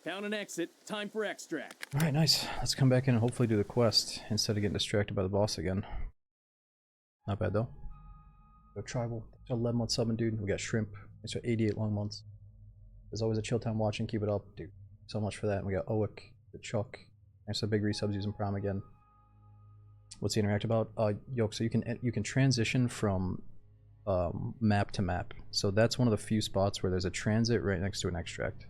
Found an exit. Time for extract. Alright, nice. Let's come back in and hopefully do the quest instead of getting distracted by the boss again. Not bad though. Go tribal. 11 months subbing, dude. We got shrimp. It's 88 long months. There's always a chill time watching. Keep it up, dude. So much for that. And we got Owick, the Chuck. Thanks for the big resubs using Prime again. What's the interact about? Yoke. So you can transition from map to map. So that's one of the few spots where there's a transit right next to an extract.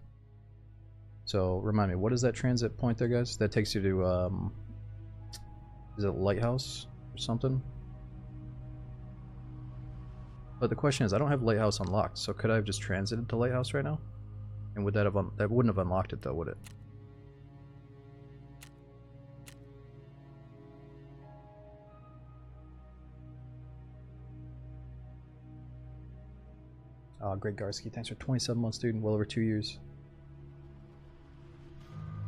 So remind me, what is that transit point there, guys? That takes you to is it Lighthouse or something? But the question is, I don't have Lighthouse unlocked, so could I have just transited to Lighthouse right now? And would that have that wouldn't have unlocked it though, would it? Greg Garski, thanks for 27 months, dude, well over 2 years.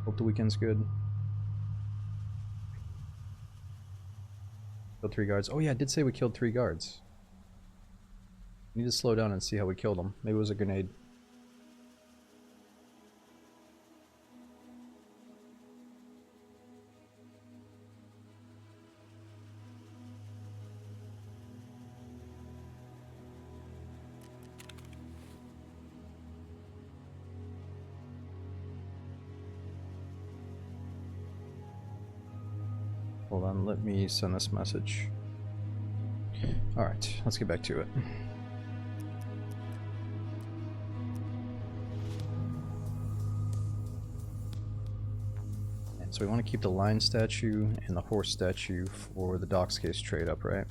Hope the weekend's good. Killed 3 guards. Oh yeah, I did say we killed 3 guards. We need to slow down and see how we killed them. Maybe it was a grenade. Hold on, let me send this message. Alright, let's get back to it. And so we want to keep the lion statue and the horse statue for the docks case trade up, right?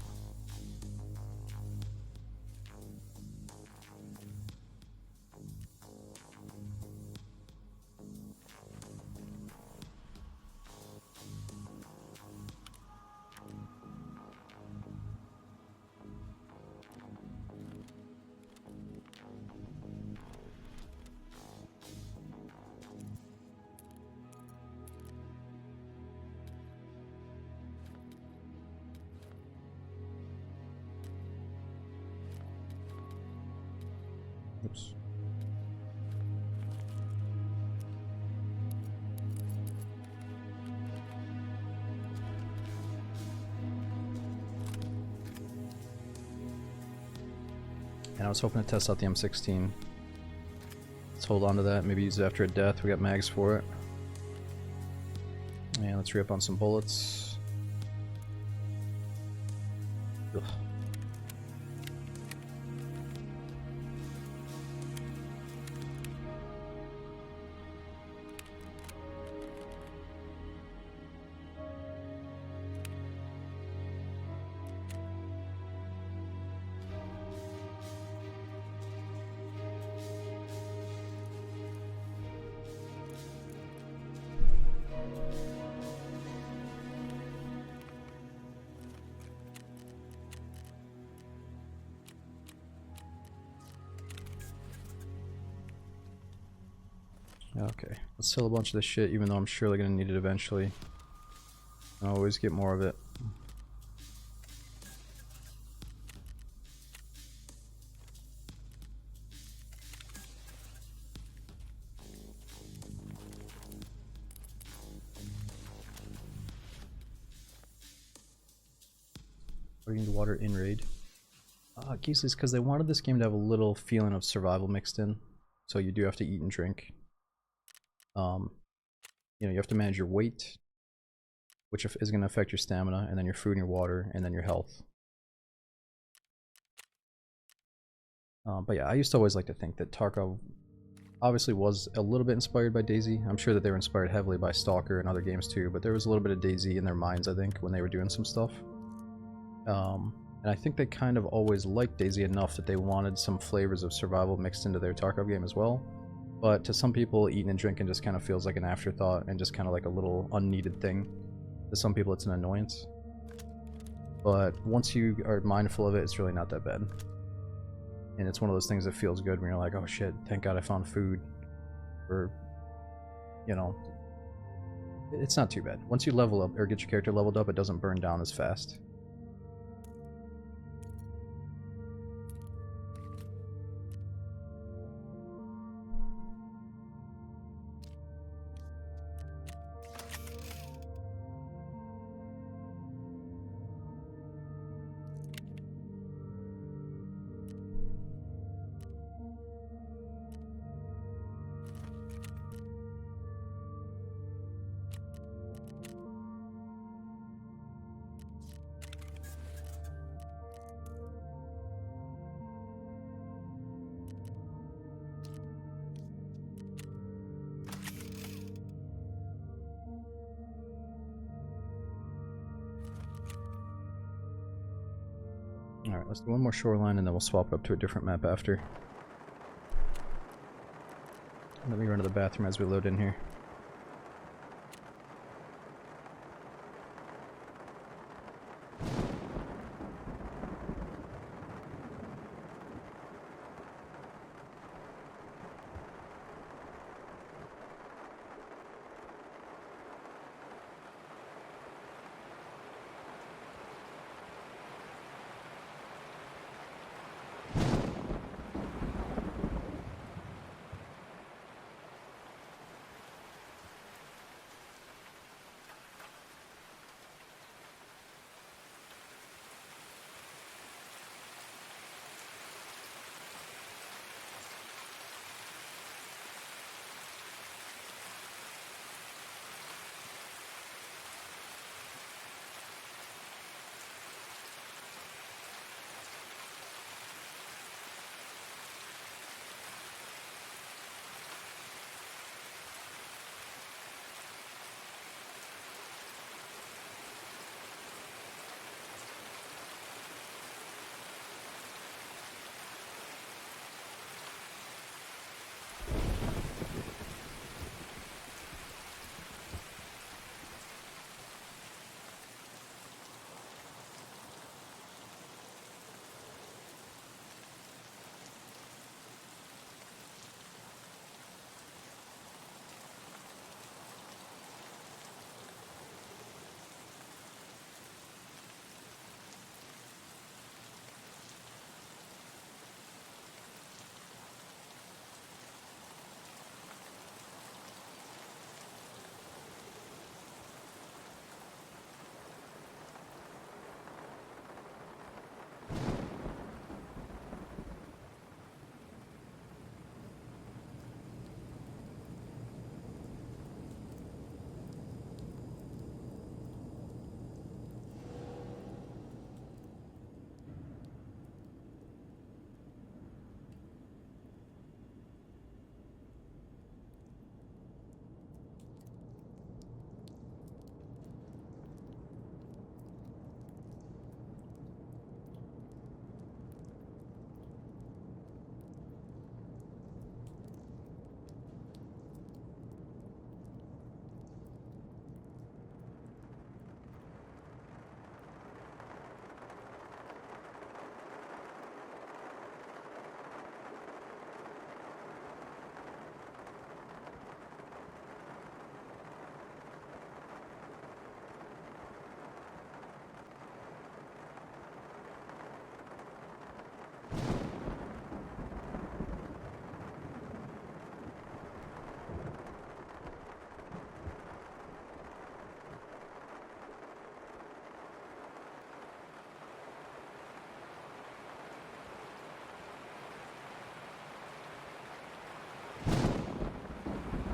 Oops. And I was hoping to test out the M16. Let's hold on to that, maybe use it after a death. We got mags for it. And let's re-up on some bullets. Ugh. Okay, let's sell a bunch of this shit, even though I'm surely gonna need it eventually. I'll always get more of it. Putting the water in raid. Geese is because they wanted this game to have a little feeling of survival mixed in, so you do have to eat and drink. You know, you have to manage your weight, which is going to affect your stamina, and then your food and your water, and then your health. But yeah, I used to always like to think that Tarkov obviously was a little bit inspired by DayZ. I'm sure that they were inspired heavily by Stalker and other games too, but there was a little bit of DayZ in their minds, I think, when they were doing some stuff. And I think they kind of always liked DayZ enough that they wanted some flavors of survival mixed into their Tarkov game as well. But to some people, eating and drinking just kind of feels like an afterthought and just kind of like a little unneeded thing. To some people, it's an annoyance. But once you are mindful of it, it's really not that bad. And it's one of those things that feels good when you're like, oh shit, thank God I found food. Or, you know, it's not too bad. Once you level up or get your character leveled up, it doesn't burn down as fast. Alright, let's do one more shoreline and then we'll swap it up to a different map after. Let me run to the bathroom as we load in here.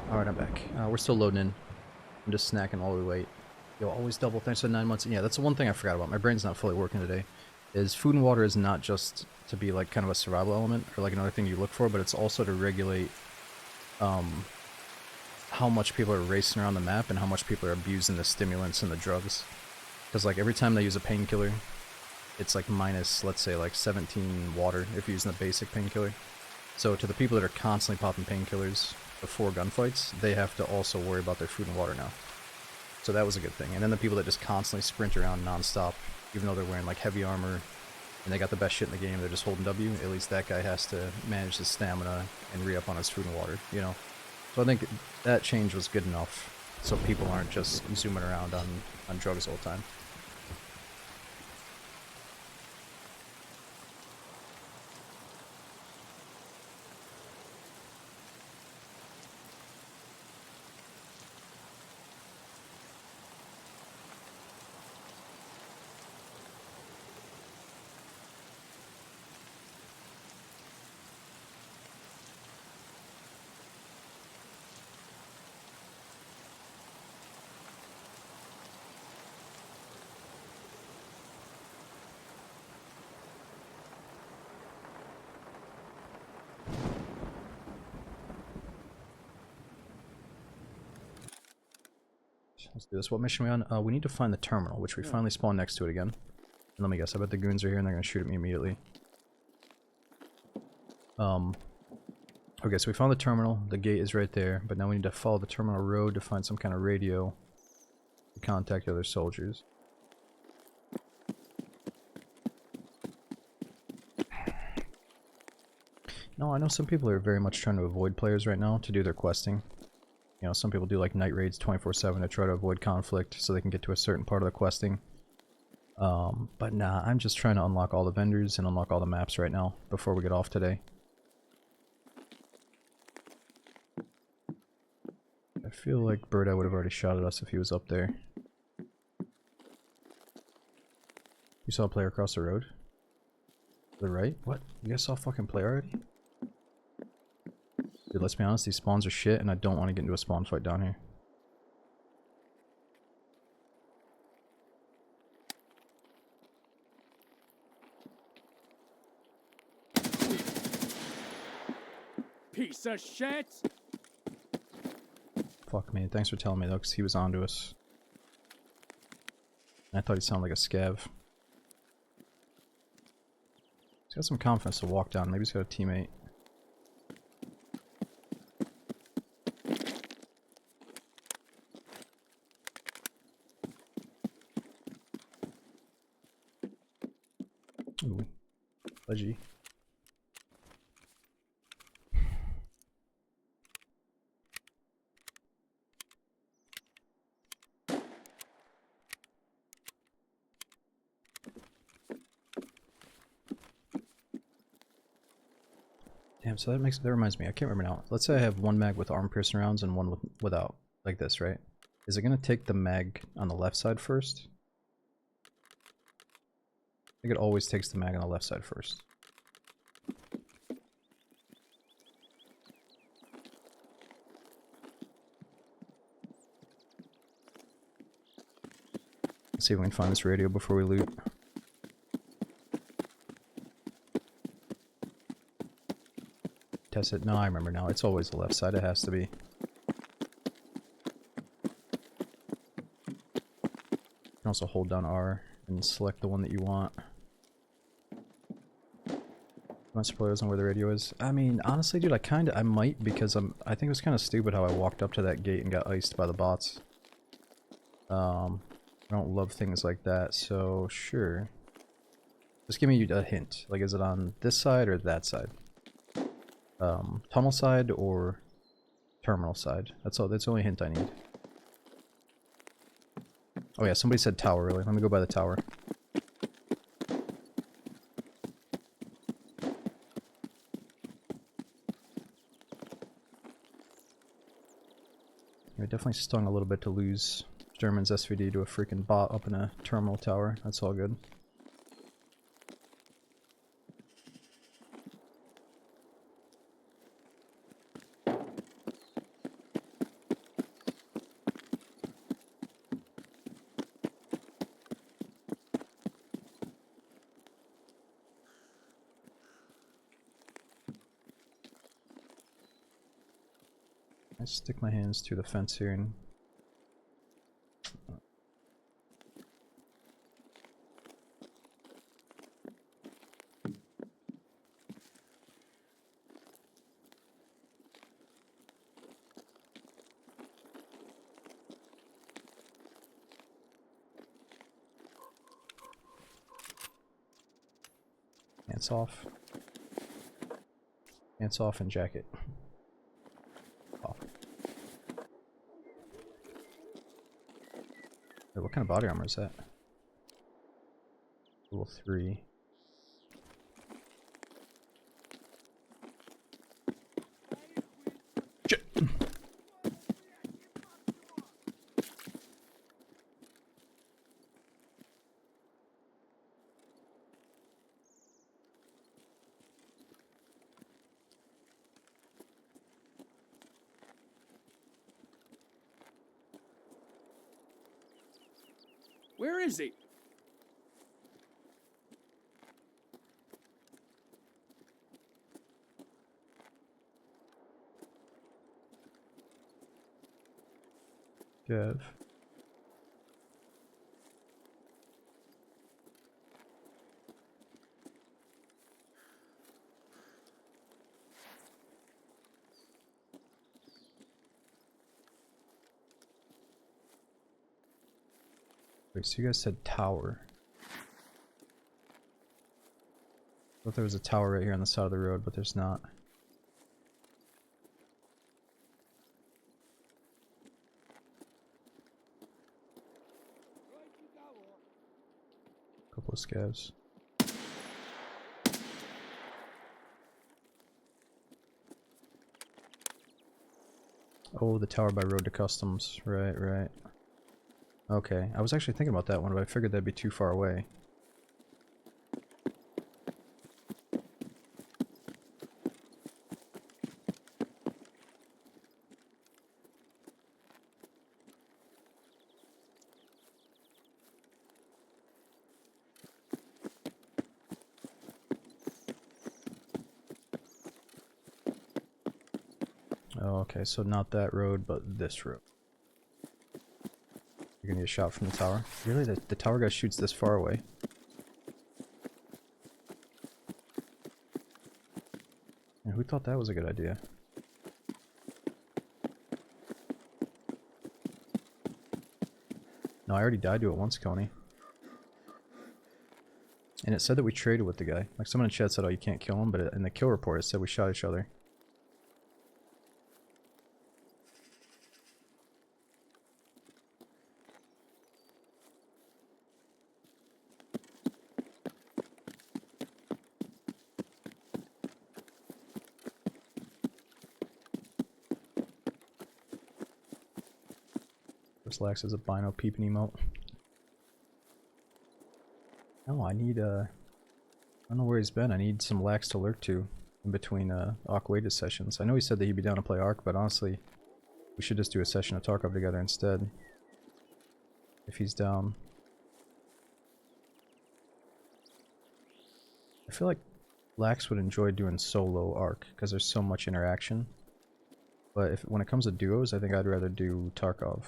Alright, I'm back. We're still loading in. I'm just snacking while we wait. Yo, always double thanks for 9 months. Yeah, that's the one thing I forgot about. My brain's not fully working today. Is food and water is not just to be like kind of a survival element or like another thing you look for, but it's also to regulate how much people are racing around the map and how much people are abusing the stimulants and the drugs. Because like every time they use a painkiller, it's like minus, let's say, like 17 water if you're using the basic painkiller. So to the people that are constantly popping painkillers before gunfights, they have to also worry about their food and water now. So that was a good thing. And then the people that just constantly sprint around non-stop, even though they're wearing like heavy armor and they got the best shit in the game, they're just holding W, at least that guy has to manage his stamina and re-up on his food and water, you know? So I think that change was good enough so people aren't just zooming around on drugs all the time. Let's do this. What mission are we on? We need to find the terminal, which we finally spawned next to it again. And let me guess, I bet the goons are here and they're gonna shoot at me immediately. Okay, so we found the terminal. The gate is right there, but now we need to follow the terminal road to find some kind of radio to contact other soldiers. No, I know some people are very much trying to avoid players right now to do their questing. You know, some people do like night raids 24/7 to try to avoid conflict so they can get to a certain part of the questing. But nah, I'm just trying to unlock all the vendors and unlock all the maps right now before we get off today. I feel like Bird Eye would have already shot at us if he was up there. You saw a player across the road? To the right? What? You guys saw a fucking player already? Dude, let's be honest, these spawns are shit and I don't want to get into a spawn fight down here. Piece of shit! Fuck me, thanks for telling me though, because he was onto us. I thought he sounded like a scav. He's got some confidence to walk down, maybe he's got a teammate. Ooh, fudgy. Damn, so that reminds me, I can't remember now. Let's say I have one mag with armor piercing rounds and one without, like this, right? Is it gonna take the mag on the left side first? I think it always takes the mag on the left side first. Let's see if we can find this radio before we loot. Test it. No, I remember now. It's always the left side. It has to be. You can also hold down R and select the one that you want. My spoilers on where the radio is. I mean, honestly, dude, I might because I think it was kind of stupid how I walked up to that gate and got iced by the bots. I don't love things like that, so sure. Just give me a hint. Like, is it on this side or that side? Tunnel side or terminal side? That's all. That's the only hint I need. Oh yeah, somebody said tower earlier. Let me go by the tower. It definitely stung a little bit to lose German's SVD to a freaking bot up in a terminal tower. That's all good. I stick my hands through the fence here and pants off. Pants off and jacket. Off. Wait, what kind of body armor is that? Level 3. Shit. Where is he? Dev. Wait, so you guys said tower. I thought there was a tower right here on the side of the road, but there's not. Couple of scavs. Oh, the tower by road to customs. Right, right. Okay, I was actually thinking about that one, but I figured that'd be too far away. Oh, okay, so not that road, but this road. You're gonna get a shot from the tower? Really? The tower guy shoots this far away? Yeah, who thought that was a good idea? No, I already died to it once, Coney. And it said that we traded with the guy. Like, someone in chat said, oh, you can't kill him, but in the kill report it said we shot each other. This Lax is a bino peeping emote. No, I need, I don't know where he's been. I need some Lax to lurk to in between, Ark Wages sessions. I know he said that he'd be down to play Ark, but honestly, we should just do a session of Tarkov together instead. If he's down. I feel like Lax would enjoy doing solo Ark, because there's so much interaction. But when it comes to duos, I think I'd rather do Tarkov.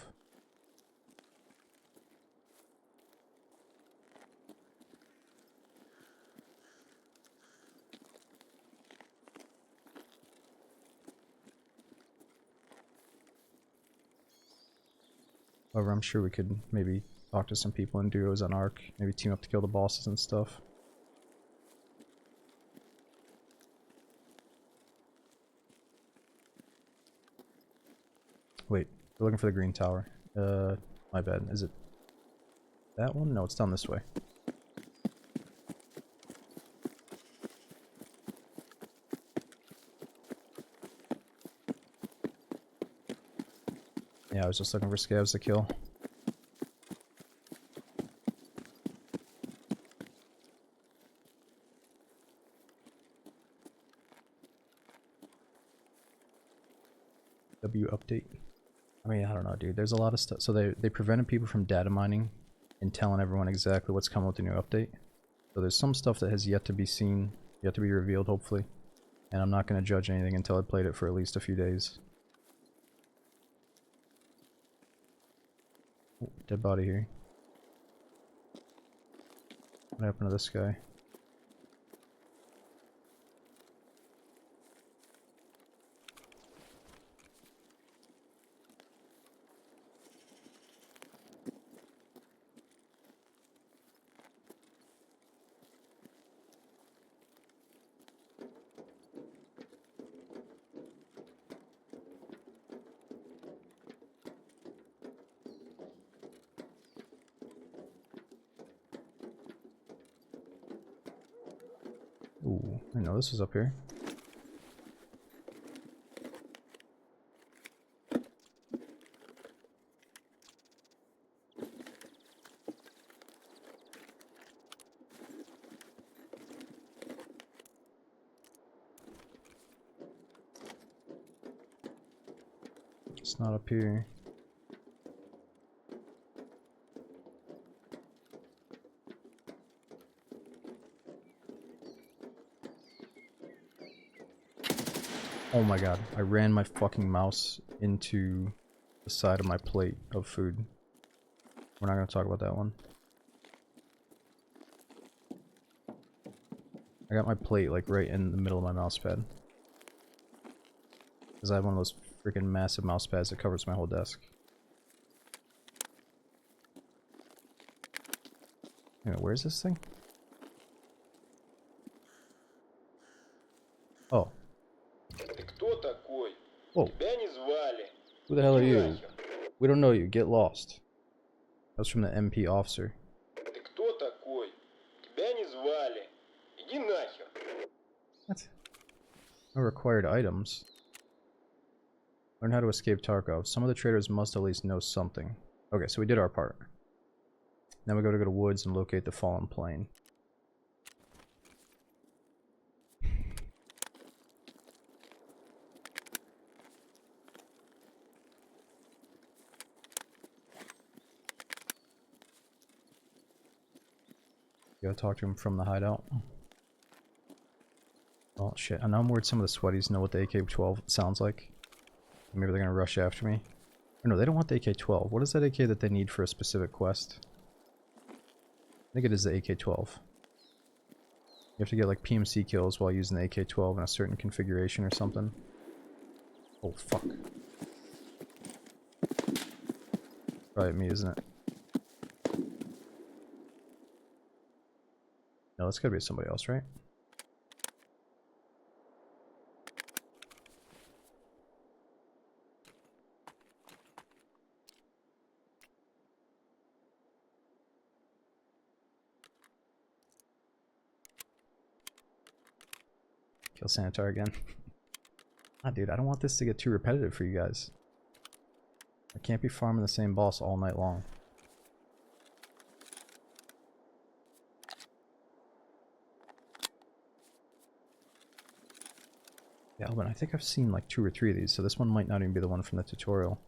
However, I'm sure we could maybe talk to some people in duos on Ark, maybe team up to kill the bosses and stuff. Wait, we're looking for the green tower. My bad. Is it that one? No, it's down this way. Yeah, I was just looking for scavs to kill. W update. I mean, I don't know, dude. There's a lot of stuff. So they prevented people from data mining and telling everyone exactly what's coming with the new update. So there's some stuff that has yet to be seen, yet to be revealed, hopefully. And I'm not going to judge anything until I played it for at least a few days. Oh, dead body here. What happened to this guy? Ooh, I know this is up here. It's not up here. Oh my god, I ran my fucking mouse into the side of my plate of food. We're not gonna talk about that one. I got my plate like right in the middle of my mouse pad. Because I have one of those freaking massive mouse pads that covers my whole desk. Anyway, where's this thing? Oh. Ты кто такой? Whoa. Тебя не звали. Who the hell are Иди you? нахер. We don't know you. Get lost. That was from the MP officer. Ты кто такой? Тебя не звали. Иди нахер. What? No required items. Learn how to escape Tarkov. Some of the traders must at least know something. Okay, so we did our part. Now we gotta go to woods and locate the fallen plane. Gotta talk to him from the hideout. Oh shit, and I'm worried some of the sweaties know what the AK-12 sounds like. Maybe they're gonna rush after me. Or no, they don't want the AK-12. What is that AK that they need for a specific quest? I think it is the AK-12. You have to get like PMC kills while using the AK-12 in a certain configuration or something. Oh fuck. Probably me, isn't it? No, it's gotta be somebody else, right? Kill Sanitar again. Ah, dude, I don't want this to get too repetitive for you guys. I can't be farming the same boss all night long. Yeah, but I think I've seen like 2 or 3 of these, so this one might not even be the one from the tutorial.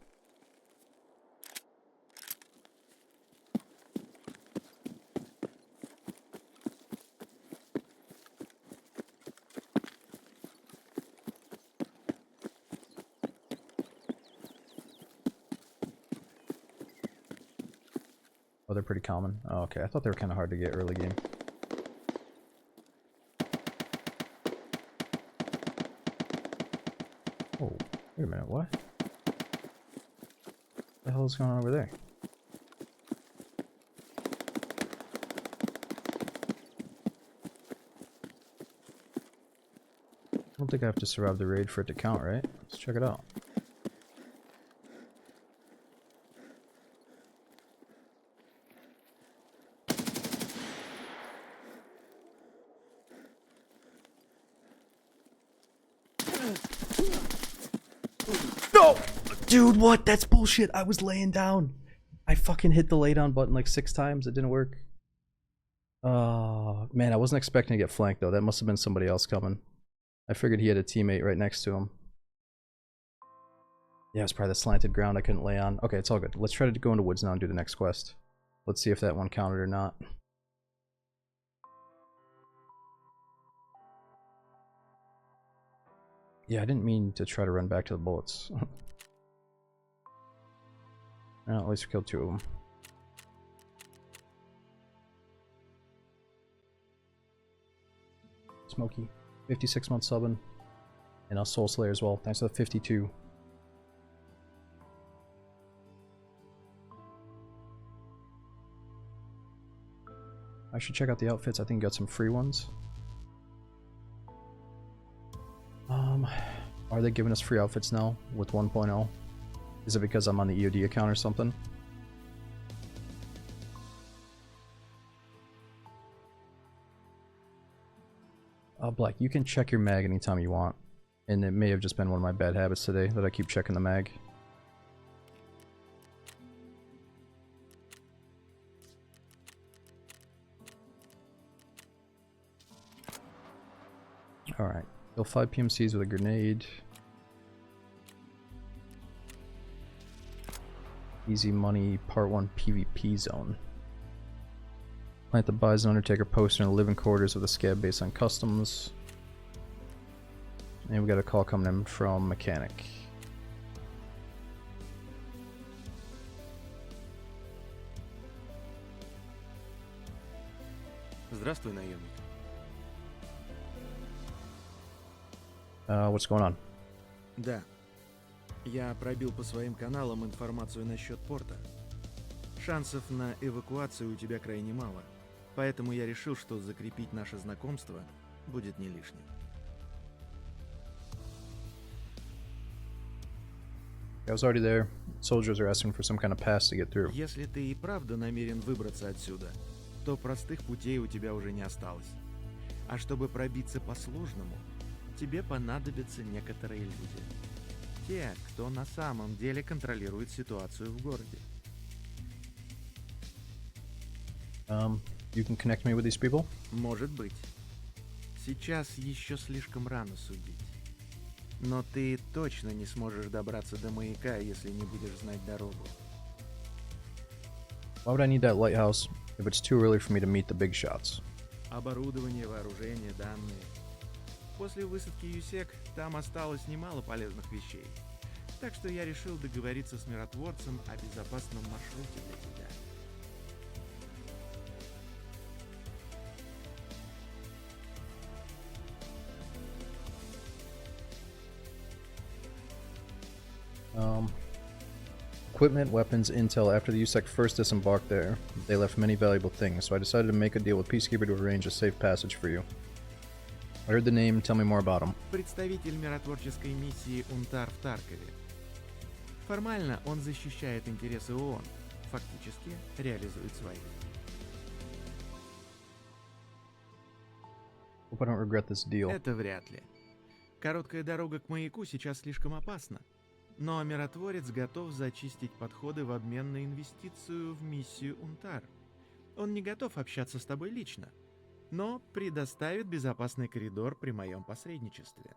Oh, they're pretty common. Oh, okay. I thought they were kind of hard to get early game. Oh, wait a minute, what? What the hell is going on over there? I don't think I have to survive the raid for it to count, right? Let's check it out. No! Dude, what? That's bullshit. I was laying down. I fucking hit the lay down button like 6 times. It didn't work. Oh, man, I wasn't expecting to get flanked though. That must have been somebody else coming. I figured he had a teammate right next to him. Yeah, it's probably the slanted ground I couldn't lay on. Okay, it's all good. Let's try to go into woods now and do the next quest. Let's see if that one counted or not. Yeah, I didn't mean to try to run back to the bullets. Well, at least we killed 2 of them. Smokey, 56 months subbing. And us Soul Slayer as well. Thanks for the 52. I should check out the outfits. I think you got some free ones. Are they giving us free outfits now with 1.0? Is it because I'm on the EOD account or something? Black, you can check your mag anytime you want. And it may have just been one of my bad habits today that I keep checking the mag. Alright. Kill 5 PMCs with a grenade. Easy money, part 1 PvP zone. Plant the Bison Undertaker poster in the living quarters of the scab base on customs. And we got a call coming in from mechanic. Здравствуй, наемник. What's going on? Да. Я пробил по своим каналам информацию насчет порта. Шансов на эвакуацию у тебя крайне мало. Поэтому я решил, что закрепить наше знакомство будет не лишним. I was already there. Soldiers are asking for some kind of pass to get through. Если ты и правда намерен выбраться отсюда, то простых путей у тебя уже не осталось. А чтобы пробиться по сложному, тебе понадобятся некоторые люди. Те, кто на самом деле контролирует ситуацию в городе. You can connect me with these people? Может быть. Сейчас еще слишком рано судить. Но ты точно не сможешь добраться до маяка, если не будешь знать дорогу. Why would I need that lighthouse if it's too early for me to meet the big shots? Оборудование, вооружение, данные. После высадки Юсек там осталось немало полезных вещей. Так что я решил договориться с миротворцем о безопасном маршруте для тебя. Equipment, weapons, intel. After the USEC first disembarked there, they left many valuable things, so I decided to make a deal with Peacekeeper to arrange a safe passage for you. I heard the name, tell me more about him. Представитель миротворческой миссии УНТАР в Таркове. Формально он защищает интересы ООН, фактически реализует свои. Hope I don't regret this deal. Это вряд ли. Короткая дорога к маяку сейчас слишком опасна. Но миротворец готов зачистить подходы в обмен на инвестицию в миссию УНТАР. Он не готов общаться с тобой лично, но предоставит безопасный коридор при моем посредничестве.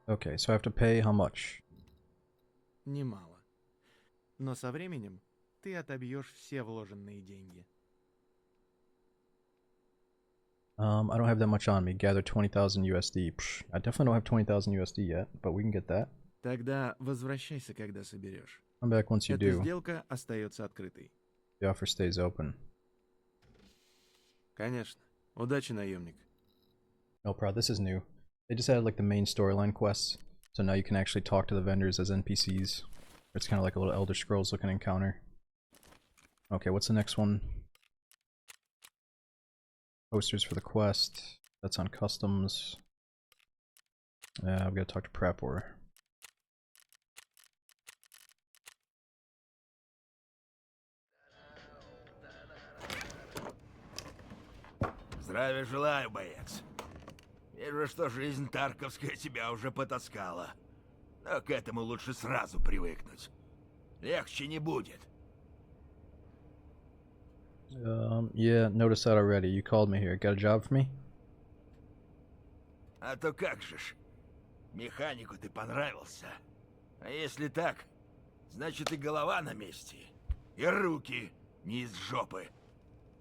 Okay, so I have to pay how much? Немало. Но со временем ты отобьешь все вложенные деньги. I don't have that much on me. Gather 20,000 USD. Psh, I definitely don't have 20,000 USD yet, but we can get that. Тогда возвращайся, когда соберешь. Come back once you Эта do. сделка остается открытой. The offer stays open. Конечно. Удачи, наемник. No problem. This is new. They just added like the main storyline quests, so now you can actually talk to the vendors as NPCs. It's kind of like a little Elder Scrolls looking encounter. Okay, what's the next one? Posters for the quest. That's on customs. I've got to talk to Prapor. Здравия желаю, боец. Вижу, что жизнь тарковская тебя уже потаскала. Но к этому лучше сразу привыкнуть. Легче не будет. Yeah, noticed that already. You called me here. Got a job for me? А то как же ж. Механику ты понравился. А если так, значит и голова на месте. И руки не из жопы.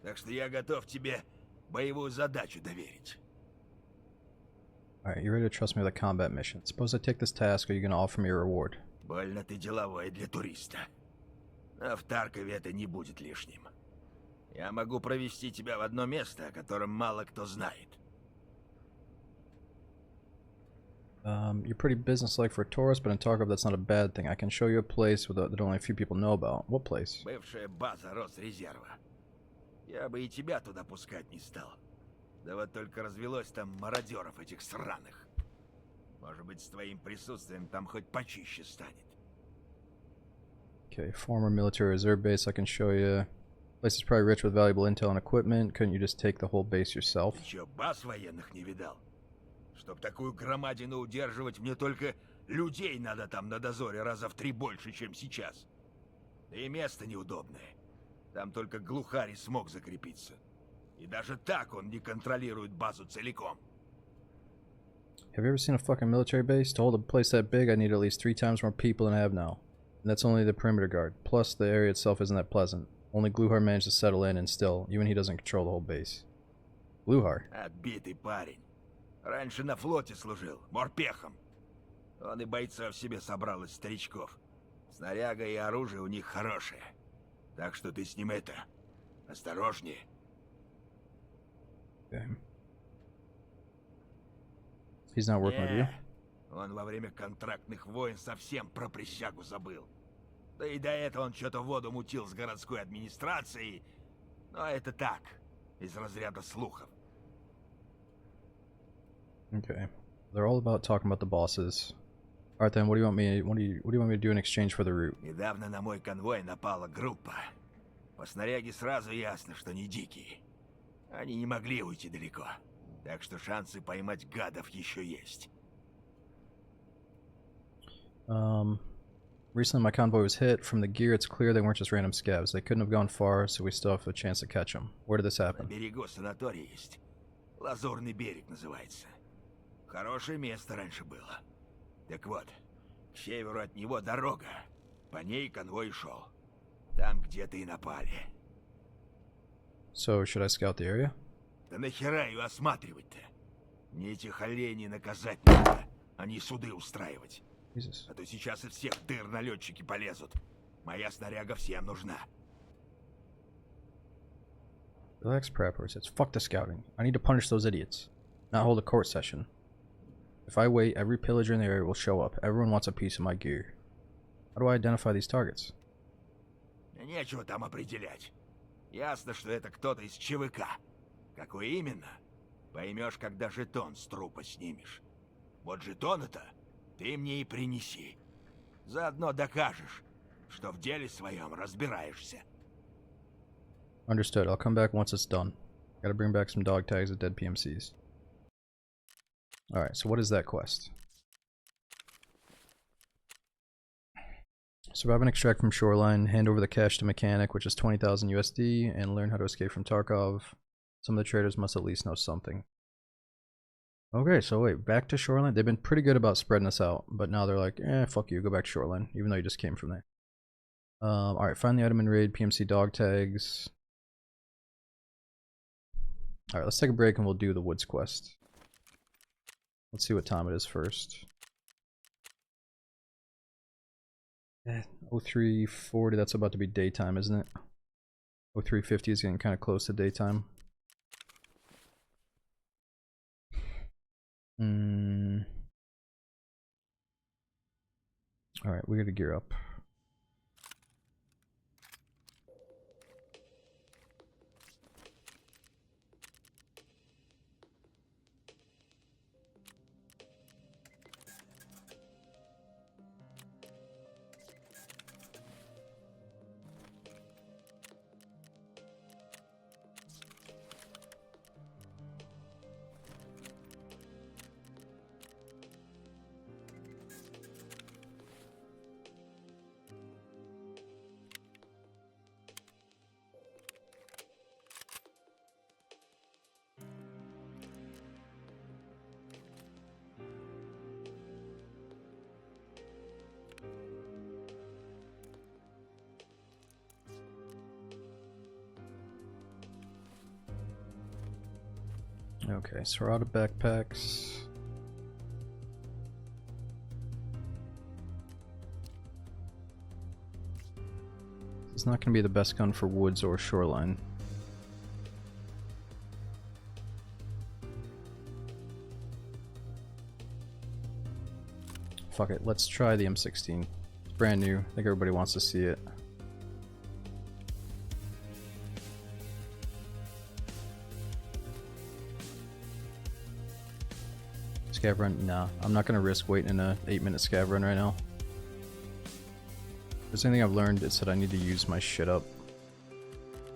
Так что я готов тебе боевую задачу доверить. Alright, you ready to trust me with a combat mission? Suppose I take this task, are you gonna offer me a reward? Больно ты деловой для туриста. А в Таркове это не будет лишним. Я могу провести тебя в одно место, о котором мало кто знает. You're pretty businesslike for a tourist, but in Tarkov that's not a bad thing. I can show you a place that only a few people know about. What place? Бывшая база Росрезерва. Я бы и тебя туда пускать не стал. Да вот только развелось там мародеров этих сраных. Может быть, с твоим присутствием там хоть почище станет. Okay, former military reserve base, I can show you. Place is probably rich with valuable intel and equipment. Couldn't you just take the whole base yourself? Ты чё, баз военных не видал? Чтоб такую громадину удерживать, мне только людей надо там на дозоре раза в 3 больше, чем сейчас. Да и место неудобное. Там только глухарь смог закрепиться. И даже так он не контролирует базу целиком. Have you ever seen a fucking military base? To hold a place that big, I need at least 3 times more people than I have now. And that's only the perimeter guard. Plus, the area itself isn't that pleasant. Only Gluhar managed to settle in, and still, even he doesn't control the whole base. Gluhar? Отбитый парень. Раньше на флоте служил, морпехом. Он и бойцов себе собрал из старичков. Снаряга и оружие у них хорошее. Так что ты с ним это... осторожнее. Okay. He's not working with you? Он во время контрактных войн совсем про присягу забыл. Да и до этого он что-то воду мутил с городской администрацией. Но это так, из разряда слухов. Okay. They're all about talking about the bosses. Alright then, what do you want me what do you want me to do in exchange for the route? Недавно на мой конвой напала группа. По снаряге сразу ясно, что не дикие. Они не могли уйти далеко. Так что шансы поймать гадов еще есть. Recently my convoy was hit. From the gear, it's clear they weren't just random scavs. They couldn't have gone far, so we still have a chance to catch them. Where did this На happen? берегу санатория есть. Лазурный берег называется. Хорошее место раньше было. Так вот, к северу от него дорога. По ней конвой шел. Там где-то и напали. So, should I scout the area? Да нахера ее осматривать-то? Мне этих оленей наказать надо, а не суды устраивать. Jesus. А то сейчас из всех дыр налетчики полезут. Моя снаряга всем нужна. Relax, Prepper says, fuck the scouting. I need to punish those idiots. Not hold a court session. If I wait, every pillager in the area will show up. Everyone wants a piece of my gear. How do I identify these targets? Нечего там определять. Ясно, что это кто-то из ЧВК. Какой именно? Поймешь, когда жетон с трупа снимешь. Вот жетон-то ты мне и принеси. Заодно докажешь, что в деле своем разбираешься. Understood. I'll come back once it's done. Gotta bring back some dog tags of dead PMCs. Alright, so what is that quest? Survive and extract from shoreline, hand over the cash to mechanic, which is 20,000 USD, and learn how to escape from Tarkov. Some of the traders must at least know something. Okay, so wait, back to shoreline? They've been pretty good about spreading us out, but now they're like, eh, fuck you, go back to shoreline, even though you just came from there. Alright, find the item and raid, PMC dog tags. Alright, let's take a break and we'll do the woods quest. Let's see what time it is first. 0340, that's about to be daytime, isn't it? 0350 is getting kind of close to daytime. Alright, we gotta gear up. Okay, so we're out of backpacks. It's not going to be the best gun for woods or shoreline. Fuck it, let's try the M16. It's brand new, I think everybody wants to see it. Scav run? Nah, I'm not gonna risk waiting in a 8-minute scav run right now. If there's anything I've learned, it's that I need to use my shit up.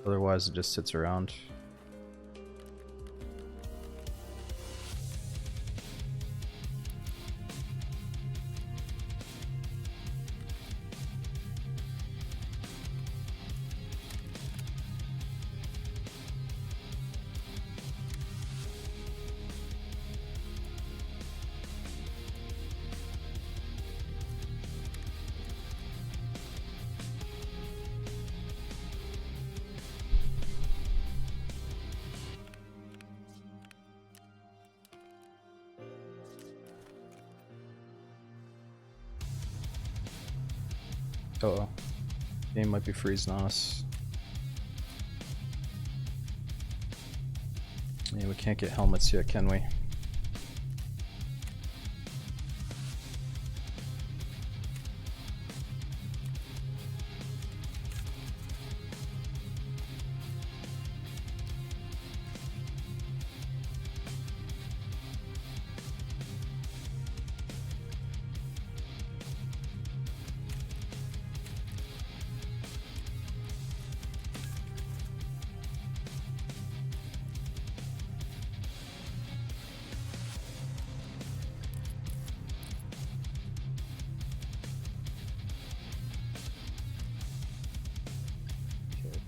Otherwise it just sits around. Uh-oh. Game might be freezing on us. Yeah, we can't get helmets yet, can we?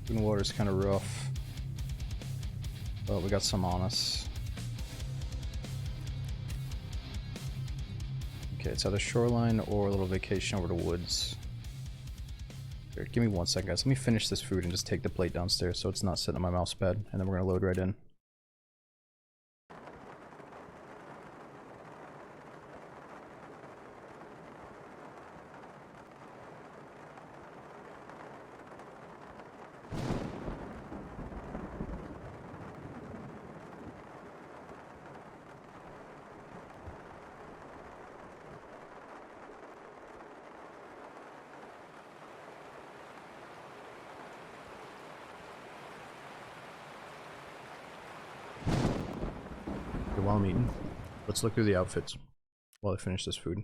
Food and water's kind of rough. But we got some on us. Okay, it's either shoreline or a little vacation over the woods. Here, give me 1 second, guys. Let me finish this food and just take the plate downstairs so it's not sitting on my mouse pad, and then we're gonna load right in. While I'm eating, let's look through the outfits while I finish this food.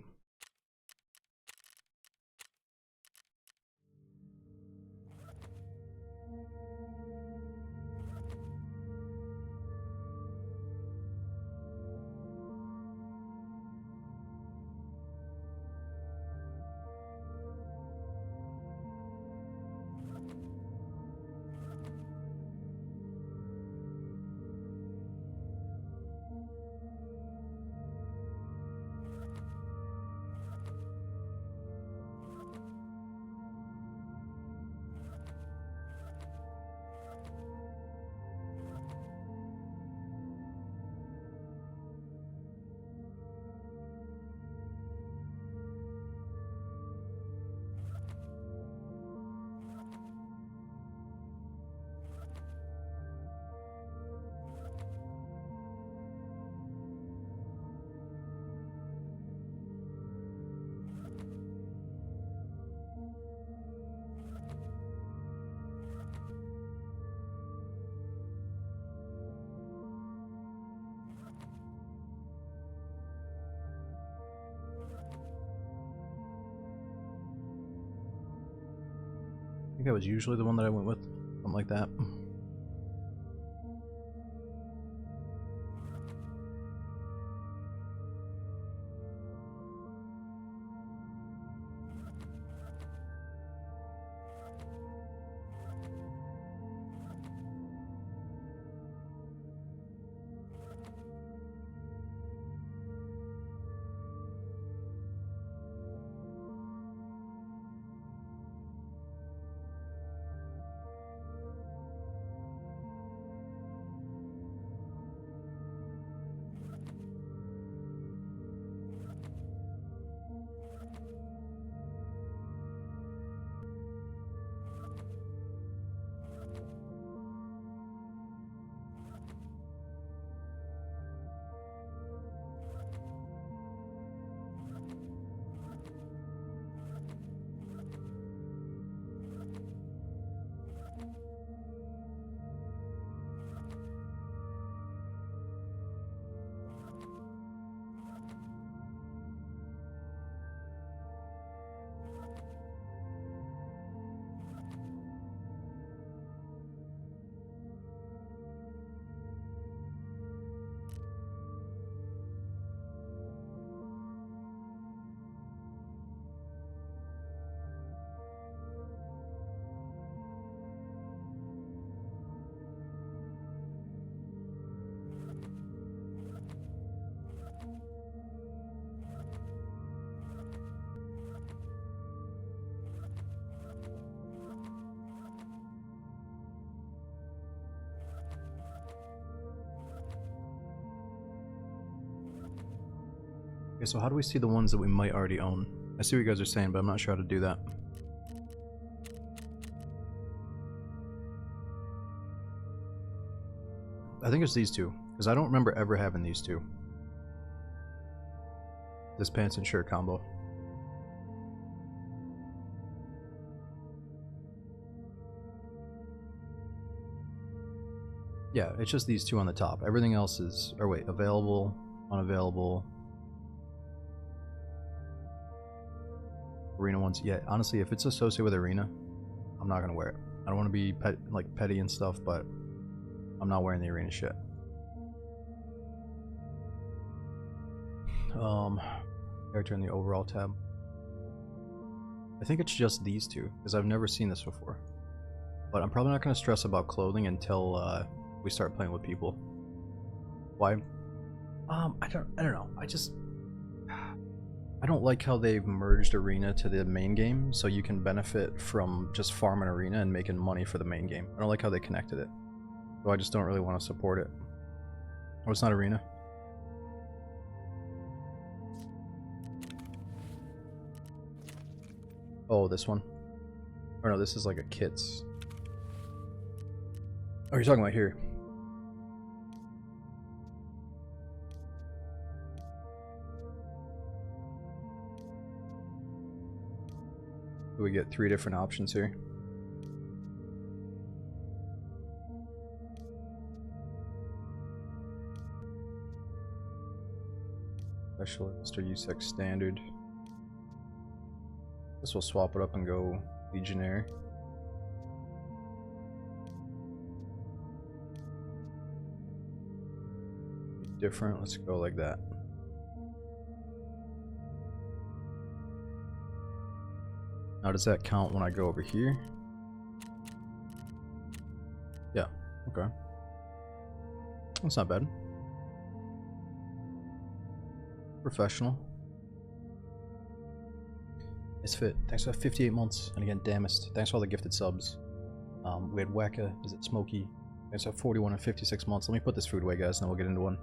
I think that was usually the one that I went with, something like that. Okay, so how do we see the ones that we might already own? I see what you guys are saying, but I'm not sure how to do that. I think it's these two, because I don't remember ever having these two. This pants and shirt combo. Yeah, it's just these two on the top. Everything else is, or wait, available, unavailable. Arena ones, yeah, honestly, if it's associated with Arena, I'm not gonna wear it. I don't want to be petty and stuff, but I'm not wearing the Arena shit. Character in the overall tab. I think it's just these two, because I've never seen this before. But I'm probably not going to stress about clothing until we start playing with people. Why? I don't know. I don't like how they've merged Arena to the main game, so you can benefit from just farming Arena and making money for the main game. I don't like how they connected it. So I just don't really want to support it. Oh, it's not Arena. Oh, this one? Or no, this is like a kits. Oh, you're talking about here. We get 3 different options here. Specialist or USEC standard. This will swap it up and go Legionnaire. Different, let's go like that. Now does that count when I go over here? Yeah, okay. That's not bad. Professional. It's fit. Thanks for 58 months. And again, Damist. Thanks for all the gifted subs. We had Wacka. Is it Smokey? Thanks for 41 and 56 months. Let me put this food away, guys, and then we'll get into one.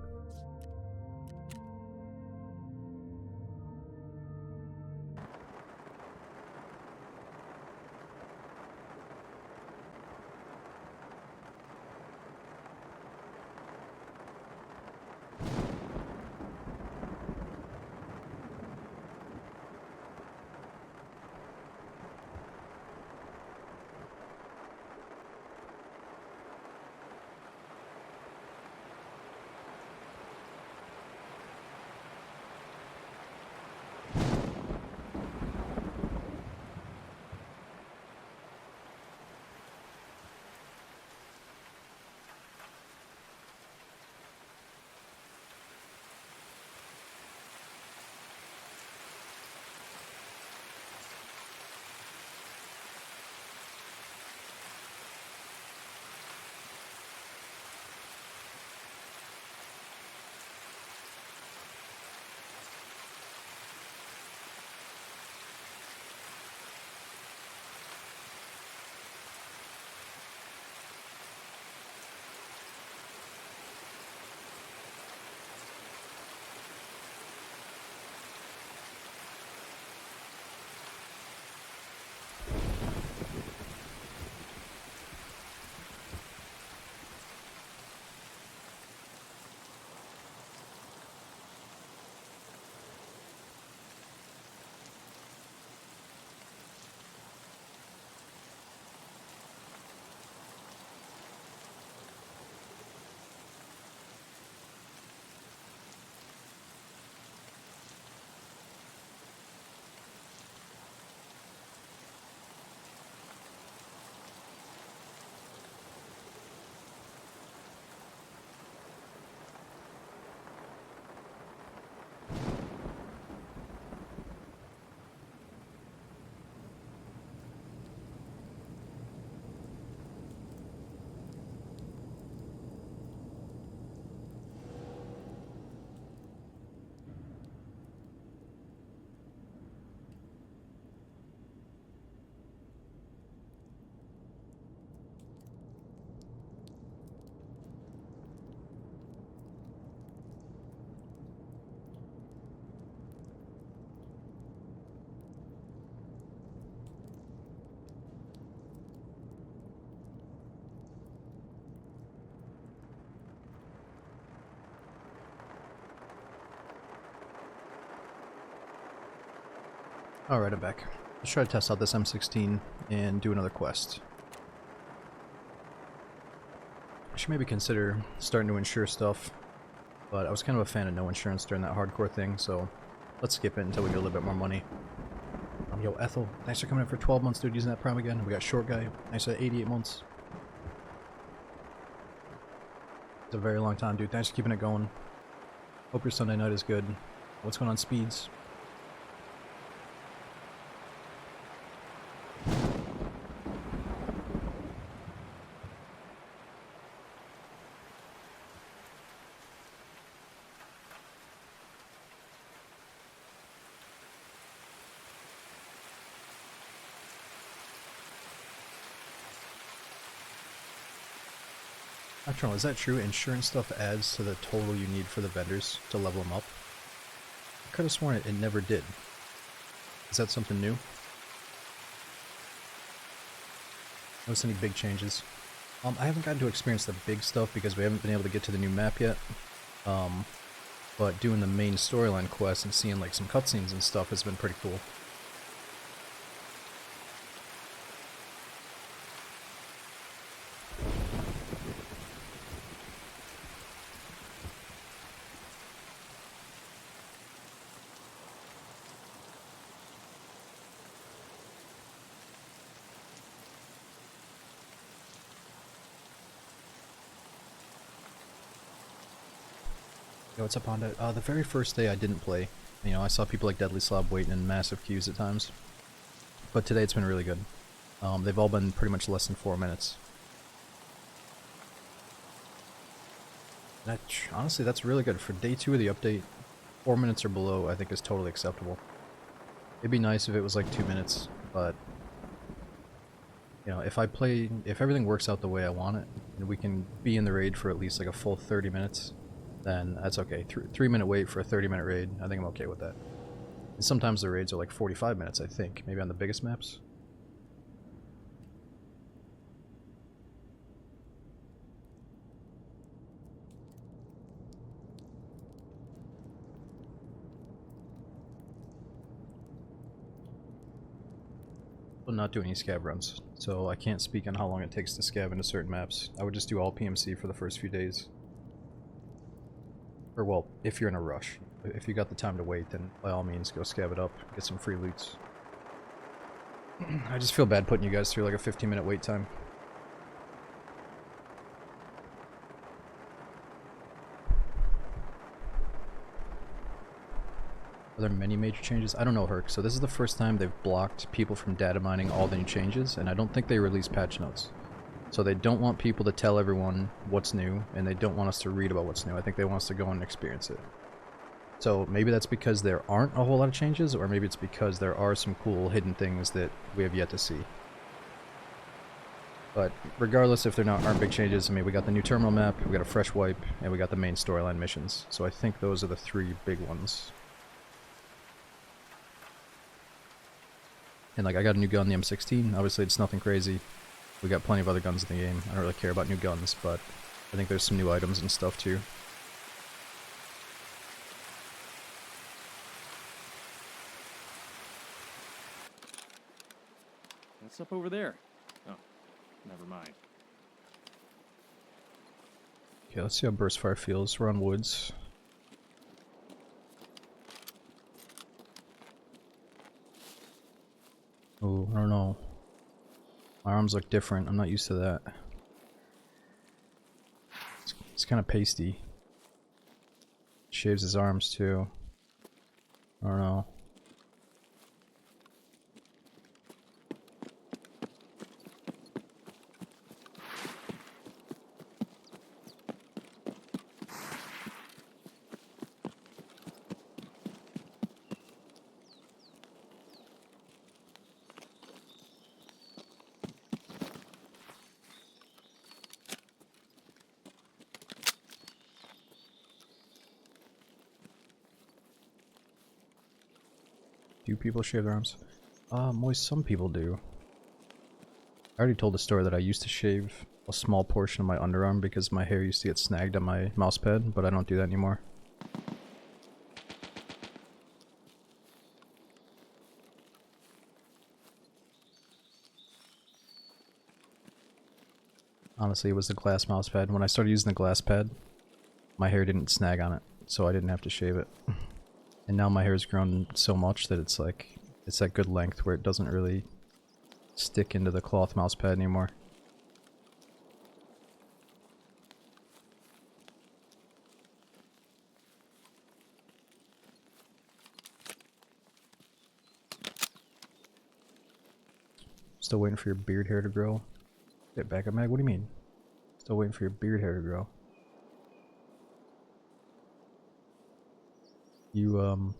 Alright, I'm back. Let's try to test out this M16 and do another quest. I should maybe consider starting to insure stuff, but I was kind of a fan of no insurance during that hardcore thing, so let's skip it until we get a little bit more money. Yo, Ethel, thanks for coming in for 12 months, dude, using that prime again. We got Short Guy, thanks for 88 months. It's a very long time, dude. Thanks for keeping it going. Hope your Sunday night is good. What's going on, Speeds? Nocturnal, is that true? Insurance stuff adds to the total you need for the vendors to level them up? I could have sworn it never did. Is that something new? Notice any big changes? I haven't gotten to experience the big stuff because we haven't been able to get to the new map yet. But doing the main storyline quest and seeing like some cutscenes and stuff has been pretty cool. Yo, what's up, Honda? The very first day I didn't play. You know, I saw people like Deadly Slob waiting in massive queues at times. But today it's been really good. They've all been pretty much less than 4 minutes. Honestly, that's really good. For day 2 of the update, 4 minutes or below I think is totally acceptable. It'd be nice if it was like 2 minutes, but... You know, if everything works out the way I want it, and we can be in the raid for at least like a full 30 minutes, then that's okay. 3-minute wait for a 30-minute raid, I think I'm okay with that. And sometimes the raids are like 45 minutes, I think, maybe on the biggest maps. I'm not doing any scav runs, so I can't speak on how long it takes to scav into certain maps. I would just do all PMC for the first few days. Or well, if you're in a rush. If you got the time to wait, then by all means go scav it up, get some free loots. I just feel bad putting you guys through like a 15-minute wait time. Are there many major changes? I don't know, Herc. So this is the first time they've blocked people from data mining all the new changes, and I don't think they release patch notes. So they don't want people to tell everyone what's new, and they don't want us to read about what's new. I think they want us to go and experience it. So maybe that's because there aren't a whole lot of changes, or maybe it's because there are some cool hidden things that we have yet to see. But regardless if there aren't big changes, I mean, we got the new terminal map, we got a fresh wipe, and we got the main storyline missions. So I think those are the 3 big ones. And like, I got a new gun, the M16. Obviously it's nothing crazy. We got plenty of other guns in the game. I don't really care about new guns, but I think there's some new items and stuff too. What's up over there? Oh, never mind. Okay, let's see how burst fire feels. We're on woods. Oh, I don't know. My arms look different. I'm not used to that. It's kind of pasty. Shaves his arms too. I don't know. Do people shave their arms? Moist, some people do. I already told the story that I used to shave a small portion of my underarm because my hair used to get snagged on my mouse pad, but I don't do that anymore. Honestly, it was the glass mouse pad. When I started using the glass pad, my hair didn't snag on it, so I didn't have to shave it. And now my hair's grown so much that it's like, it's that good length where it doesn't really stick into the cloth mouse pad anymore. Still waiting for your beard hair to grow. Get back up, Mag. What do you mean? Still waiting for your beard hair to grow. You,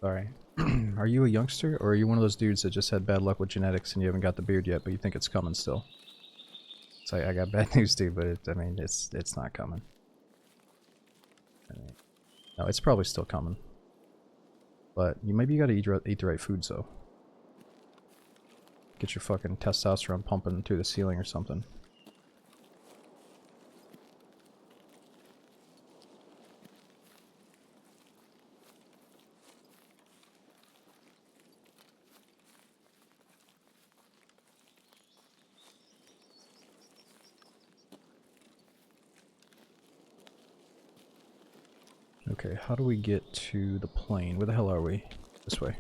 Sorry. Are you a youngster, or are you one of those dudes that just had bad luck with genetics and you haven't got the beard yet, but you think it's coming still? So I got bad news too, but I mean, it's not coming. No, it's probably still coming. But maybe you gotta eat the right foods though. Get your fucking testosterone pumping through the ceiling or something. Okay, how do we get to the plane? Where the hell are we? This way.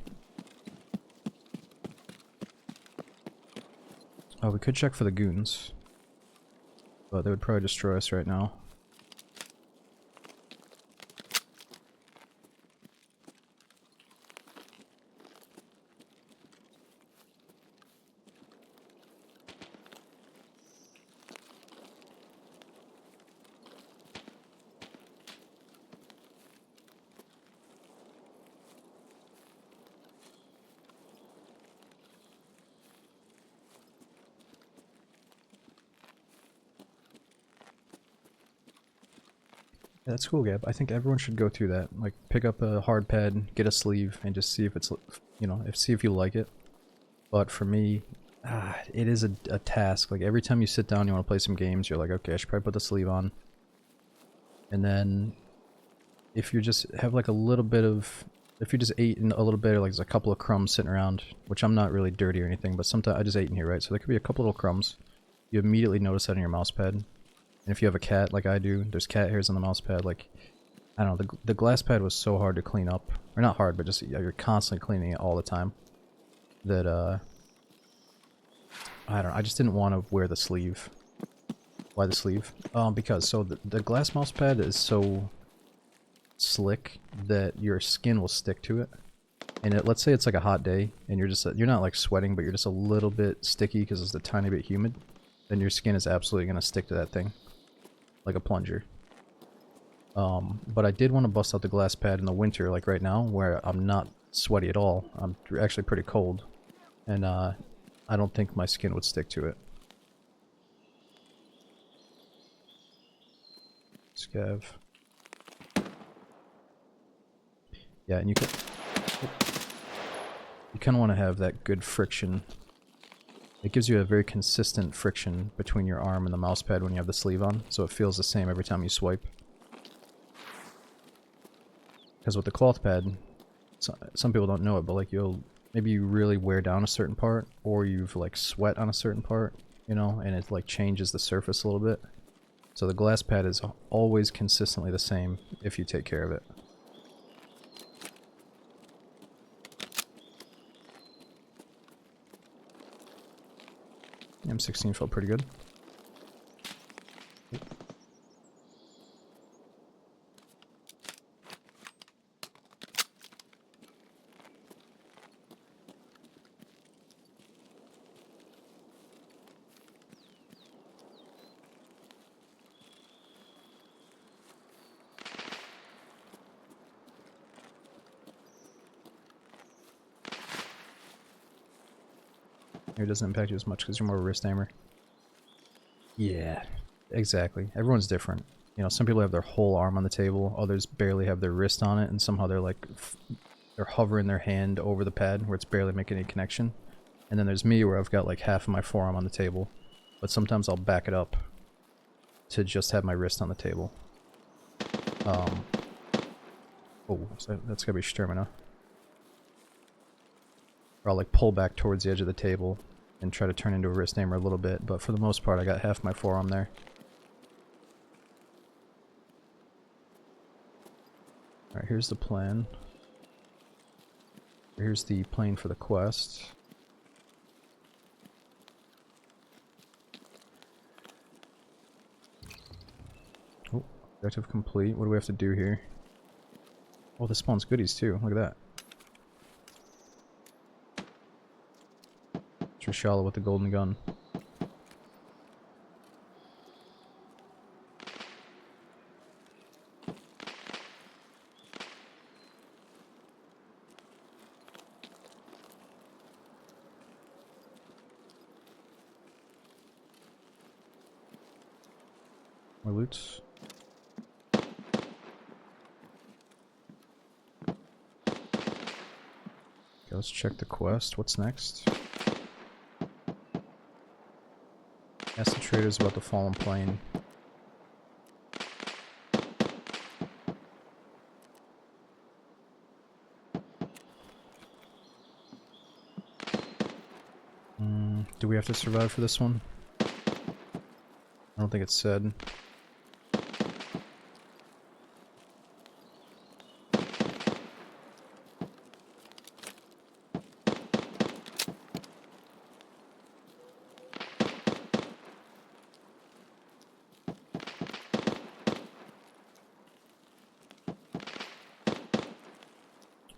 Oh, we could check for the goons. But they would probably destroy us right now. Yeah, that's cool, Gab. I think everyone should go through that. Like, pick up a hard pad, get a sleeve, and just see if it's, you know, see if you like it. But for me, it is a task. Like, every time you sit down, you want to play some games, you're like, okay, I should probably put the sleeve on. And then, if you just have like a little bit of, if you just ate in a little bit, or like there's a couple of crumbs sitting around, which I'm not really dirty or anything, but sometimes I just ate in here, right? So there could be a couple little crumbs. You immediately notice that on your mouse pad. And if you have a cat like I do, there's cat hairs on the mouse pad. Like, I don't know, the glass pad was so hard to clean up. Or not hard, but just, you're constantly cleaning it all the time. That, I don't know, I just didn't want to wear the sleeve. Why the sleeve? Because, so the glass mouse pad is so slick that your skin will stick to it. And let's say it's like a hot day, and you're not like sweating, but you're just a little bit sticky because it's a tiny bit humid. Then your skin is absolutely going to stick to that thing. Like a plunger. But I did want to bust out the glass pad in the winter, like right now, where I'm not sweaty at all. I'm actually pretty cold. And I don't think my skin would stick to it. Scav. Yeah, and you kind of want to have that good friction. It gives you a very consistent friction between your arm and the mouse pad when you have the sleeve on, so it feels the same every time you swipe. Because with the cloth pad, some people don't know it, but like maybe you really wear down a certain part, or you've like sweat on a certain part, you know, and it like changes the surface a little bit. So the glass pad is always consistently the same if you take care of it. M16 felt pretty good. It doesn't impact you as much because you're more of a wrist aimer. Yeah, exactly. Everyone's different. You know, some people have their whole arm on the table, others barely have their wrist on it, and somehow they're like, they're hovering their hand over the pad where it's barely making any connection. And then there's me where I've got like half of my forearm on the table, but sometimes I'll back it up to just have my wrist on the table. Oh, so that's gotta be stamina. Or I'll like pull back towards the edge of the table and try to turn into a wrist aimer a little bit, but for the most part I got half my forearm there. Alright, here's the plan. Here's the plane for the quest. Oh, objective complete. What do we have to do here? Oh, this spawns goodies too. Look at that. Trishala with the golden gun. More loot. Okay, let's check the quest. What's next? Acid Trader's about the fallen plane. Do we have to survive for this one? I don't think it's said.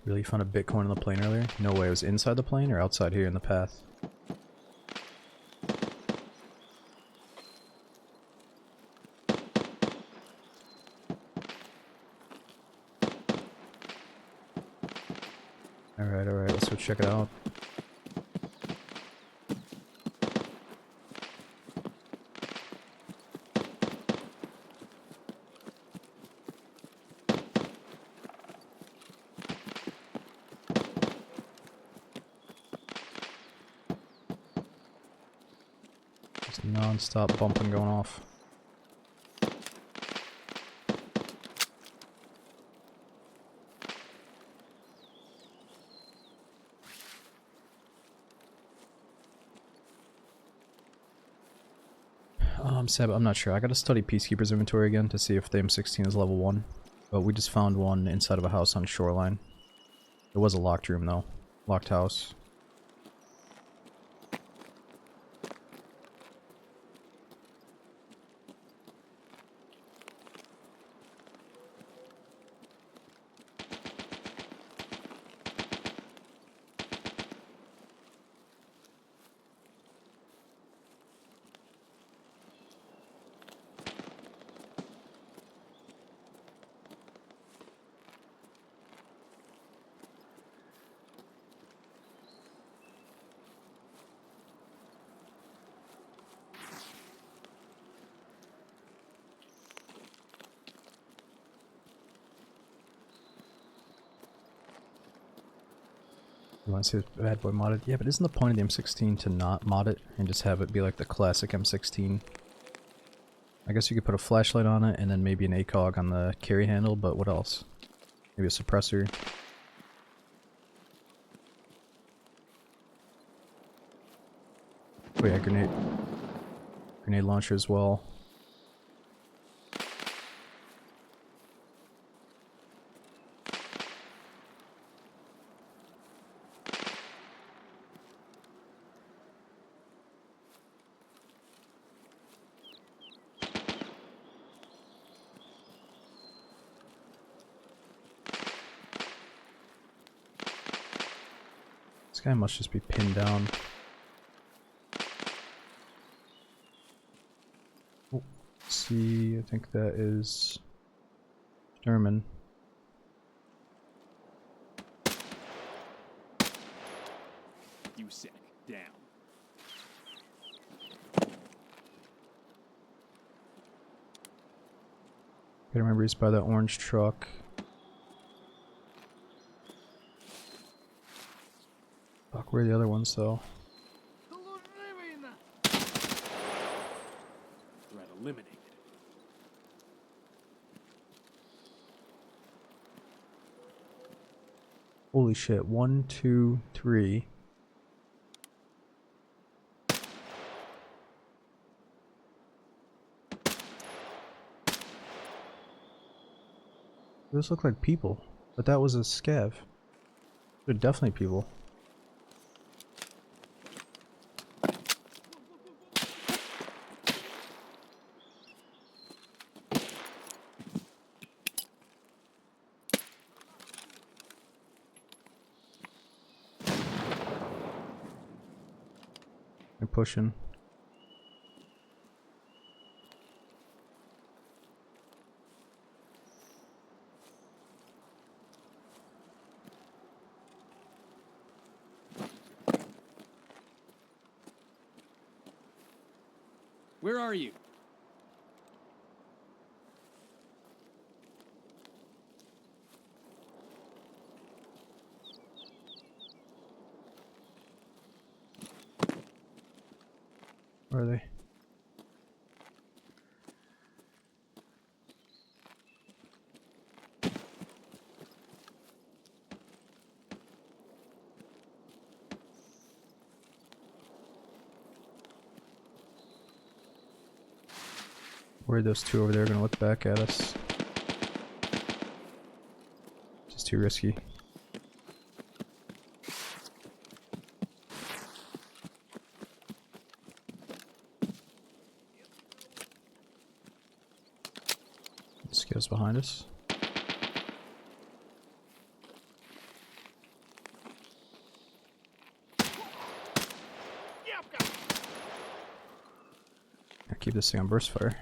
Really, you found a Bitcoin in the plane earlier? No way, it was inside the plane or outside here in the path? Alright, let's go check it out. Just non-stop bumping going off. Seb, I'm not sure. I gotta study Peacekeeper's inventory again to see if the M16 is level 1. But we just found one inside of a house on Shoreline. It was a locked room though. Locked house. You want to see this bad boy modded? Yeah, but isn't the point of the M16 to not mod it and just have it be like the classic M16? I guess you could put a flashlight on it and then maybe an ACOG on the carry handle, but what else? Maybe a suppressor. Oh yeah, grenade launcher as well. This guy must just be pinned down. Oh, let's see, I think that is Sturman. You sick. Down. Gotta remember he's by that orange truck. Fuck, where are the other ones though? Threat eliminated. Holy shit, 1, 2, 3. Those look like people, but that was a scav. They're definitely people. They're pushing. Where are you? Where are they? Worried those two over there are gonna look back at us. Just too risky. This goes behind us. Gotta keep this thing on burst fire.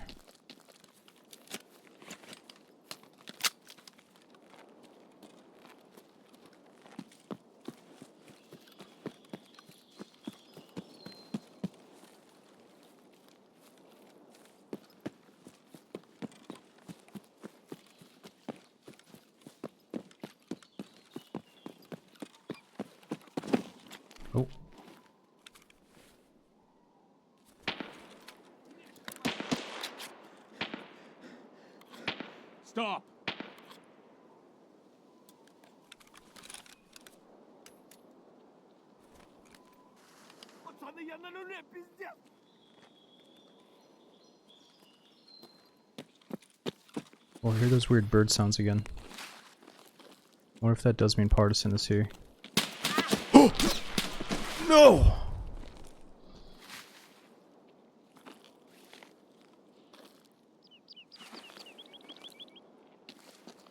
Oh. Stop! Пацаны, я на нуле, пиздец! Oh, I hear those weird bird sounds again. Wonder if that does mean Partisan is here. No!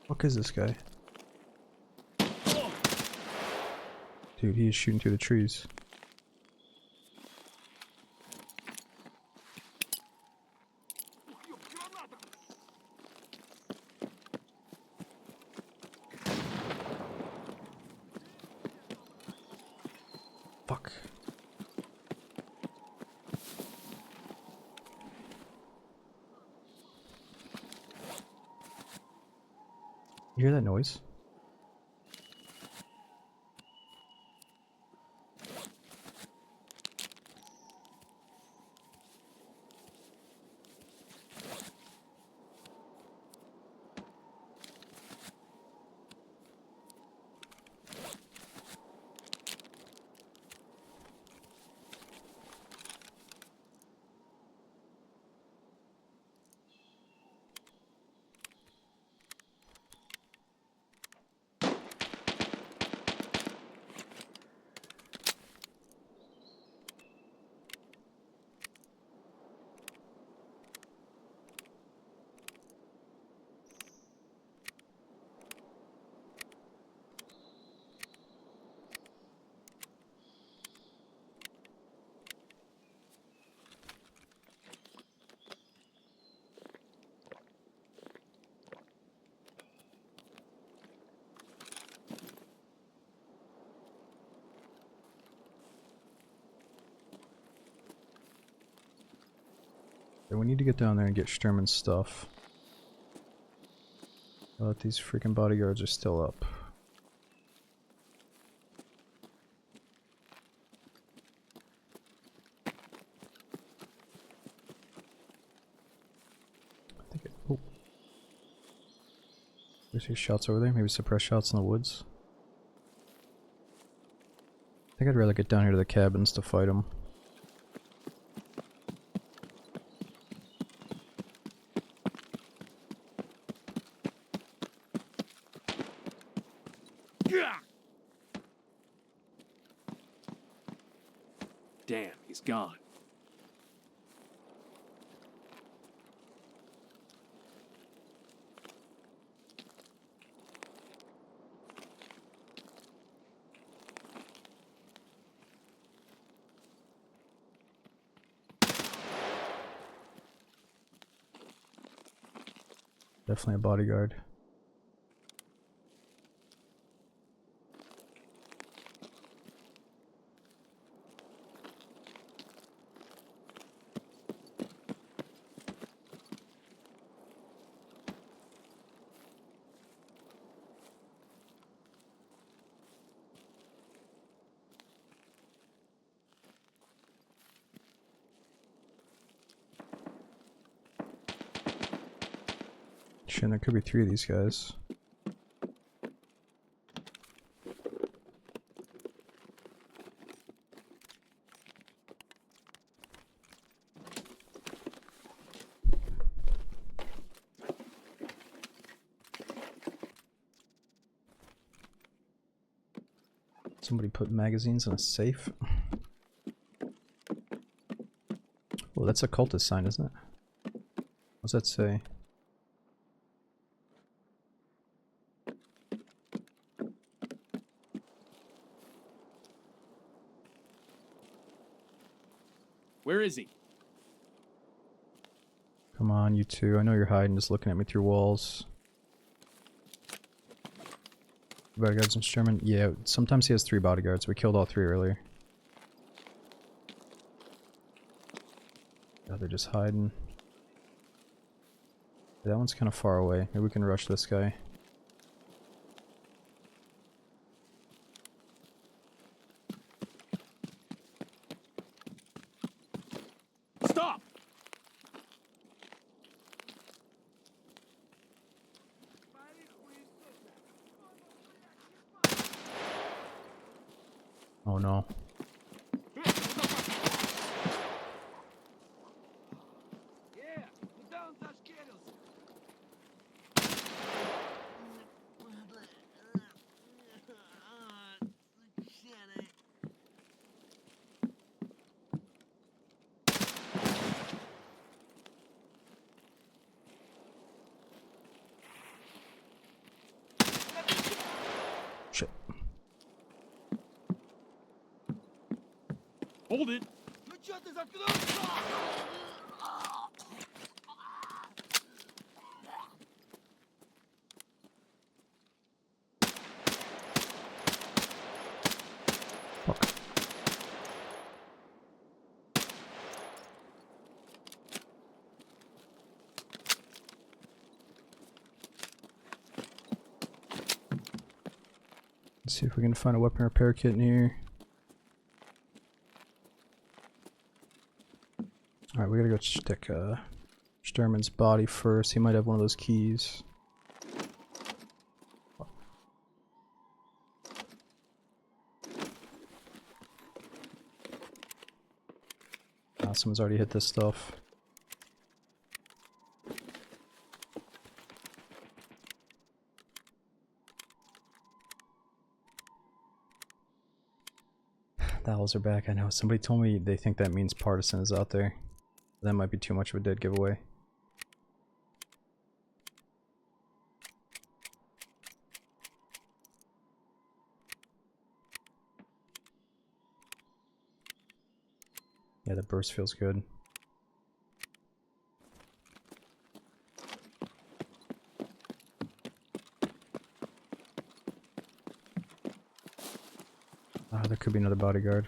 Fuck is this guy? Dude, he is shooting through the trees. Fuck. You hear that noise? We need to get down there and get Sturman's stuff. But these freaking bodyguards are still up. I think oh. There's these shots over there, maybe suppress shots in the woods. I think I'd rather get down here to the cabins to fight them. Damn, he's gone. Definitely a bodyguard. direction. There could be 3 of these guys. Somebody put magazines in a safe. Well, that's a cultist sign, isn't it? What's that say? Where is he? Come on, you two. I know you're hiding, just looking at me through walls. Bodyguards in Sherman? Yeah, sometimes he has 3 bodyguards. We killed all 3 earlier. God, they're just hiding. That one's kind of far away. Maybe we can rush this guy. Stop! Oh no. Shit. Hold it! Fuck. Let's see if we can find a weapon repair kit near. Alright, we gotta go check Sturman's body first. He might have one of those keys. Ah, someone's already hit this stuff. The owls are back, I know. Somebody told me they think that means Partisan is out there. That might be too much of a dead giveaway. Yeah, the burst feels good. Ah, there could be another bodyguard.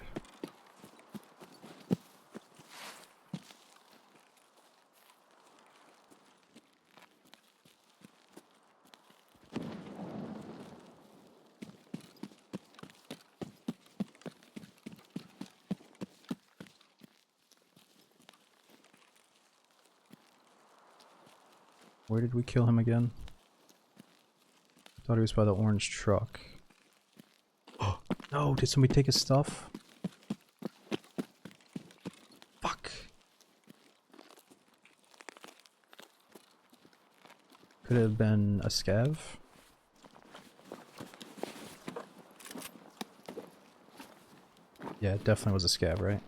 Where did we kill him again? I thought he was by the orange truck. Oh no, did somebody take his stuff? Fuck. Could have been a scav. Yeah, it definitely was a scav, right?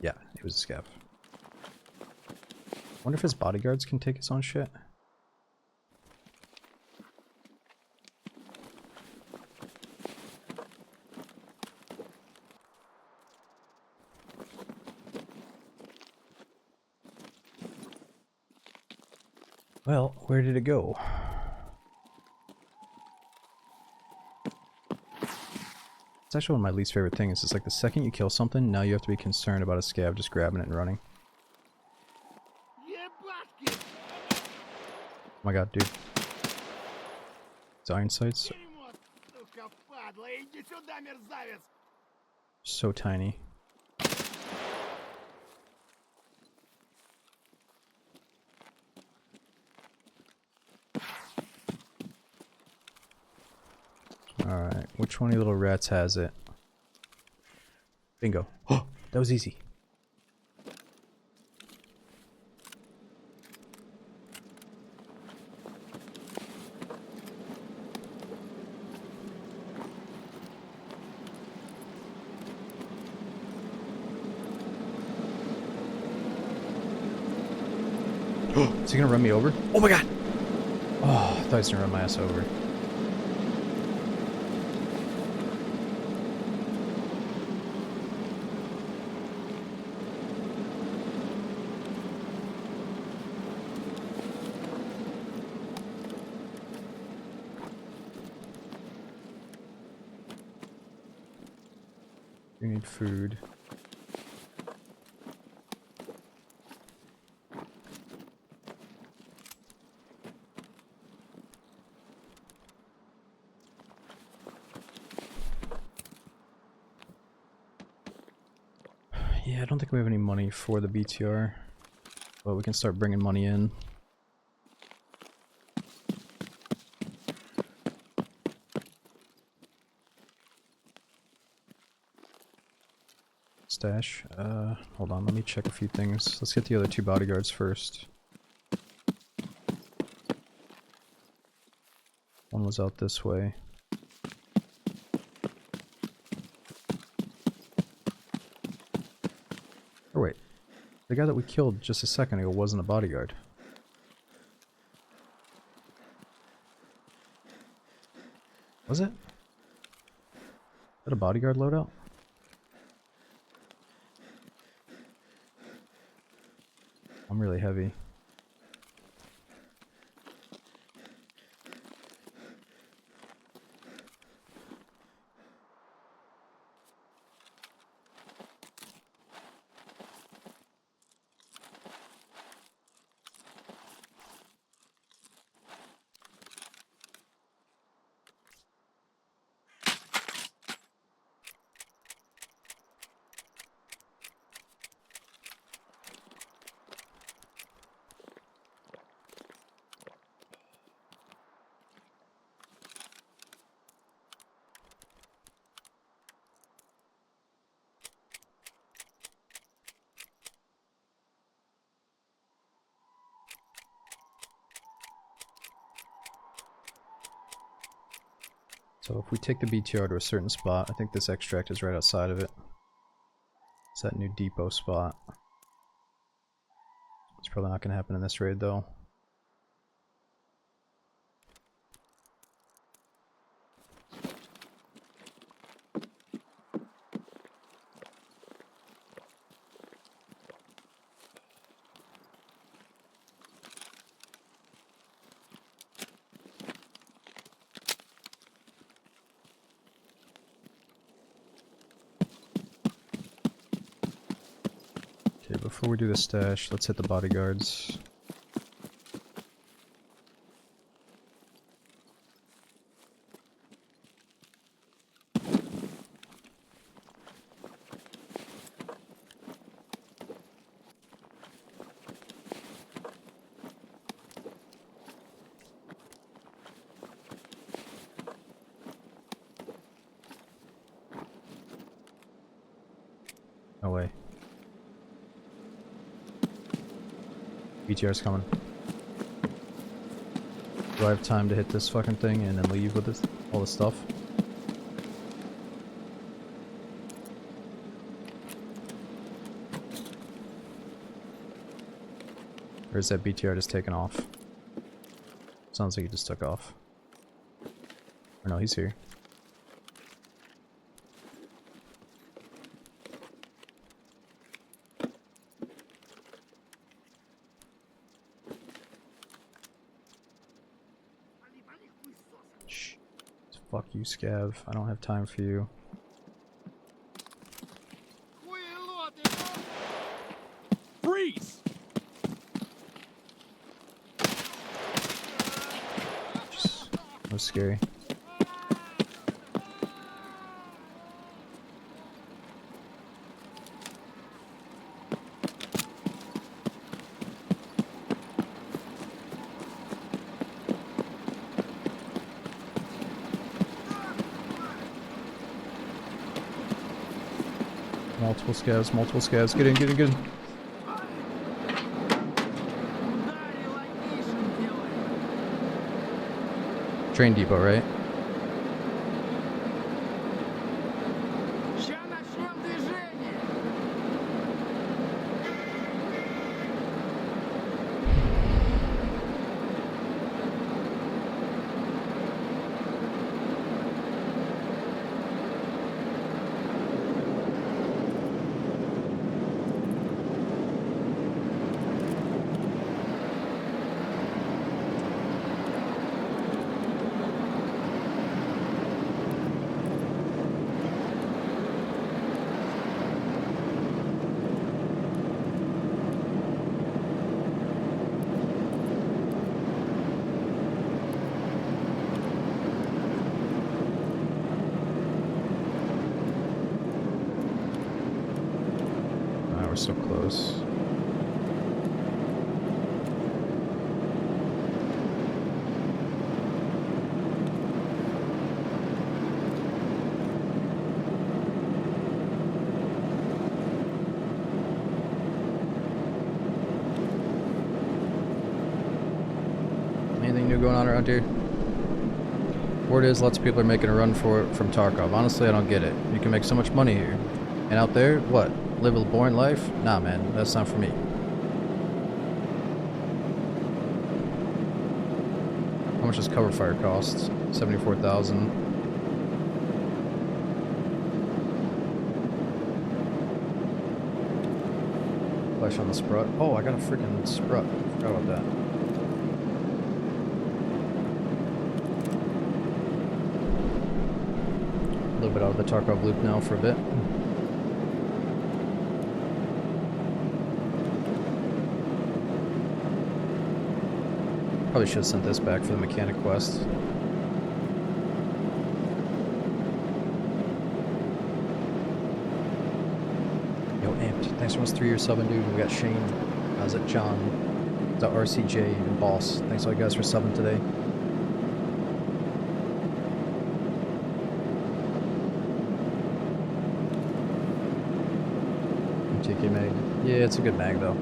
Yeah, it was a scav. Wonder if his bodyguards can take his own shit. Well, where did it go? It's actually one of my least favorite things. It's like the second you kill something, now you have to be concerned about a scav just grabbing it and running. Oh my god, dude. It's iron sights. So tiny. Which one of you little rats has it? Bingo. Oh, that was easy. Is he gonna run me over? Oh my god! Oh, I thought he was gonna run my ass over. You need food. Yeah, I don't think we have any money for the BTR, but we can start bringing money in. Stash. Hold on, let me check a few things. Let's get the other 2 bodyguards first. One was out this way. Oh wait, the guy that we killed just a second ago wasn't a bodyguard. Was it? Is that a bodyguard loadout? I'm really heavy. So if we take the BTR to a certain spot, I think this extract is right outside of it. It's that new depot spot. It's probably not going to happen in this raid though. Okay, before we do the stash, let's hit the bodyguards. No way. BTR's coming. Do I have time to hit this fucking thing and then leave with this, all the stuff? Or is that BTR just taking off? Sounds like he just took off. Or no, he's here. Shh. Fuck you, Scav. I don't have time for you. Freeze! Jeez. That was scary. Multiple scavs, multiple scavs. Get in, get in, get in. Train depot, right? We're so close. Anything new going on around here? Word is lots of people are making a run for it from Tarkov. Honestly, I don't get it. You can make so much money here. And out there, what? Live a boring life? Nah, man, that's not for me. How much does cover fire cost? 74,000. Flash on the sprut. Oh, I got a freaking sprut. Forgot about that. A little bit out of the Tarkov loop now for a bit. Probably should have sent this back for the mechanic quest. Yo, Amped. Thanks for almost 3 years subbing, dude. We got Shane. How's it, John? Is that RCJ and Boss? Thanks all you guys for subbing today. TK mag. Yeah, it's a good mag though.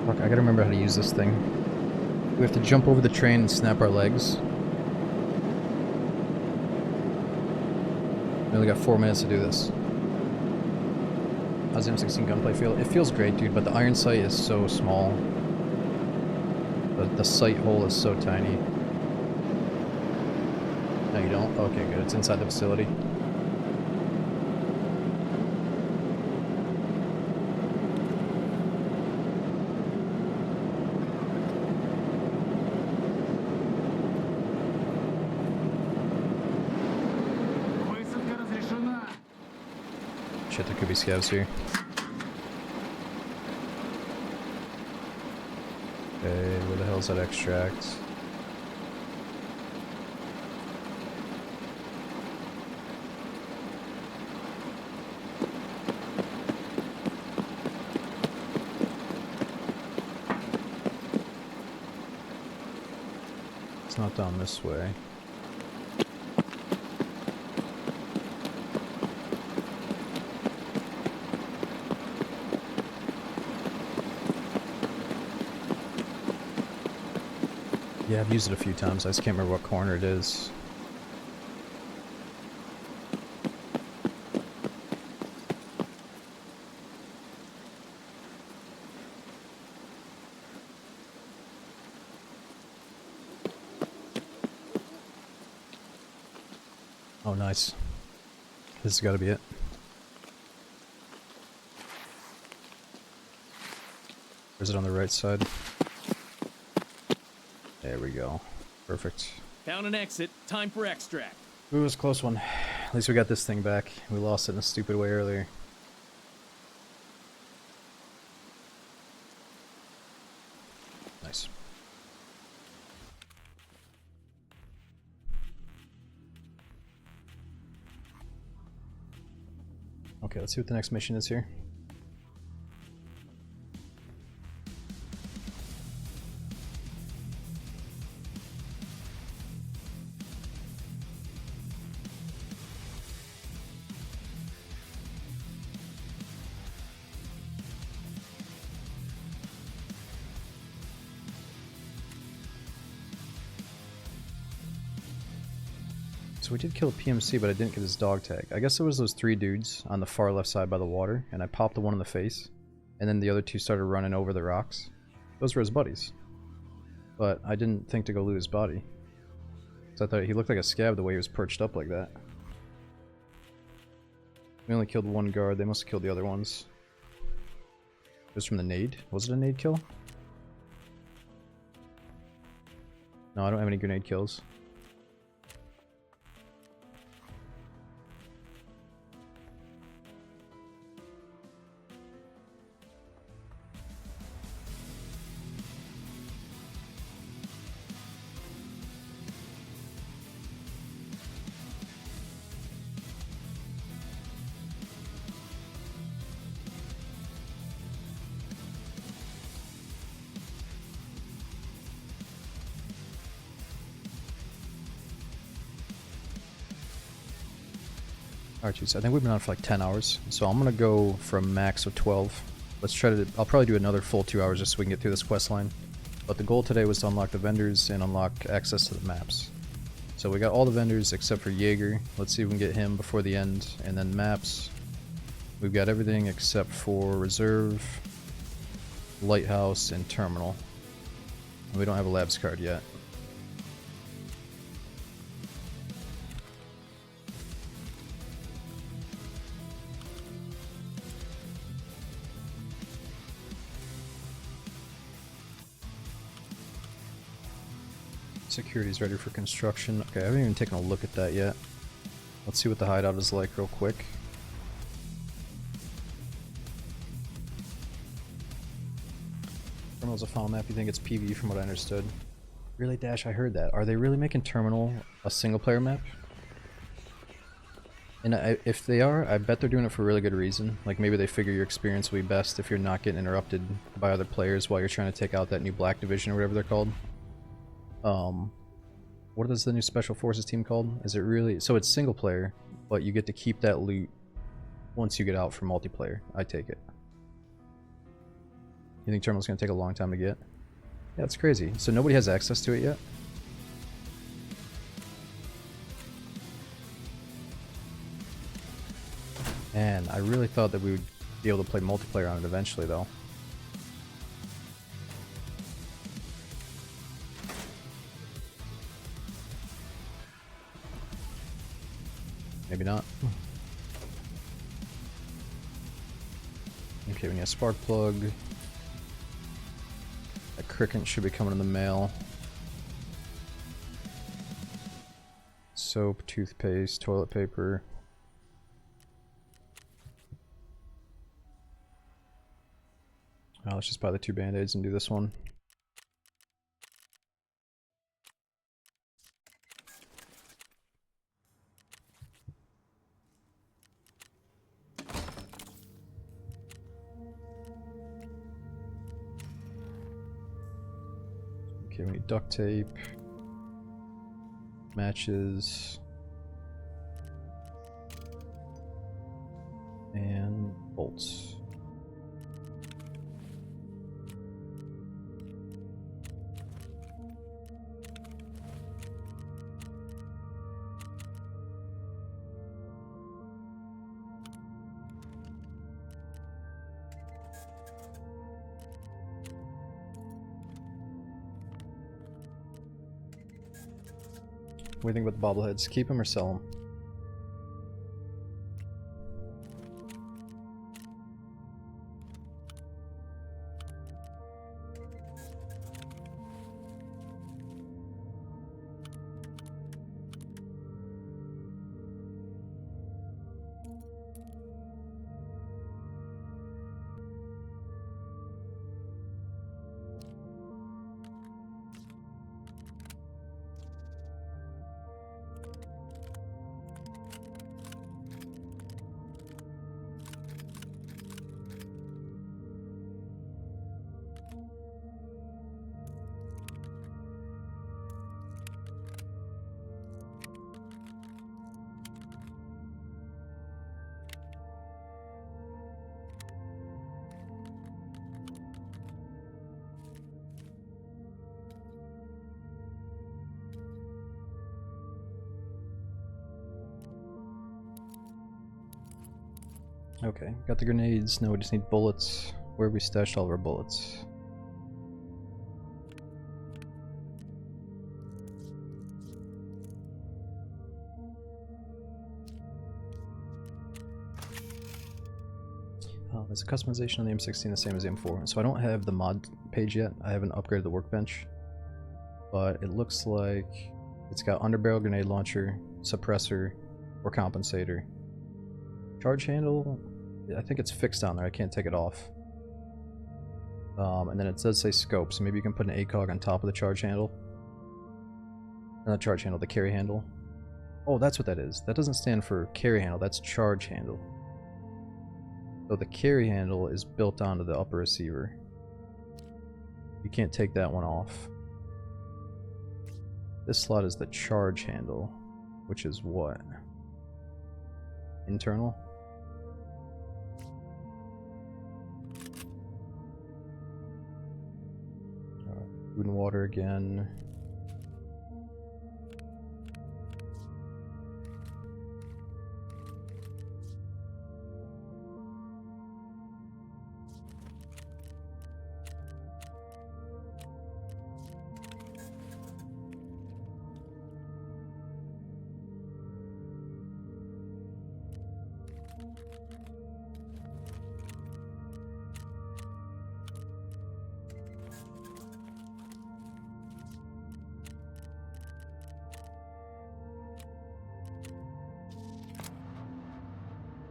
Fuck, I gotta remember how to use this thing. We have to jump over the train and snap our legs. We only got 4 minutes to do this. How's the M16 gunplay feel? It feels great, dude, but the iron sight is so small. The sight hole is so tiny. No, you don't? Okay, good. It's inside the facility. Shit, there could be scavs here. Okay, where the hell's that extract? It's not down this way. Yeah, I've used it a few times. I just can't remember what corner it is. Oh, nice. This has got to be it. Or is it on the right side? There we go. Perfect. Found an exit. Time for extract. Ooh, it was a close one. At least we got this thing back. We lost it in a stupid way earlier. Nice. Okay, let's see what the next mission is here. So we did kill a PMC, but I didn't get his dog tag. I guess it was those 3 dudes on the far left side by the water, and I popped the one in the face, and then the other 2 started running over the rocks. Those were his buddies. But I didn't think to go loot his body. So I thought he looked like a scab the way he was perched up like that. We only killed 1 guard, they must have killed the other ones. It was from the nade? Was it a nade kill? No, I don't have any grenade kills. Alright, so I think we've been on for like 10 hours, so I'm gonna go from max of 12. Let's try to, I'll probably do another full 2 hours just so we can get through this quest line. But the goal today was to unlock the vendors and unlock access to the maps. So we got all the vendors except for Jaeger. Let's see if we can get him before the end. And then maps, we've got everything except for reserve, lighthouse, and terminal. And we don't have a labs card yet. Security's ready for construction. Okay, I haven't even taken a look at that yet. Let's see what the hideout is like real quick. Terminal's a file map. You think it's PvE from what I understood. Really, Dash? I heard that. Are they really making Terminal a single player map? And if they are, I bet they're doing it for a really good reason. Like maybe they figure your experience will be best if you're not getting interrupted by other players while you're trying to take out that new Black Division or whatever they're called. What is the new Special Forces team called? Is it really... So it's single player, but you get to keep that loot once you get out for multiplayer. I take it. You think Terminal's gonna take a long time to get? Yeah, it's crazy. So nobody has access to it yet? Man, I really thought that we would be able to play multiplayer on it eventually, though. Maybe not. Okay, we need a spark plug. A cricket should be coming in the mail. Soap, toothpaste, toilet paper. Oh, let's just buy the 2 band-aids and do this one. Okay, we need duct tape, matches, and bolts. What do you think about the bobbleheads? Keep them or sell them? Okay, got the grenades. Now we just need bullets. Where have we stashed all of our bullets? There's a customization on the M16 the same as the M4. So I don't have the mod page yet. I haven't upgraded the workbench. But it looks like it's got underbarrel grenade launcher, suppressor, or compensator. Charge handle, I think it's fixed down there. I can't take it off. And then it does say scope, so maybe you can put an ACOG on top of the charge handle. Not charge handle, the carry handle. Oh, that's what that is. That doesn't stand for carry handle, that's charge handle. So the carry handle is built onto the upper receiver. You can't take that one off. This slot is the charge handle, which is what? Internal? Food and water again.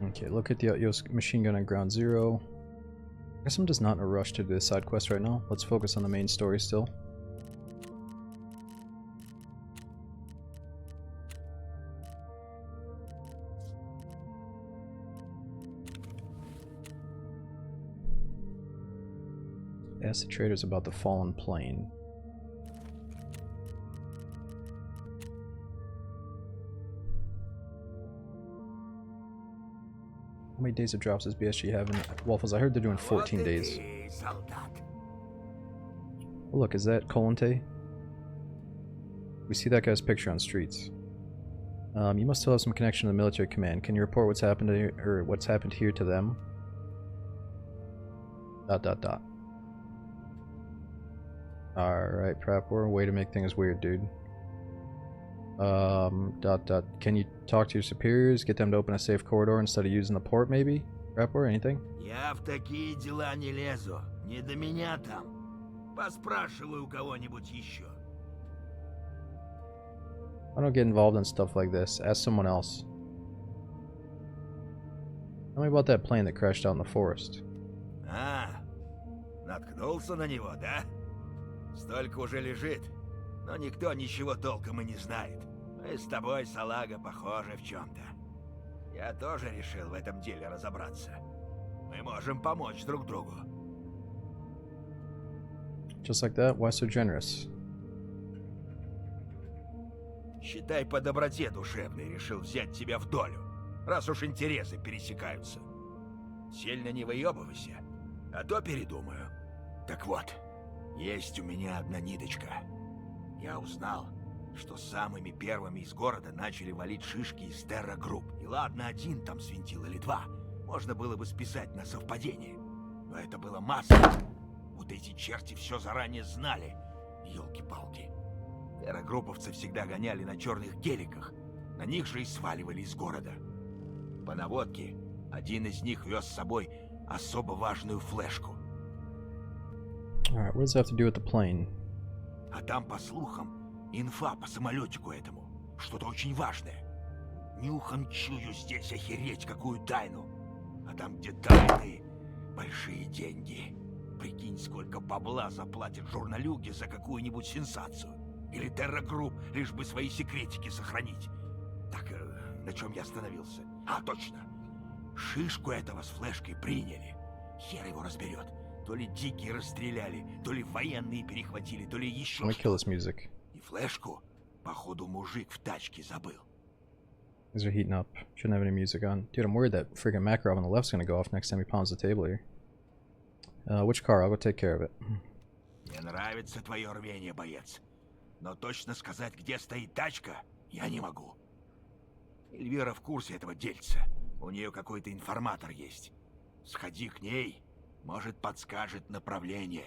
Okay, look at the machine gun on ground zero. I guess I'm just not in a rush to do the side quest right now. Let's focus on the main story still. Ask the traders about the fallen plane. How many days of drops does BSG have in Waffles? I heard they're doing 14 days. Oh, look, is that Colante? We see that guy's picture on streets. You must still have some connection to the military command. Can you report what's happened to or what's happened here to them? ... Alright, Prapor, way to make things weird, dude. Can you talk to your superiors, get them to open a safe corridor instead of using the port, maybe? Prapor, anything? Я в такие дела не лезу. Не до меня там. Поспрашиваю у кого-нибудь еще. I don't get involved in stuff like this. Ask someone else. Tell me about that plane that crashed out in the forest. Наткнулся на него, да? Столько уже лежит, но никто ничего толком и не знает. Мы с тобой, салага, похожи в чем-то. Я тоже решил в этом деле разобраться. Мы можем помочь друг другу. Just like that? Why so generous? Считай, по доброте душевной решил взять тебя в долю, раз уж интересы пересекаются. Сильно не выебывайся, а то передумаю. Так вот, есть у меня одна ниточка. Я узнал, что самыми первыми из города начали валить шишки из террагрупп. И ладно, один там свинтил или два. Можно было бы списать на совпадение. Но это было массово. Вот эти черти все заранее знали. Ёлки-палки. Террагрупповцы всегда гоняли на черных геликах. На них же и сваливали из города. По наводке, один из них вез с собой особо важную флешку. Alright, what does that have to do with the plane? А там, по слухам, инфа по самолетику этому. Что-то очень важное. Нюхом чую здесь охереть какую тайну. А там, где тайны, большие деньги. Прикинь, сколько бабла заплатят журналюги за какую-нибудь сенсацию. Или террагрупп, лишь бы свои секретики сохранить. Так, на чем я остановился? А, точно. Шишку этого с флешкой приняли. Хер его разберет. То ли дикие расстреляли, то ли военные перехватили, то ли еще что. И флешку, походу, мужик в тачке забыл. These are heating up. Shouldn't have any music on. Dude, I'm worried that freaking Makarov on the left's gonna go off next time he pounds the table here. Which car? I'll go take care of it. Мне нравится твое рвение, боец. Но точно сказать, где стоит тачка, я не могу. Эльвира в курсе этого дельца. У нее какой-то информатор есть. Сходи к ней, может, подскажет направление.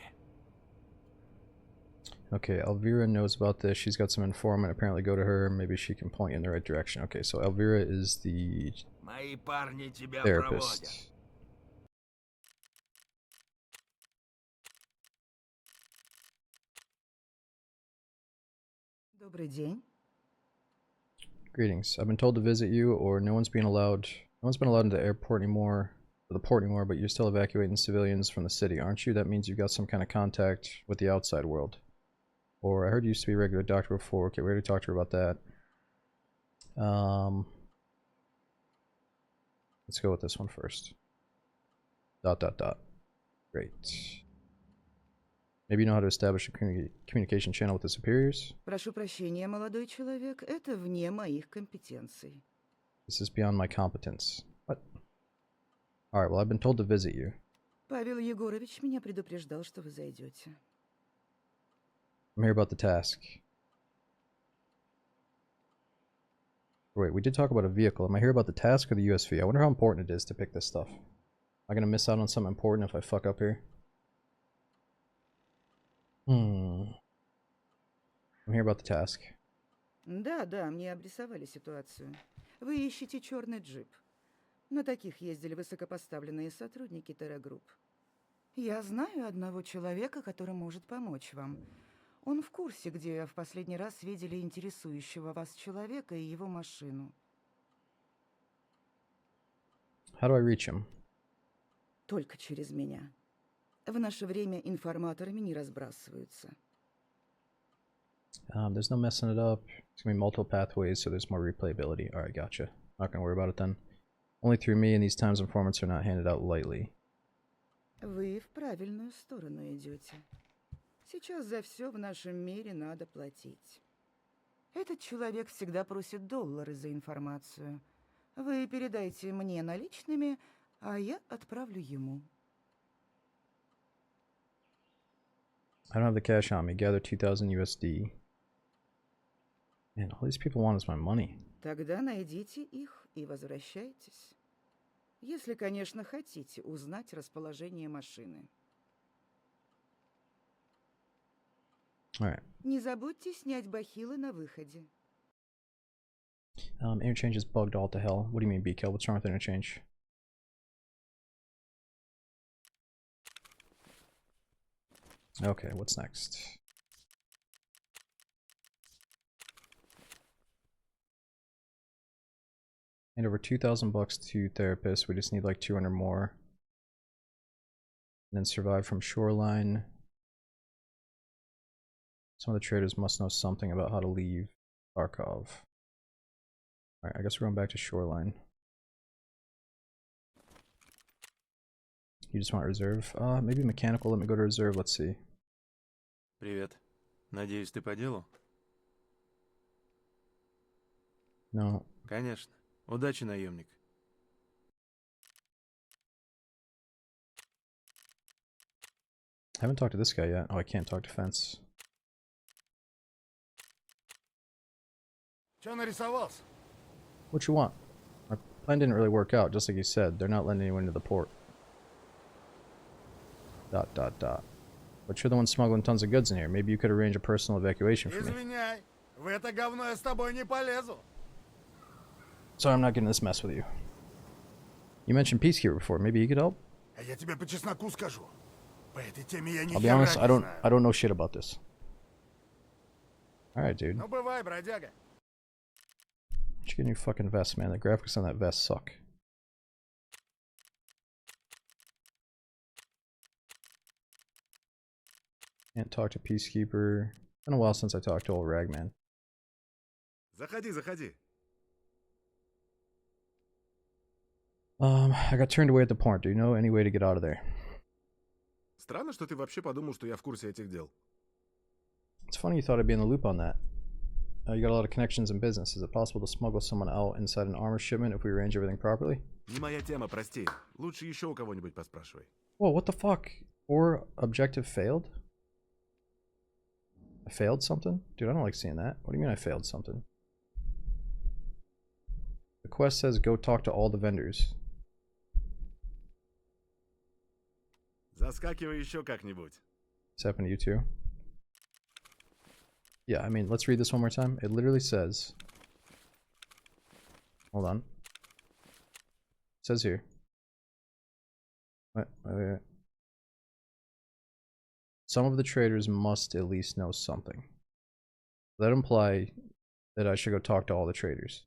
Okay, Elvira knows about this. She's got some informant. Apparently, go to her. Maybe she can point you in the right direction. Okay, so Elvira is the Мои парни тебя therapist. проводят. Добрый день. Greetings. I've been told to visit you, or no one's been allowed into the airport anymore, or the port anymore, but you're still evacuating civilians from the city, aren't you? That means you've got some kind of contact with the outside world. Or I heard you used to be a regular doctor before. Okay, we already talked to her about that. Let's go with this one first. ... Great. Maybe you know how to establish a communication channel with the superiors? Прошу прощения, молодой человек, это вне моих компетенций. This is beyond my competence. What? Alright, well, I've been told to visit you. Павел Егорович меня предупреждал, что вы зайдете. I'm here about the task. Wait, we did talk about a vehicle. Am I here about the task or the USV? I wonder how important it is to pick this stuff. Am I gonna miss out on something important if I fuck up here? I'm here about the task. Да, мне обрисовали ситуацию. Вы ищете черный джип. На таких ездили высокопоставленные сотрудники Террагрупп. Я знаю одного человека, который может помочь вам. Он в курсе, где в последний раз видели интересующего вас человека и его машину. How do I reach him? Только через меня. В наше время информаторами не разбрасываются. There's no messing it up. There's gonna be multiple pathways, so there's more replayability. Alright, gotcha. Not gonna worry about it then. Only through me, and these times informants are not handed out lightly. Вы в правильную сторону идете. Сейчас за все в нашем мире надо платить. Этот человек всегда просит доллары за информацию. Вы передайте мне наличными, а я отправлю ему. I don't have the cash on me. Gather 2000 USD. Man, all these people want is my money. Тогда найдите их и возвращайтесь. Если, конечно, хотите узнать расположение машины. Alright. Не забудьте снять бахилы на выходе. Interchange is bugged all to hell. What do you mean, BKL? What's wrong with interchange? Okay, what's next? And over 2,000 bucks to therapists. We just need like 200 more. And then survive from shoreline. Some of the traders must know something about how to leave Tarkov. Alright, I guess we're going back to shoreline. You just want reserve? Maybe mechanical. Let me go to reserve. Let's see. Привет. Надеюсь, ты по делу? No. Конечно. Удачи, наемник. I haven't talked to this guy yet. Oh, I can't talk to Fence. Чё нарисовался? What you want? Our plan didn't really work out, just like you said. They're not letting anyone into the port. ... But you're the one smuggling tons of goods in here. Maybe you could arrange a personal evacuation for me. Извиняй, в это говно я с тобой не полезу. Sorry, I'm not getting this mess with you. You mentioned Peacekeeper before. Maybe he could help? А я тебе по чесноку скажу. По этой теме я ни I'll be хера honest, не I don't знаю. know shit about this. Alright, dude. Ну бывай, бродяга. Why you get a new fucking vest, man? The graphics on that vest suck. Can't talk to Peacekeeper. Been a while since I talked to old Ragman. Заходи, заходи. I got turned away at the port. Do you know any way to get out of there? Странно, что ты вообще подумал, что я в курсе этих дел. It's funny you thought I'd be in the loop on that. You got a lot of connections in business. Is it possible to smuggle someone out inside an armor shipment if we arrange everything properly? Не моя тема, прости. Лучше еще у кого-нибудь поспрашивай. Whoa, what the fuck? Or objective failed? I failed something? Dude, I don't like seeing that. What do you mean I failed something? The quest says go talk to all the vendors. Заскакивай еще как-нибудь. This happened to you too? Yeah, I mean, let's read this one more time. It literally says... Hold on. It says here. Wait. Some of the traders must at least know something. That imply that I should go talk to all the traders.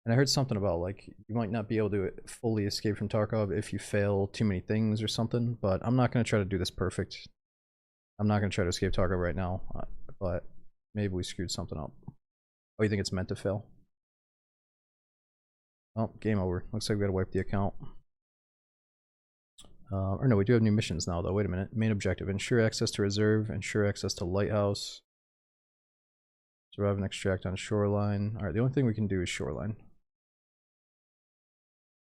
And I heard something about, like, you might not be able to fully escape from Tarkov if you fail too many things or something, but I'm not going to try to do this perfect. I'm not going to try to escape Tarkov right now, but maybe we screwed something up. Oh, you think it's meant to fail? Oh, game over. Looks like we gotta wipe the account. Or no, we do have new missions now, though. Wait a minute. Main objective. Ensure access to reserve. Ensure access to lighthouse. Survive and extract on shoreline. Alright, the only thing we can do is shoreline.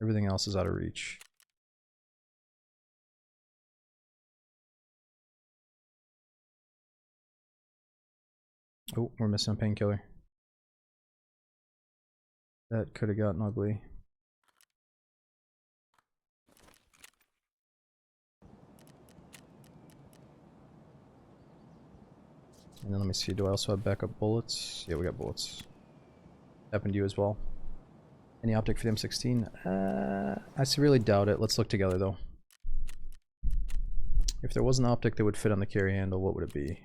Everything else is out of reach. Oh, we're missing a painkiller. That could have gotten ugly. And then let me see, do I also have backup bullets? Yeah, we got bullets. Happened to you as well. Any optic for the M16? I severely doubt it. Let's look together though. If there was an optic that would fit on the carry handle, what would it be?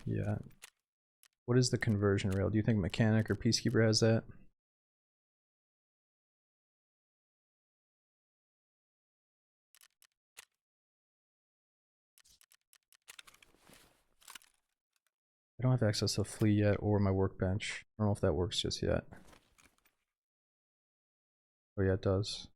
Yeah. What is the conversion rail? Do you think Mechanic or Peacekeeper has that? I don't have access to Flea yet or my workbench. I don't know if that works just yet. Oh yeah, it does.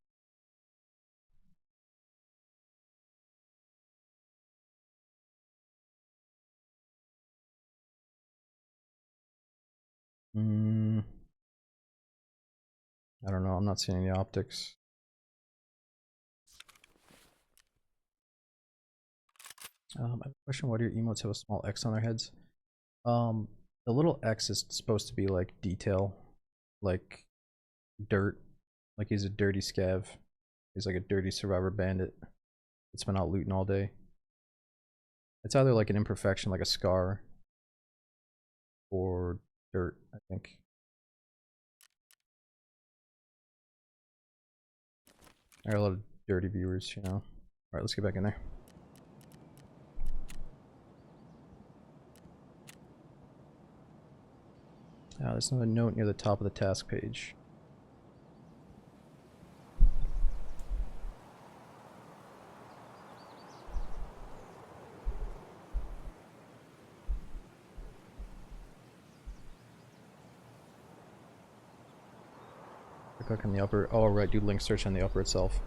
I don't know, I'm not seeing any optics. I have a question, why do your emotes have a small X on their heads? The little X is supposed to be like detail, like dirt, like he's a dirty scav. He's like a dirty survivor bandit that's been out looting all day. It's either like an imperfection, like a scar, or dirt, I think. I got a lot of dirty viewers, you know. Alright, let's get back in there. There's another note near the top of the task page. Click on the upper. Oh, right, do link search on the upper itself.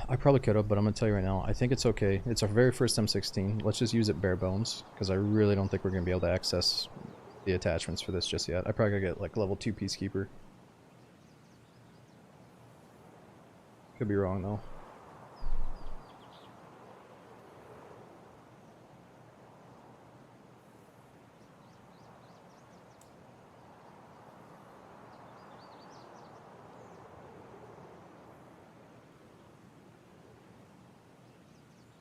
I probably could have, but I'm gonna tell you right now, I think it's okay. It's our very first M16. Let's just use it bare bones, because I really don't think we're gonna be able to access the attachments for this just yet. I probably gotta get like level 2 Peacekeeper. Could be wrong though.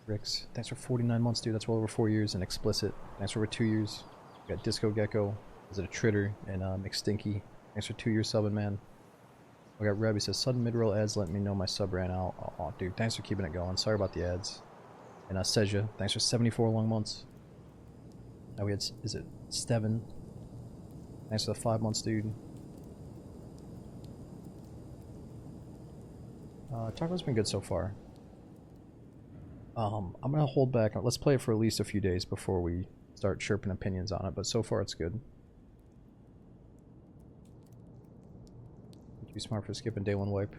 Rix, thanks for 49 months, dude. That's well over 4 years. And Explicit, thanks for over 2 years. We got Disco Gecko, is it a Tritter, and McStinky, thanks for 2 years subbing, man. We got Reb, he says, sudden mid-roll ads let me know my sub ran out. Oh, dude, thanks for keeping it going. Sorry about the ads. And Seja, thanks for 74 long months. Now we had, is it Steven? Thanks for the 5 months, dude. Tarkov's been good so far. I'm gonna hold back. Let's play it for at least a few days before we start chirping opinions on it, but so far it's good. Be smart for skipping day one wipe.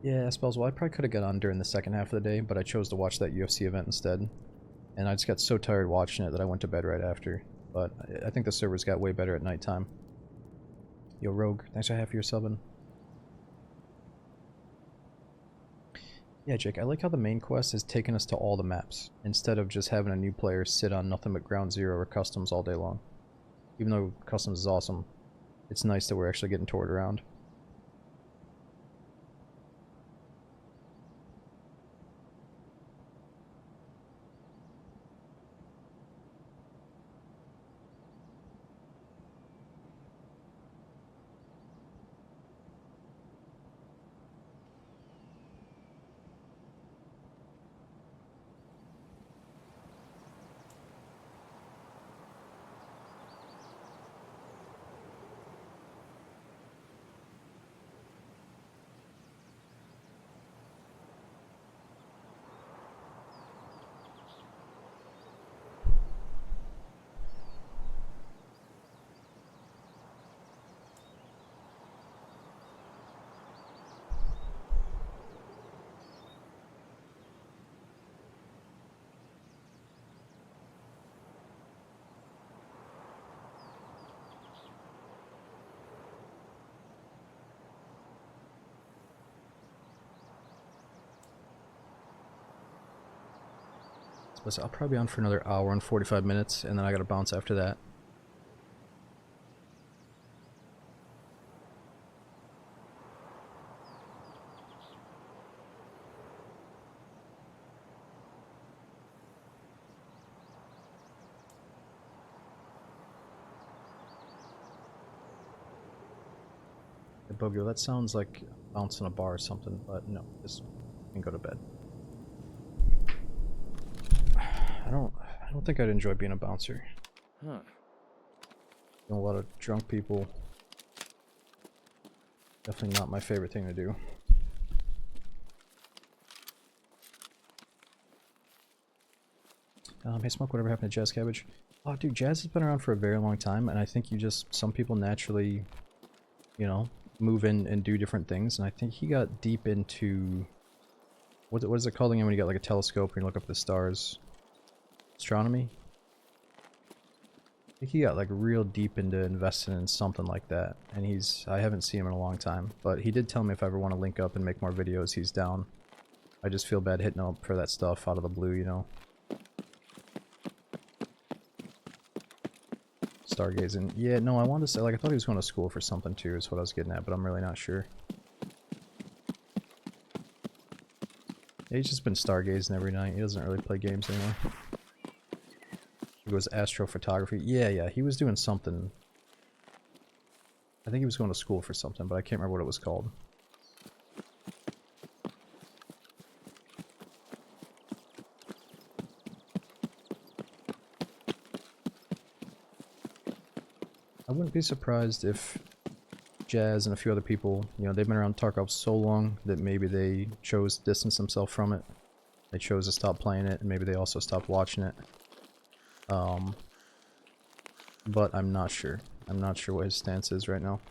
Yeah, spells. Well, I probably could have got on during the second half of the day, but I chose to watch that UFC event instead. And I just got so tired watching it that I went to bed right after. But I think the servers got way better at nighttime. Yo, Rogue, thanks for half of your subbing. Yeah, Jake, I like how the main quest has taken us to all the maps, instead of just having a new player sit on nothing but Ground Zero or Customs all day long. Even though Customs is awesome, it's nice that we're actually getting toured around. So I'll probably be on for another hour and 45 minutes, and then I gotta bounce after that. Hey, Bogio, that sounds like bouncing a bar or something, but no, just can go to bed. I don't think I'd enjoy being a bouncer. Huh. A lot of drunk people. Definitely not my favorite thing to do. Hey Smoke, whatever happened to Jazz Cabbage? Oh dude, Jazz has been around for a very long time, and I think some people naturally, you know, move in and do different things, and I think he got deep into, what is it called again when you got like a telescope and you look up at the stars? Astronomy? I think he got like real deep into investing in something like that, and I haven't seen him in a long time, but he did tell me if I ever want to link up and make more videos, he's down. I just feel bad hitting up for that stuff out of the blue, you know. Stargazing. Yeah, no, I wanted to say, like, I thought he was going to school for something too, is what I was getting at, but I'm really not sure. Yeah, he's just been stargazing every night. He doesn't really play games anymore. He goes astrophotography. Yeah, he was doing something. I think he was going to school for something, but I can't remember what it was called. I wouldn't be surprised if Jazz and a few other people, you know, they've been around Tarkov so long that maybe they chose to distance themselves from it. They chose to stop playing it, and maybe they also stopped watching it. But I'm not sure. I'm not sure what his stance is right now.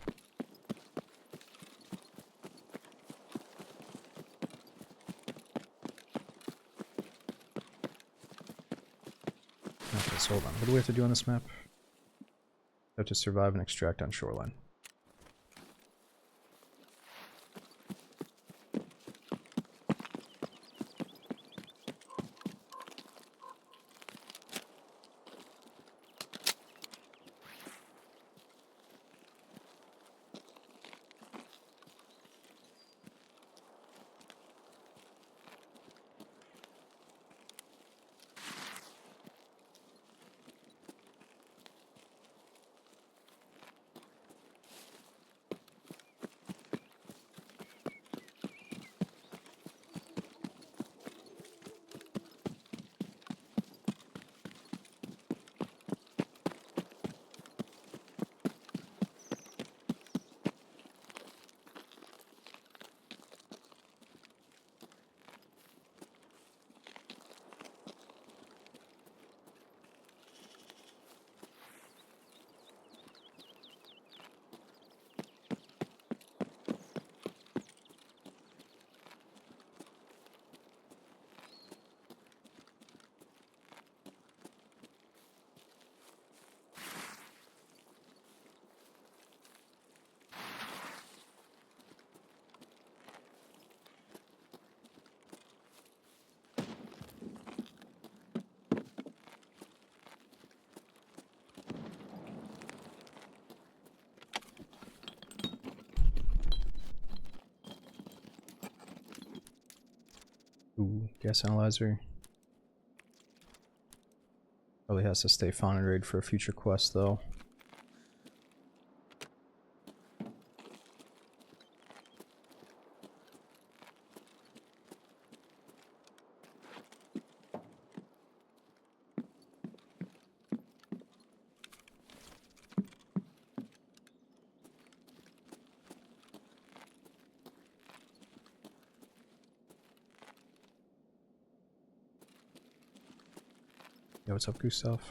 Okay, so hold on. What do we have to do on this map? We have to survive and extract on shoreline. Gas analyzer. Probably has to stay found and raid for a future quest though. Yo, what's up, Gustav?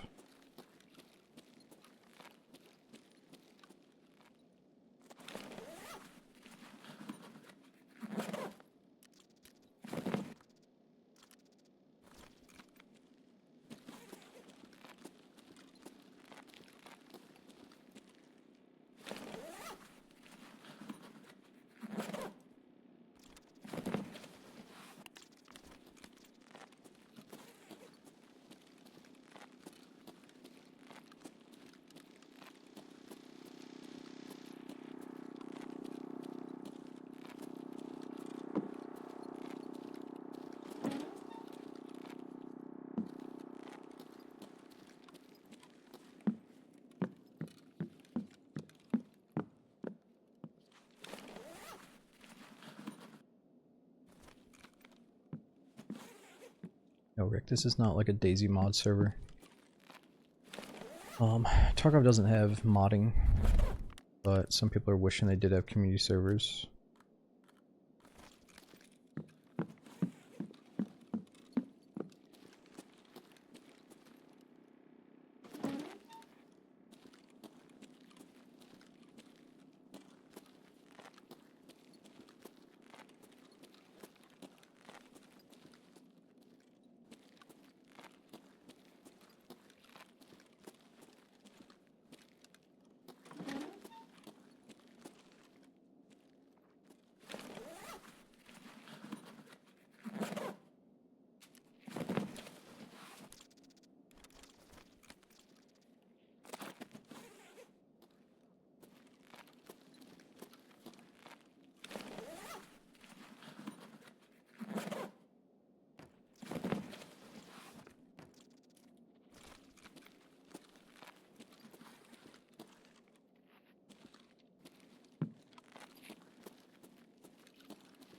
No, Rick, this is not like a DayZ mod server. Tarkov doesn't have modding, but some people are wishing they did have community servers.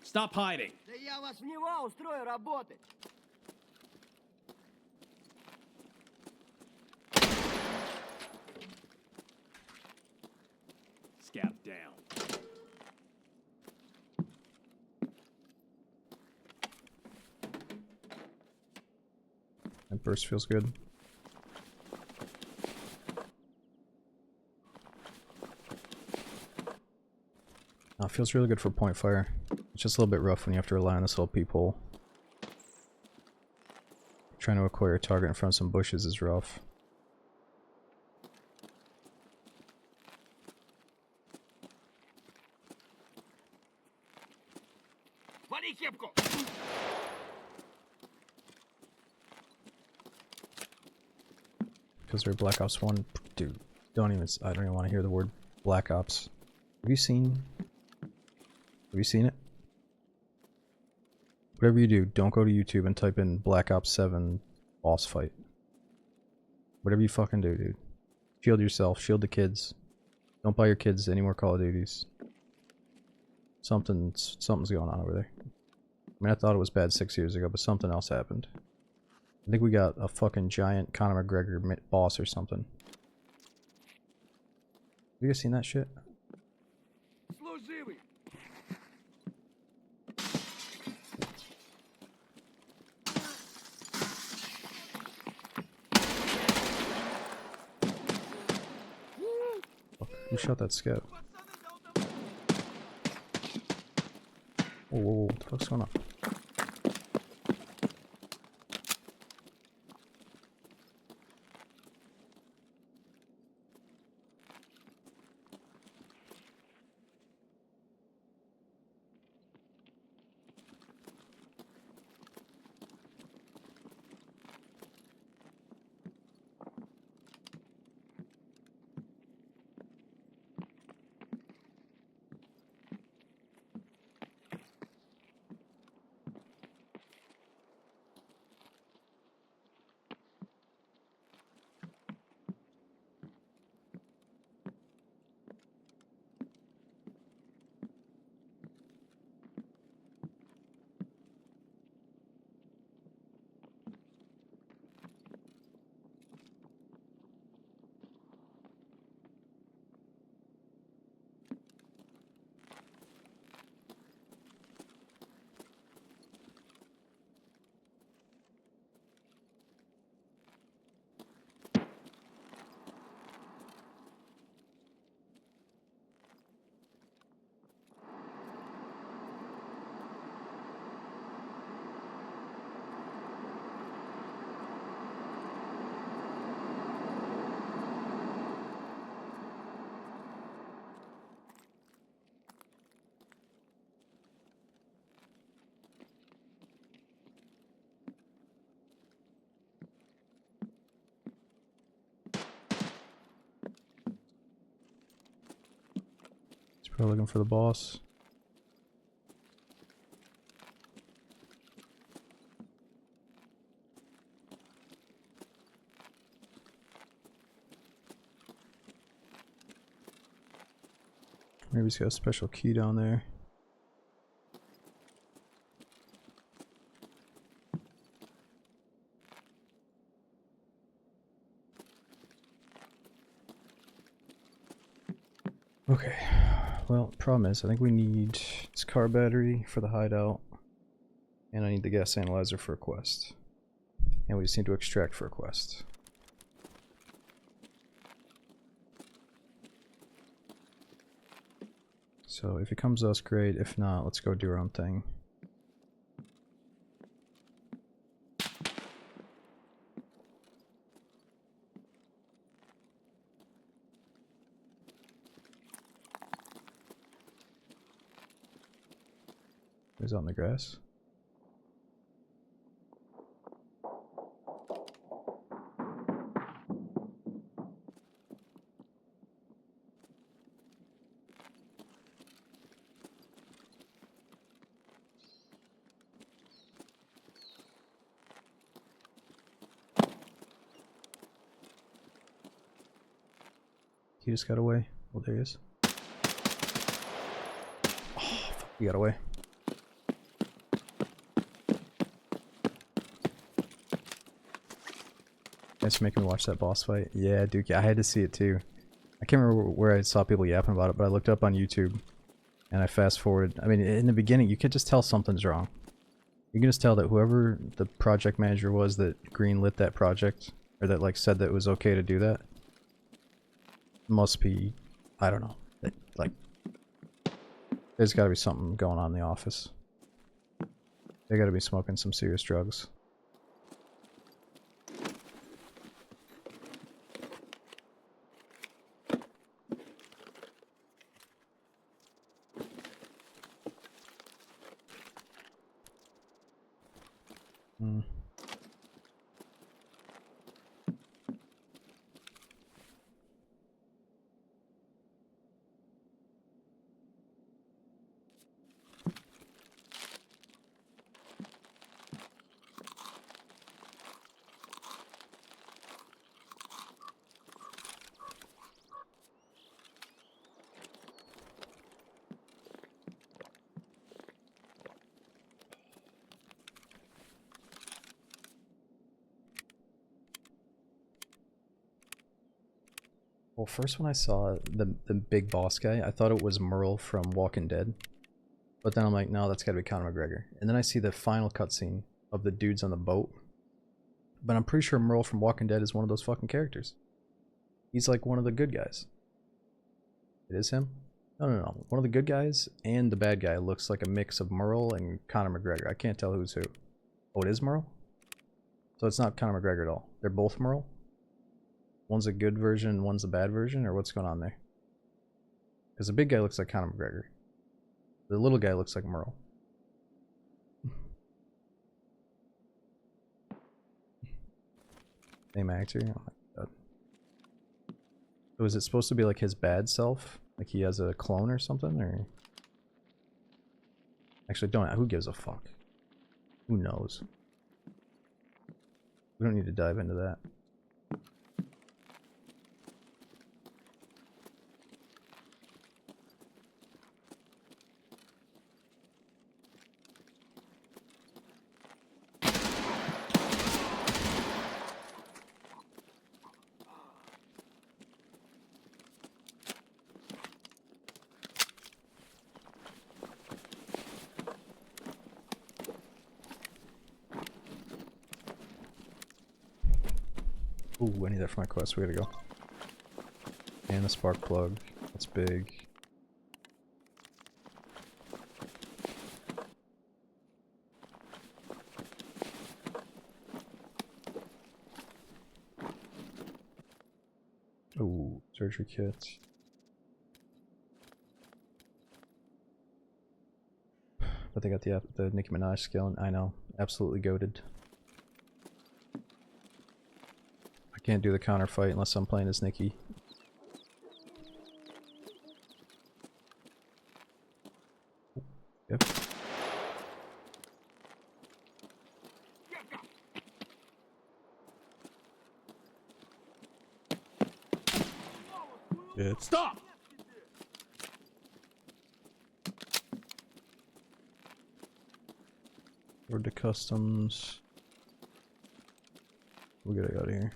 Stop hiding. Да я вас в него устрою работать. Scout down. That burst feels good. It feels really good for point fire. It's just a little bit rough when you have to rely on this little peephole. Trying to acquire a target in front of some bushes is rough. Because they're Black Ops 1. Dude, I don't even want to hear the word Black Ops. Have you seen it? Whatever you do, don't go to YouTube and type in Black Ops 7 boss fight. Whatever you fucking do, dude. Shield yourself, shield the kids. Don't buy your kids any more Call of Duties. Something's going on over there. I mean, I thought it was bad 6 years ago, but something else happened. I think we got a fucking giant Conor McGregor boss or something. Have you guys seen that shit? Who shot that scout? Whoa, whoa, whoa, what the fuck's going on? Go looking for the boss. Maybe he's got a special key down there. Okay, well, problem is, I think we need this car battery for the hideout, and I need the gas analyzer for a quest. And we just need to extract for a quest. So if it comes to us, great. If not, let's go do our own thing. Is on the grass. He just got away. Oh, there he is. Oh, he got away. Thanks for making me watch that boss fight. Yeah, Dookie, I had to see it too. I can't remember where I saw people yapping about it, but I looked up on YouTube and I fast forwarded. I mean, in the beginning, you could just tell something's wrong. You can just tell that whoever the project manager was that greenlit that project, or that like said that it was okay to do that, must be, I don't know, like, there's got to be something going on in the office. They got to be smoking some serious drugs. Well, first when I saw the big boss guy, I thought it was Merle from Walking Dead. But then I'm like, no, that's gotta be Conor McGregor. And then I see the final cutscene of the dudes on the boat. But I'm pretty sure Merle from Walking Dead is one of those fucking characters. He's like one of the good guys. It is him? No. One of the good guys and the bad guy looks like a mix of Merle and Conor McGregor. I can't tell who's who. Oh, it is Merle? So it's not Conor McGregor at all. They're both Merle? One's a good version and one's a bad version, or what's going on there? Because the big guy looks like Conor McGregor. The little guy looks like Merle. Same actor? Oh my god. So is it supposed to be like his bad self? Like he has a clone or something? Or actually, don't. Who gives a fuck? Who knows? We don't need to dive into that. Ooh, I need that for my quest. We gotta go. And the spark plug. That's big. Ooh, surgery kit. But they got the Nicki Minaj skill, and I know, absolutely goated. I can't do the counter fight unless I'm playing as Nicki. It's Stop! Road to customs. We'll get it out of here.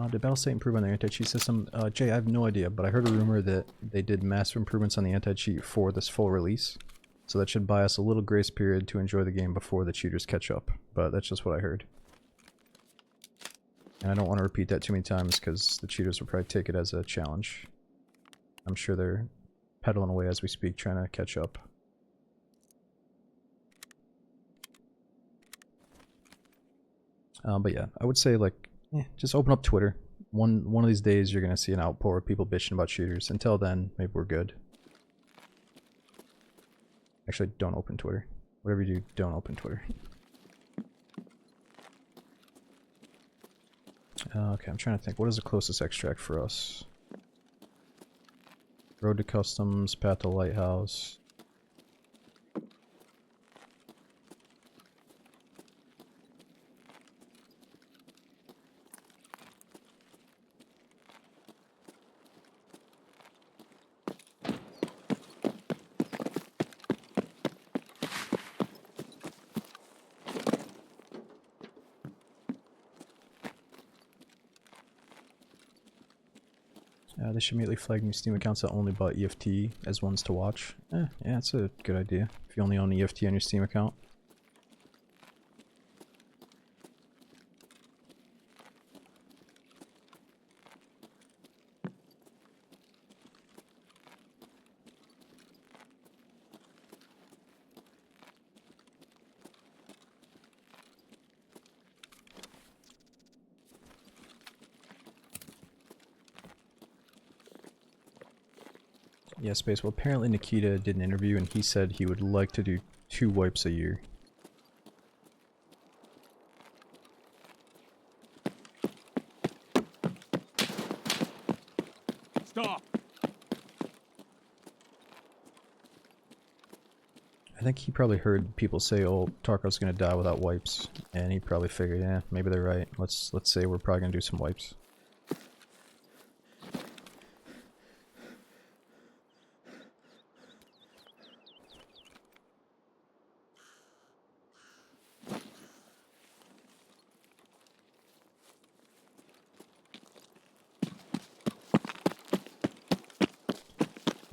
Did Battlestate improve on their anti-cheat system? Jay, I have no idea, but I heard a rumor that they did massive improvements on the anti-cheat for this full release. So that should buy us a little grace period to enjoy the game before the cheaters catch up. But that's just what I heard. And I don't want to repeat that too many times because the cheaters will probably take it as a challenge. I'm sure they're pedaling away as we speak, trying to catch up. But yeah, I would say like, just open up Twitter. One of these days you're gonna see an outpour of people bitching about cheaters. Until then, maybe we're good. Actually, don't open Twitter. Whatever you do, don't open Twitter. Okay, I'm trying to think. What is the closest extract for us? Road to Customs, Path to Lighthouse. They should immediately flag new Steam accounts that only bought EFT as ones to watch. Yeah, that's a good idea. If you only own EFT on your Steam account. Yeah, Space. Well, apparently Nikita did an interview and he said he would like to do 2 wipes a year. Stop! I think he probably heard people say, "Oh, Tarkov's gonna die without wipes," and he probably figured, "Yeah, maybe they're right. Let's say we're probably gonna do some wipes."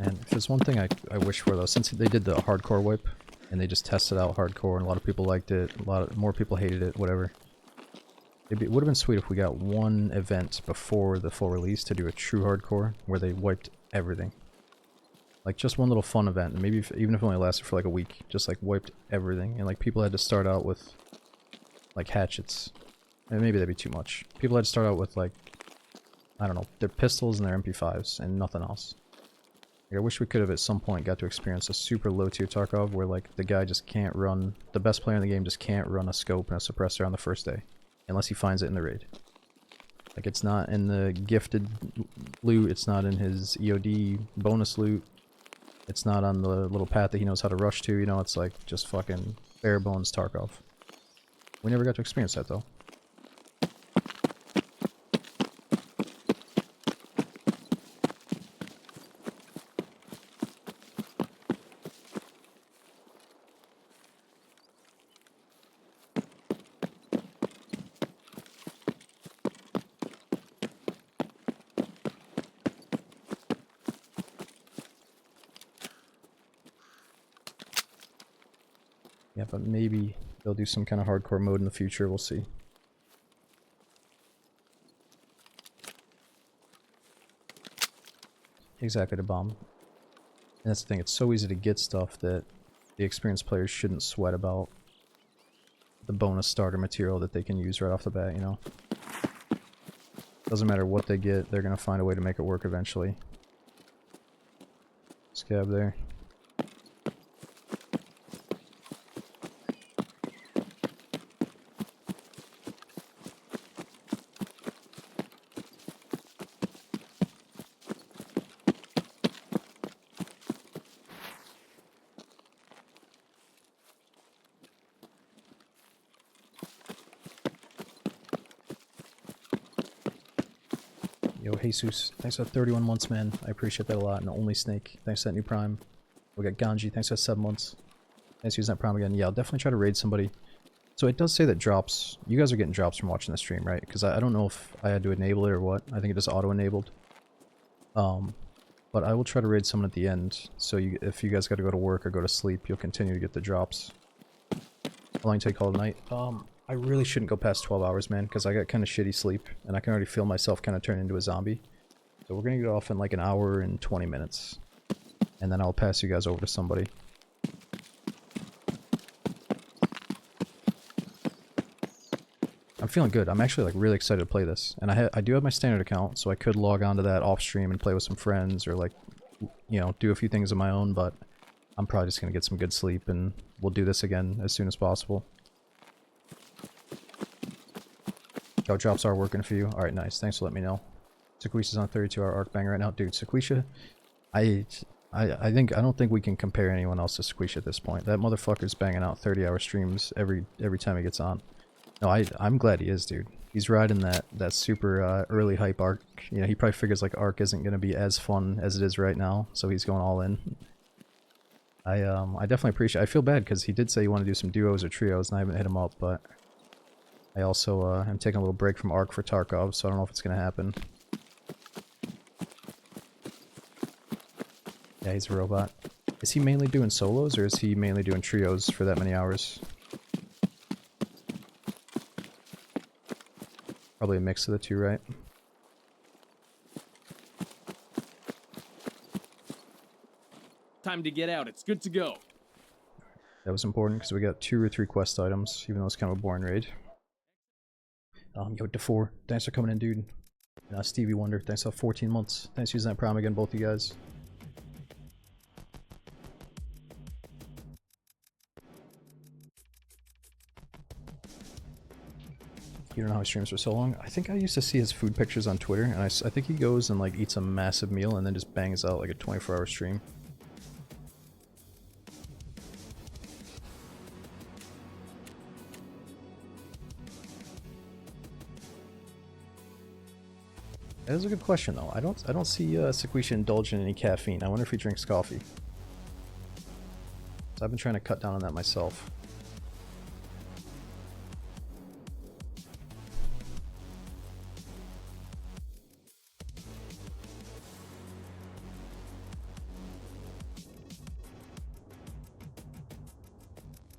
And if there's one thing I wish for though, since they did the hardcore wipe and they just tested out hardcore and a lot of people liked it, more people hated it, whatever. It would have been sweet if we got one event before the full release to do a true hardcore where they wiped everything. Like just one little fun event, and maybe even if it only lasted for like a week, just like wiped everything, and like people had to start out with like hatchets. And maybe that'd be too much. People had to start out with like, I don't know, their pistols and their MP5s and nothing else. Like, I wish we could have at some point got to experience a super low tier Tarkov where like the guy just can't run, the best player in the game just can't run a scope and a suppressor on the first day. Unless he finds it in the raid. Like it's not in the gifted loot, it's not in his EOD bonus loot, it's not on the little path that he knows how to rush to, you know, it's like just fucking bare bones Tarkov. We never got to experience that though. Yeah, but maybe they'll do some kind of hardcore mode in the future, we'll see. Exactly, the bomb. And that's the thing, it's so easy to get stuff that the experienced players shouldn't sweat about the bonus starter material that they can use right off the bat, you know? Doesn't matter what they get, they're gonna find a way to make it work eventually. Scab there. Yo, Jesus, thanks for 31 months, man. I appreciate that a lot. And Only Snake, thanks for that new Prime. We got Ganji, thanks for 7 months. Thanks for using that Prime again. Yeah, I'll definitely try to raid somebody. So it does say that drops, you guys are getting drops from watching the stream, right? Because I don't know if I had to enable it or what. I think it just auto-enabled. But I will try to raid someone at the end. So if you guys got to go to work or go to sleep, you'll continue to get the drops. How long you take all night? I really shouldn't go past 12 hours, man, because I got kind of shitty sleep, and I can already feel myself kind of turn into a zombie. So we're gonna get off in like an hour and 20 minutes. And then I'll pass you guys over to somebody. I'm feeling good. I'm actually like really excited to play this. And I do have my standard account, so I could log on to that off stream and play with some friends or like, you know, do a few things of my own, but I'm probably just gonna get some good sleep and we'll do this again as soon as possible. How drops are working for you? Alright, nice. Thanks for letting me know. Sequisha's on a 32-hour arc banger right now. Dude, Sequisha, I don't think we can compare anyone else to Sequisha at this point. That motherfucker's banging out 30-hour streams every time he gets on. No, I'm glad he is, dude. He's riding that super early hype arc. You know, he probably figures like arc isn't gonna be as fun as it is right now, so he's going all in. I definitely appreciate. I feel bad because he did say he wanted to do some duos or trios, and I haven't hit him up, but I also am taking a little break from arc for Tarkov, so I don't know if it's gonna happen. Yeah, he's a robot. Is he mainly doing solos, or is he mainly doing trios for that many hours? Probably a mix of the two, right? Time to get out. It's good to go. That was important because we got 2 or 3 quest items, even though it's kind of a boring raid. Yo, DeFore, thanks for coming in, dude. And, Stevie Wonder, thanks for 14 months. Thanks for using that Prime again, both of you guys. You don't know how he streams for so long? I think I used to see his food pictures on Twitter, and I think he goes and like eats a massive meal and then just bangs out like a 24-hour stream. That is a good question though. I don't see Sequisha indulge in any caffeine. I wonder if he drinks coffee. So I've been trying to cut down on that myself.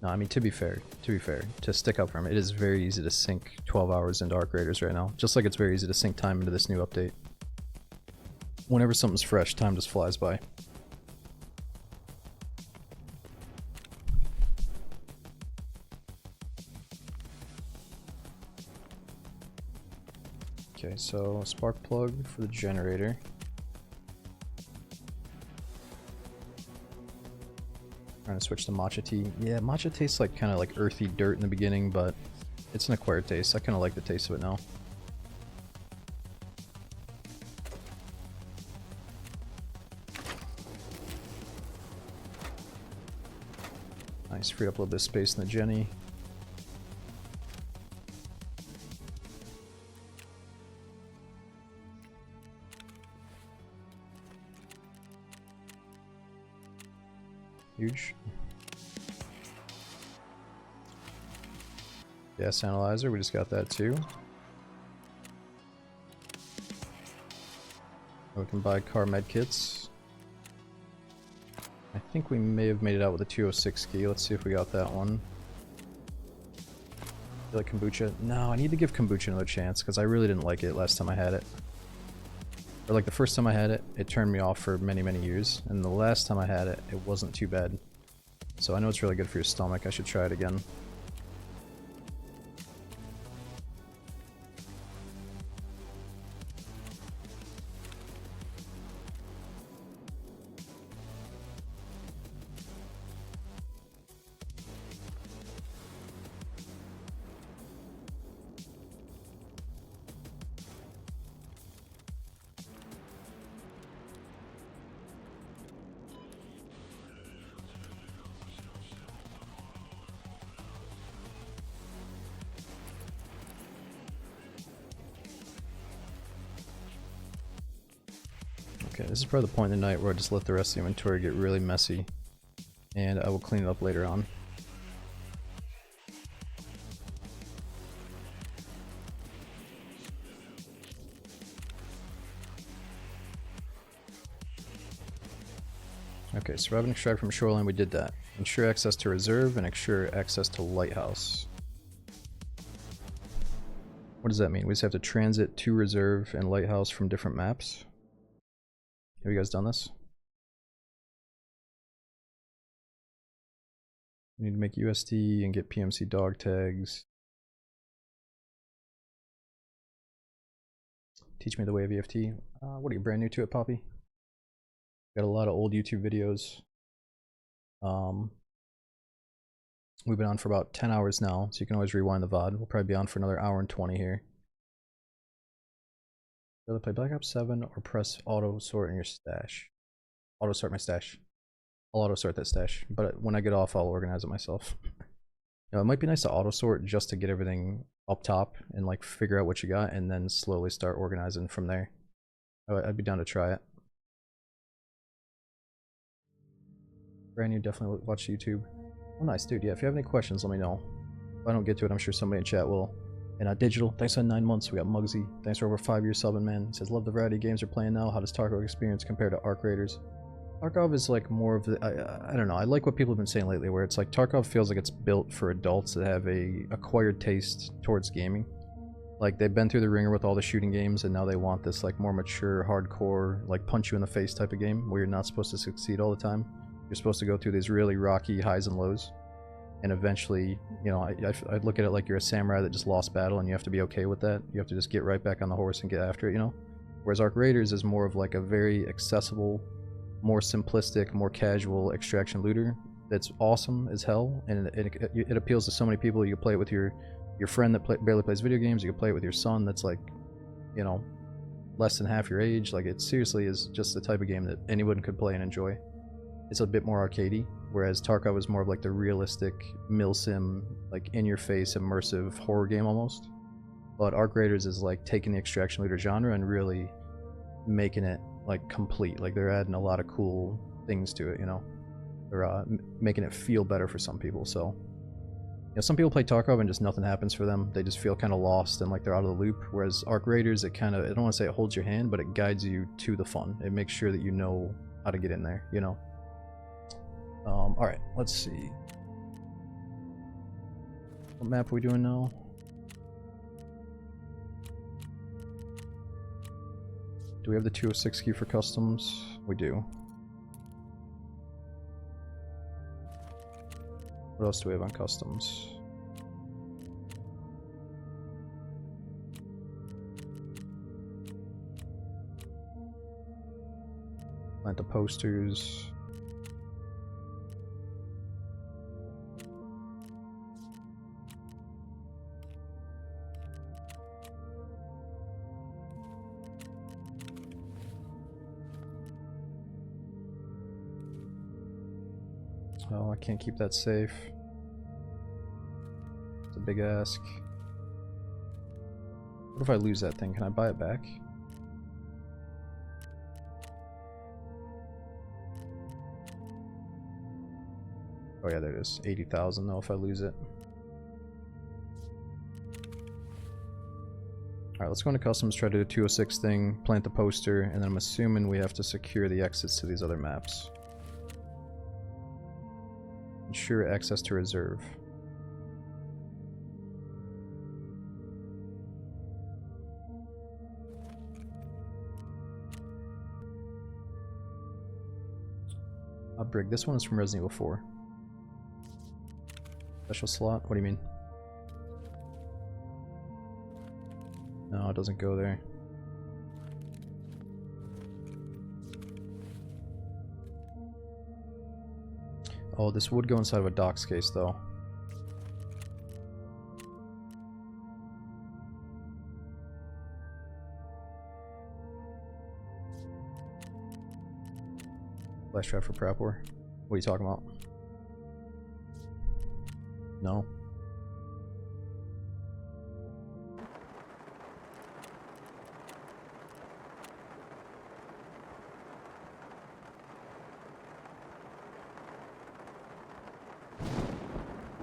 No, I mean, to be fair, to stick up for him, it is very easy to sink 12 hours into Arc Raiders right now. Just like it's very easy to sink time into this new update. Whenever something's fresh, time just flies by. Okay, so spark plug for the generator. Trying to switch to matcha tea. Yeah, matcha tastes like kind of like earthy dirt in the beginning, but it's an acquired taste. I kind of like the taste of it now. Nice, freed up a little bit of space in the Jenny. Huge. Gas analyzer, we just got that too. We can buy car med kits. I think we may have made it out with a 206 key. Let's see if we got that one. You like kombucha? No, I need to give kombucha another chance because I really didn't like it last time I had it. Or like the first time I had it, it turned me off for many, many years. And the last time I had it, it wasn't too bad. So I know it's really good for your stomach. I should try it again. Okay, this is probably the point in the night where I just let the rest of the inventory get really messy, and I will clean it up later on. Okay, survive and extract from shoreline, we did that. Ensure access to reserve and ensure access to lighthouse. What does that mean? We just have to transit to reserve and lighthouse from different maps? Have you guys done this? You need to make USD and get PMC dog tags. Teach me the way of EFT. What are you, brand new to it, Poppy? Got a lot of old YouTube videos. We've been on for about 10 hours now, so you can always rewind the VOD. We'll probably be on for another hour and 20 here. Either play Black Ops 7 or press auto sort in your stash. Auto sort my stash. I'll auto sort that stash, but when I get off, I'll organize it myself. It might be nice to auto sort just to get everything up top and like figure out what you got and then slowly start organizing from there. I'd be down to try it. Brand new, definitely watch YouTube. Oh, nice, dude. Yeah, if you have any questions, let me know. If I don't get to it, I'm sure somebody in chat will. And Digital, thanks for 9 months. We got Muggsy. Thanks for over 5 years subbing, man. He says, love the variety of games you're playing now. How does Tarkov experience compare to Arc Raiders? Tarkov is like more of the, I don't know, I like what people have been saying lately, where it's like Tarkov feels like it's built for adults that have a acquired taste towards gaming. Like they've been through the ringer with all the shooting games and now they want this like more mature, hardcore, like punch you in the face type of game where you're not supposed to succeed all the time. You're supposed to go through these really rocky highs and lows. And eventually, you know, I look at it like you're a samurai that just lost battle and you have to be okay with that. You have to just get right back on the horse and get after it, you know? Whereas Arc Raiders is more of like a very accessible, more simplistic, more casual extraction looter that's awesome as hell, and it appeals to so many people. You can play it with your friend that barely plays video games. You can play it with your son that's like, you know, less than half your age. Like it seriously is just the type of game that anyone could play and enjoy. It's a bit more arcadey, whereas Tarkov is more of like the realistic milsim, like in-your-face immersive horror game almost. But Arc Raiders is like taking the extraction looter genre and really making it like complete. Like they're adding a lot of cool things to it, you know. They're making it feel better for some people. So, you know, some people play Tarkov and just nothing happens for them. They just feel kind of lost and like they're out of the loop. Whereas Arc Raiders, it kind of, I don't want to say it holds your hand, but it guides you to the fun. It makes sure that you know how to get in there, you know. Alright, let's see. What map are we doing now? Do we have the 206 key for customs? We do. What else do we have on customs? Plant the posters. Oh, I can't keep that safe. It's a big ask. What if I lose that thing? Can I buy it back? Oh yeah, there it is. 80,000 though if I lose it. Alright, let's go into customs, try to do the 206 thing, plant the poster, and then I'm assuming we have to secure the exits to these other maps. Ensure access to reserve. Brig, this one is from Resident Evil 4. Special slot? What do you mean? No, it doesn't go there. Oh, this would go inside of a docs case, though. Flash drive for prep war? What are you talking about? No.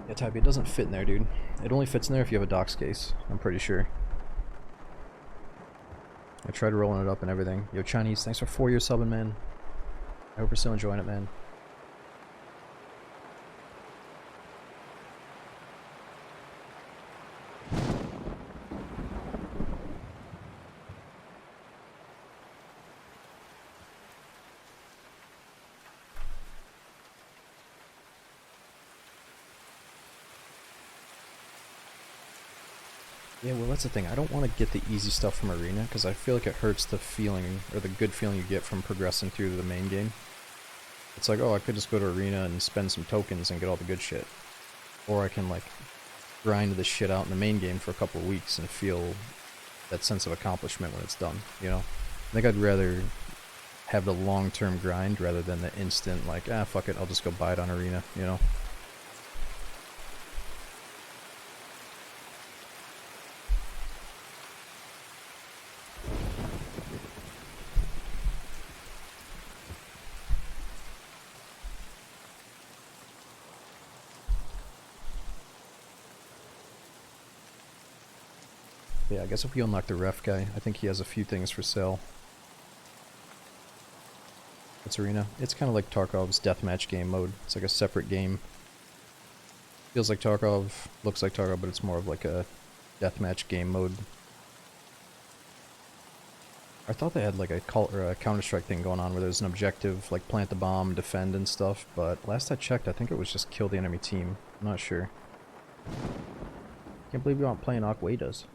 Yeah, Type, it doesn't fit in there, dude. It only fits in there if you have a docs case, I'm pretty sure. I tried rolling it up and everything. Yo, Chinese, thanks for 4 years subbing, man. I hope you're still enjoying it, man. Yeah, well, that's the thing. I don't want to get the easy stuff from Arena, because I feel like it hurts the feeling, or the good feeling you get from progressing through the main game. It's like, oh, I could just go to Arena and spend some tokens and get all the good shit. Or I can, like, grind this shit out in the main game for a couple of weeks and feel that sense of accomplishment when it's done, you know? I think I'd rather have the long-term grind rather than the instant, like, ah, fuck it, I'll just go buy it on Arena, you know? Yeah, I guess if we unlock the ref guy, I think he has a few things for sale. What's Arena? It's kind of like Tarkov's deathmatch game mode. It's like a separate game. Feels like Tarkov, looks like Tarkov, but it's more of like a deathmatch game mode. I thought they had like a Counter-Strike thing going on where there's an objective, like plant the bomb, defend and stuff, but last I checked, I think it was just kill the enemy team. I'm not sure. Can't believe you aren't playing Aquadas.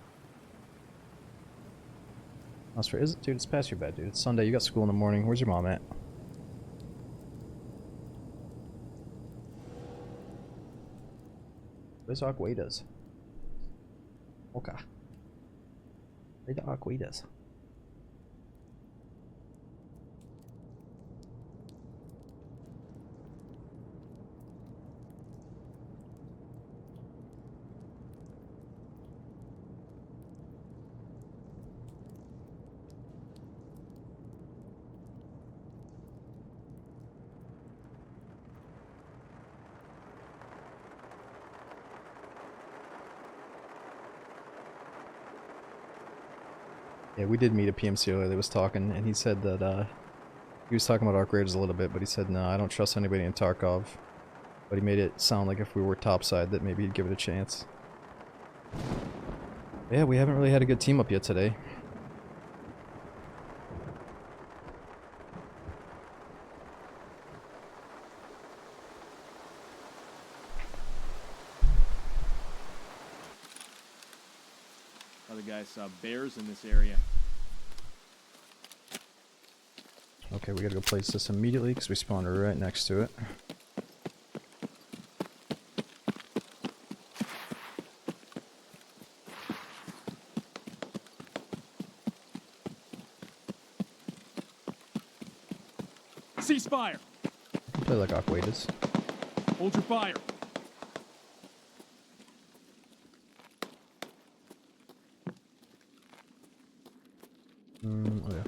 Is it? Dude, it's past your bed, dude. It's Sunday, you got school in the morning. Where's your mom at? Where's Aquadas? Okay. Where's the Aquadas? Yeah, we did meet a PMC earlier that was talking, and he said that, he was talking about Arc Raiders a little bit, but he said, no, I don't trust anybody in Tarkov. But he made it sound like if we were topside that maybe he'd give it a chance. But yeah, we haven't really had a good team up yet today. Other guys saw bears in this area. Okay, we gotta go place this immediately because we spawned right next to it. Ceasefire! Play like Aquadas. Hold your fire! Oh yeah.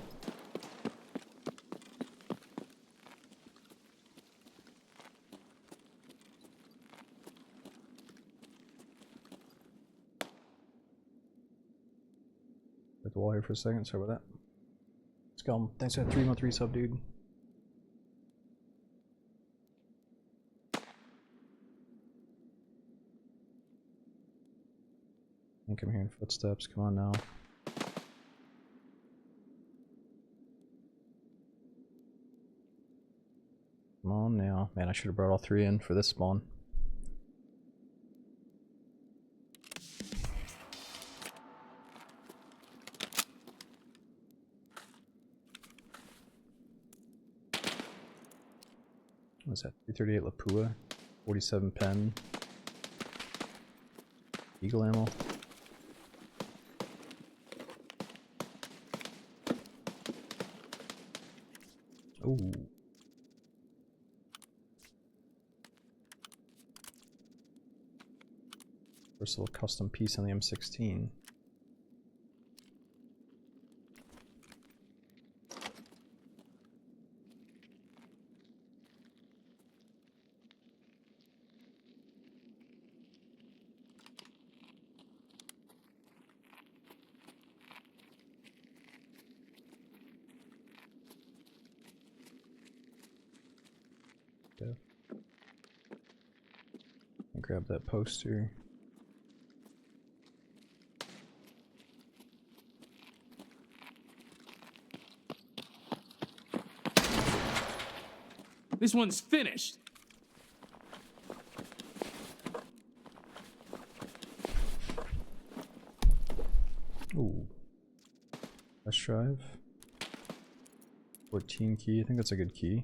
Hit the wall here for a second, sorry about that. Let's go. Thanks for that 3-month resub, dude. I think I'm hearing footsteps, come on now. Come on now. Man, I should have brought all 3 in for this spawn. What's that? 338 Lapua, 47 pen, Eagle ammo. Ooh. First little custom piece on the M16. Grab that poster. This one's finished. Ooh. Flash drive. 14 key. I think that's a good key.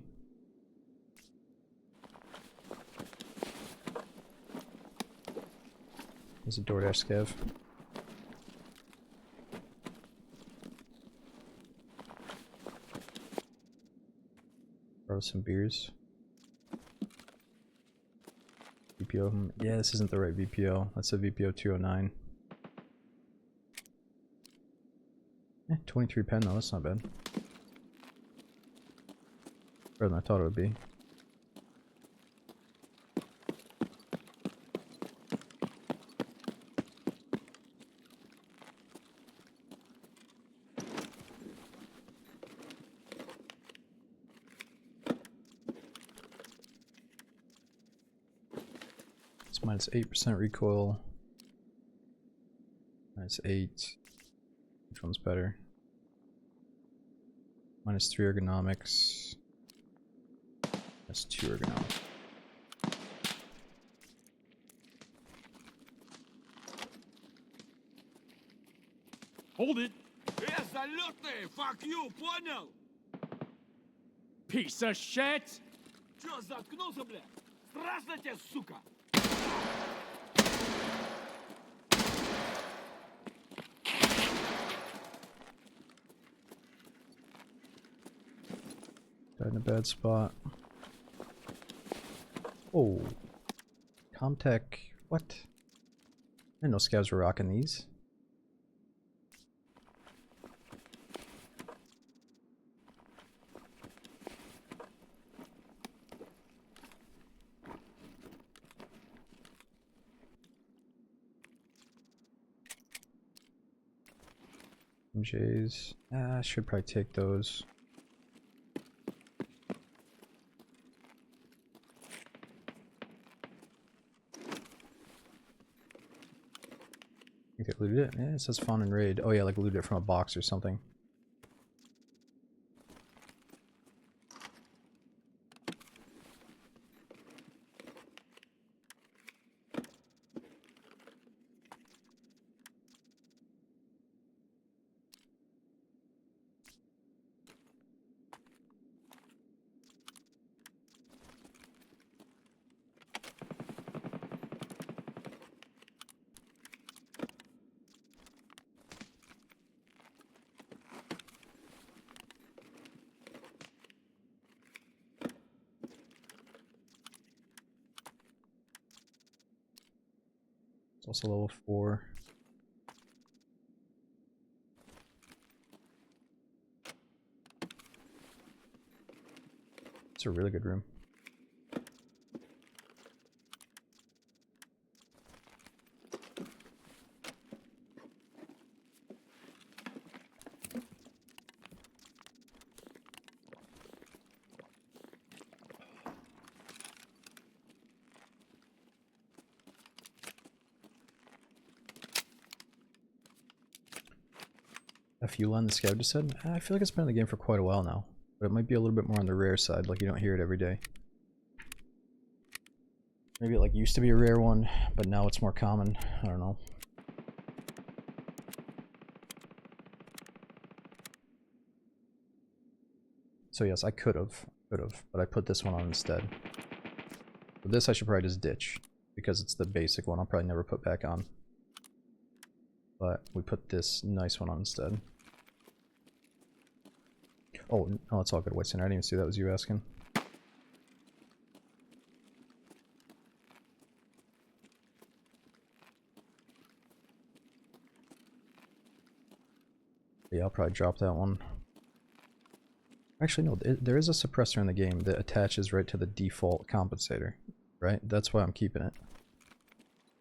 There's a DoorDash scav. Borrow some beers. VPO. Yeah, this isn't the right VPO. That's a VPO 209. 23 pen though, that's not bad. Better than I thought it would be. It's minus 8% recoil. Minus 8. Which one's better? Minus 3 ergonomics. That's 2 ergonomics. Hold it. Салютный! Fuck you, понял? Piece of shit. Чё, заткнулся, бля? Страшно тебе, сука? Died in a bad spot. Oh. Comtech. What? I didn't know scavs were rocking these. MJs. I should probably take those. Okay, looted it. Yeah, it says fawn and raid. Oh yeah, like looted it from a box or something. It's also level 4. It's a really good room. FULN, the scout just said, I feel like it's been in the game for quite a while now, but it might be a little bit more on the rare side, like you don't hear it every day. Maybe it like used to be a rare one, but now it's more common. I don't know. So yes, I could have, but I put this one on instead. But this I should probably just ditch, because it's the basic one I'll probably never put back on. But we put this nice one on instead. Oh, no, it's all good. Wait, I didn't even see that was you asking. Yeah, I'll probably drop that one. Actually, no, there is a suppressor in the game that attaches right to the default compensator, right? That's why I'm keeping it.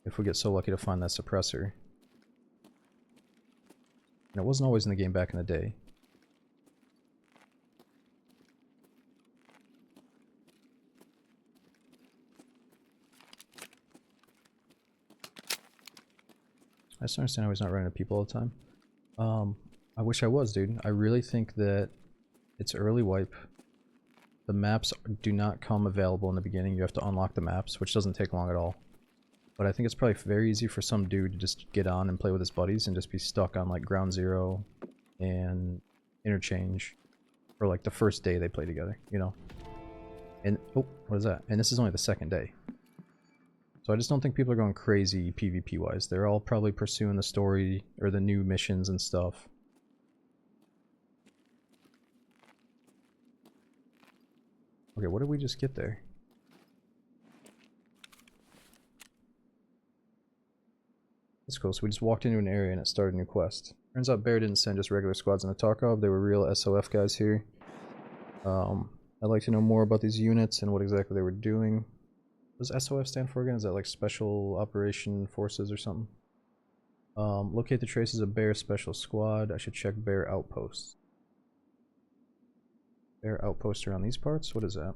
If we get so lucky to find that suppressor. And it wasn't always in the game back in the day. just don't understand how he's not running into people all the time. I wish I was, dude. I really think that it's early wipe. The maps do not come available in the beginning. You have to unlock the maps, which doesn't take long at all. But I think it's probably very easy for some dude to just get on and play with his buddies and just be stuck on like Ground Zero and Interchange for like the first day they play together, you know? And, oh, what is that? And this is only the second day. So I just don't think people are going crazy PvP-wise. They're all probably pursuing the story or the new missions and stuff. Okay, what did we just get there? That's cool. So we just walked into an area and it started a new quest. Turns out Bear didn't send just regular squads into Tarkov. They were real SOF guys here. I'd like to know more about these units and what exactly they were doing. What does SOF stand for again? Is that like Special Operation Forces or something? Locate the traces of Bear Special Squad. I should check Bear Outposts. Bear Outpost around these parts? What is that?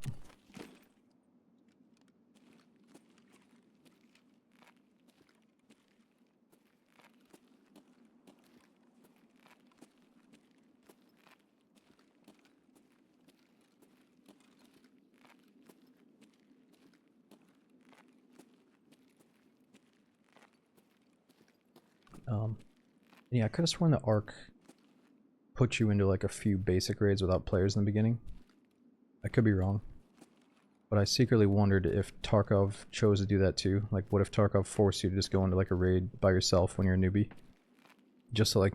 Yeah, I could have sworn the Ark put you into like a few basic raids without players in the beginning. I could be wrong. But I secretly wondered if Tarkov chose to do that too. Like, what if Tarkov forced you to just go into like a raid by yourself when you're a newbie? Just to like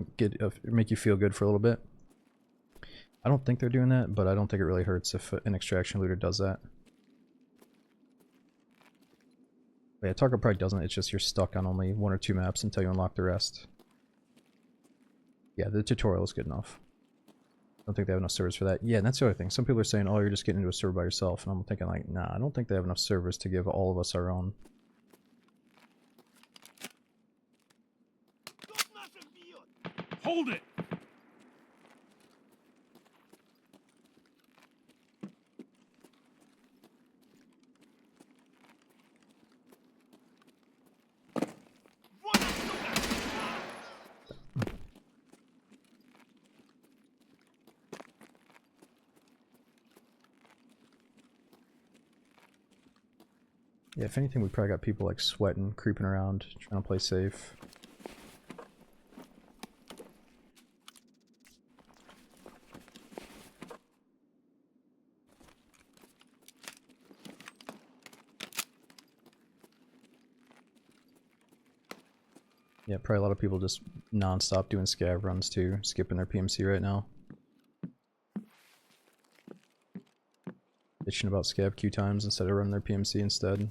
make you feel good for a little bit. I don't think they're doing that, but I don't think it really hurts if an extraction looter does that. But yeah, Tarkov probably doesn't. It's just you're stuck on only 1 or 2 maps until you unlock the rest. Yeah, the tutorial is good enough. I don't think they have enough servers for that. Yeah, and that's the other thing. Some people are saying, oh, you're just getting into a server by yourself. And I'm thinking like, nah, I don't think they have enough servers to give all of us our own. Hold it! Yeah, if anything, we probably got people like sweating, creeping around, trying to play safe. Yeah, probably a lot of people just non-stop doing scav runs too, skipping their PMC right now. Bitching about scav queue times instead of running their PMC instead.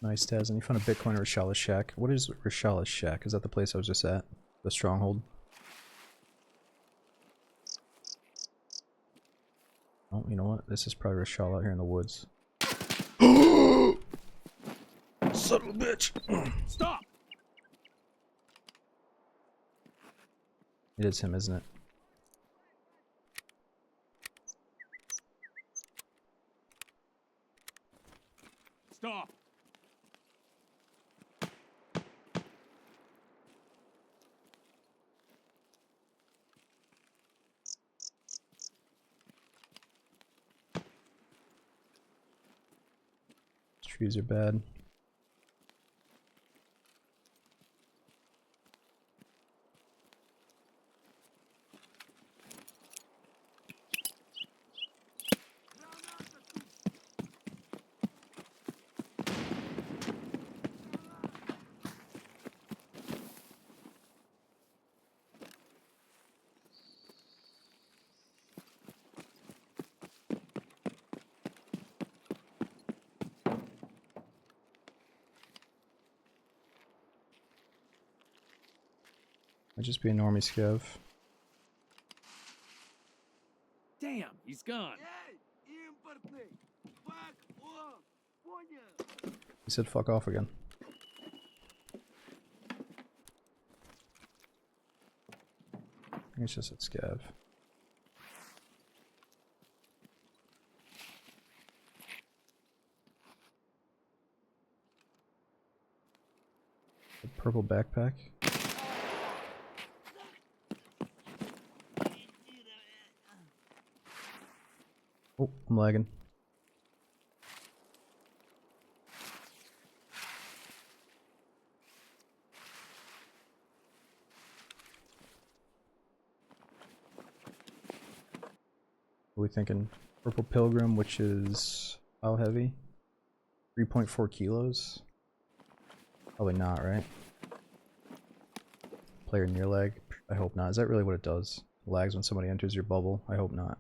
Nice, Taz. And you found a Bitcoin Rashala Shack. What is Rashala Shack? Is that the place I was just at? The stronghold? Oh, you know what? This is probably Rashala out here in the woods. Son of a bitch! Stop! It is him, isn't it? Stop! Trees are bad. Might just be a normie scav. Damn, he's gone. He said fuck off again. I think it's just a scav. A purple backpack. Oh, I'm lagging. What are we thinking? Purple Pilgrim, which is how heavy? 3.4 kilos? Probably not, right? Player near lag? I hope not. Is that really what it does? Lags when somebody enters your bubble? I hope not.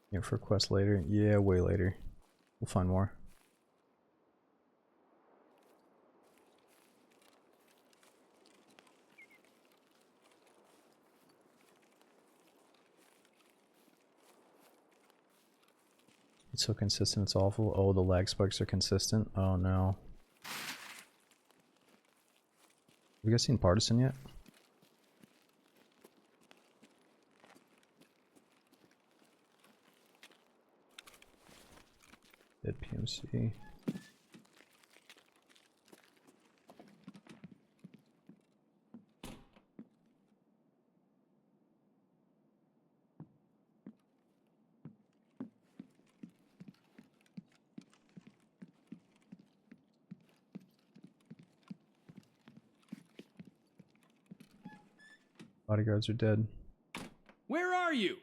Yeah, for a quest later? Yeah, way later. We'll find more. It's so consistent, it's awful. Oh, the lag spikes are consistent? Oh no. Have you guys seen Partisan yet? Dead PMC. Bodyguards are dead. Where are you?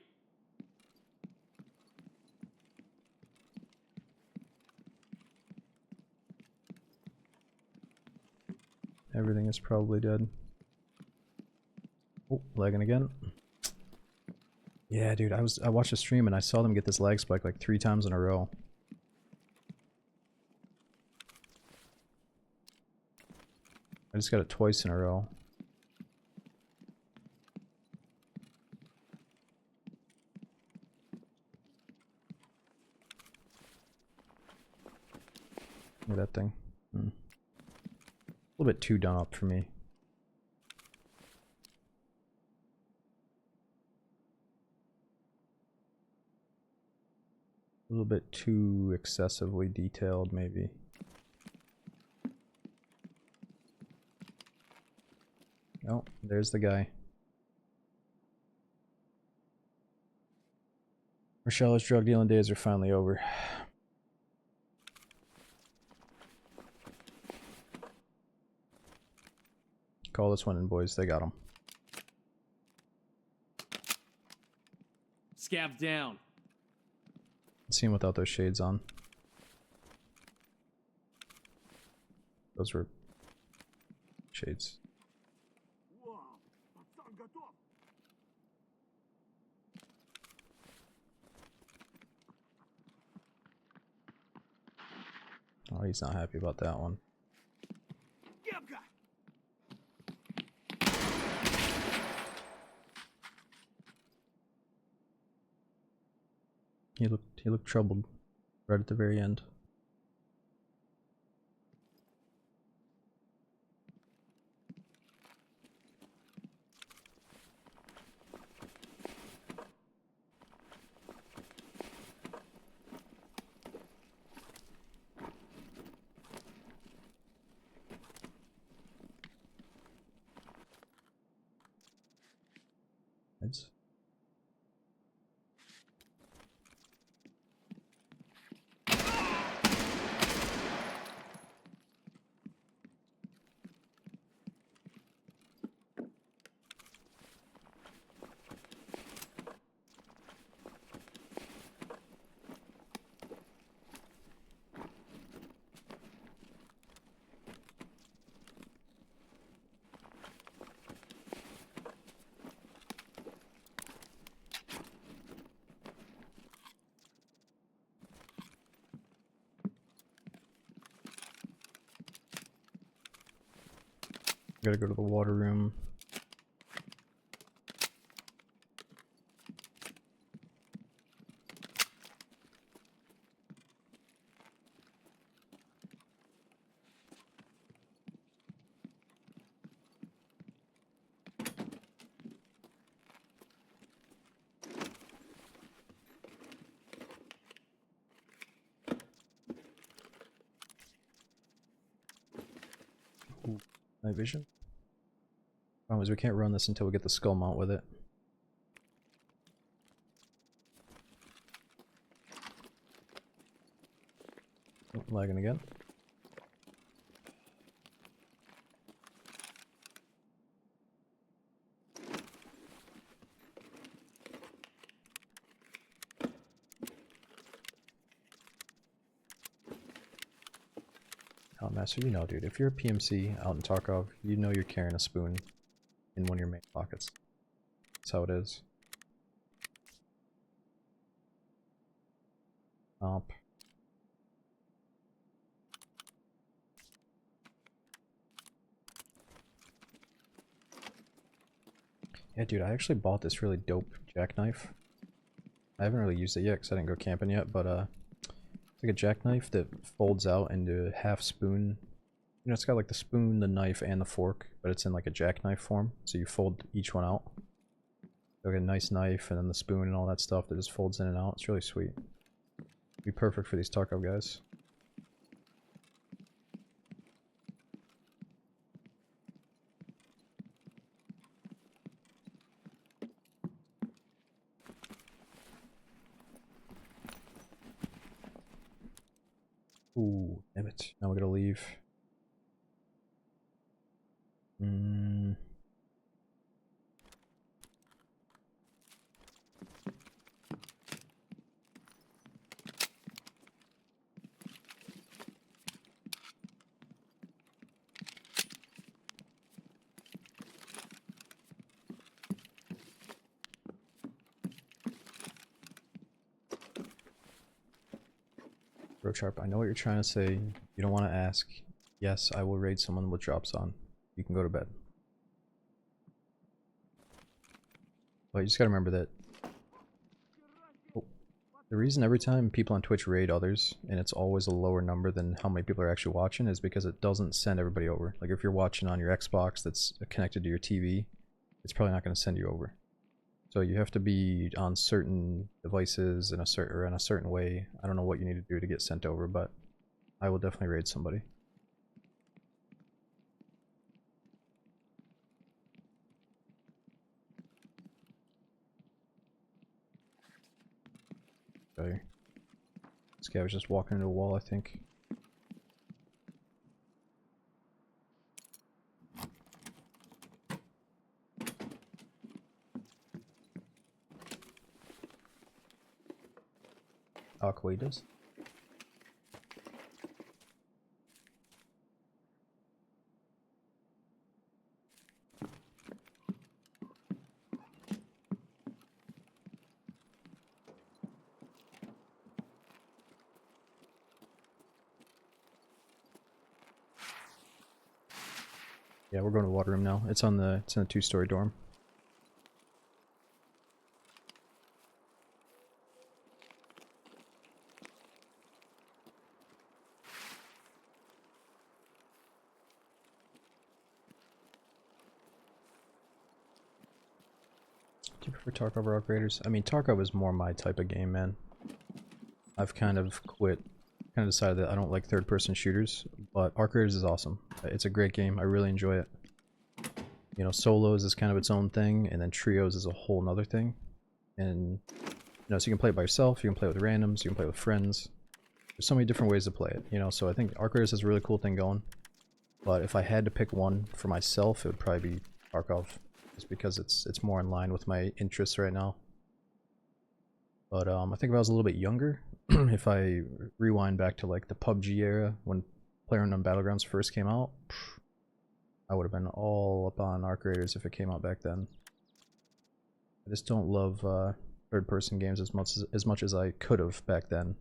Everything is probably dead. Oh, lagging again. Yeah, dude, I watched a stream and I saw them get this lag spike like 3 times in a row. I just got it twice in a row. Look at that thing. A little bit too done up for me. A little bit too excessively detailed, maybe. Oh, there's the guy. Rochelle's drug dealing days are finally over. Call this one in, boys. They got him. Scav down. See him without those shades on. Those were shades. Oh, he's not happy about that one. He looked troubled right at the very end. Heads. Gotta go to the water room. Ooh, night vision. Problem is we can't run this until we get the skull mount with it. Oh, lagging again. Oh, Master, you know, dude, if you're a PMC out in Tarkov, you know you're carrying a spoon in one of your main pockets. That's how it is. Op. Yeah, dude, I actually bought this really dope jackknife. I haven't really used it yet because I didn't go camping yet, but it's like a jackknife that folds out into half spoon. You know, it's got like the spoon, the knife, and the fork, but it's in like a jackknife form. So you fold each one out. Like a nice knife, and then the spoon and all that stuff that just folds in and out. It's really sweet. Be perfect for these Tarkov guys. Ooh, damn it. Now we gotta leave. Sharp, I know what you're trying to say. You don't want to ask. Yes, I will raid someone with drops on. You can go to bed. But you just gotta remember that the reason every time people on Twitch raid others, and it's always a lower number than how many people are actually watching, is because it doesn't send everybody over. Like if you're watching on your Xbox that's connected to your TV, it's probably not going to send you over. So you have to be on certain devices in a certain way. I don't know what you need to do to get sent over, but I will definitely raid somebody. Okay. This guy was just walking into a wall, I think. Aquadas. Yeah, we're going to the water room now. It's in a 2-story dorm. Do you prefer Tarkov or Arc Raiders? I mean, Tarkov is more my type of game, man. I've kind of decided that I don't like third-person shooters, but Arc Raiders is awesome. It's a great game. I really enjoy it. You know, solos is kind of its own thing, and then trios is a whole nother thing. And, you know, so you can play it by yourself, you can play with randoms, you can play with friends. There's so many different ways to play it, you know, so I think Arc Raiders has a really cool thing going. But if I had to pick one for myself, it would probably be Tarkov, just because it's more in line with my interests right now. But I think if I was a little bit younger, if I rewind back to like the PUBG era when PlayerUnknown Battlegrounds first came out, I would have been all up on Arc Raiders if it came out back then. I just don't love third-person games as much as I could have back then,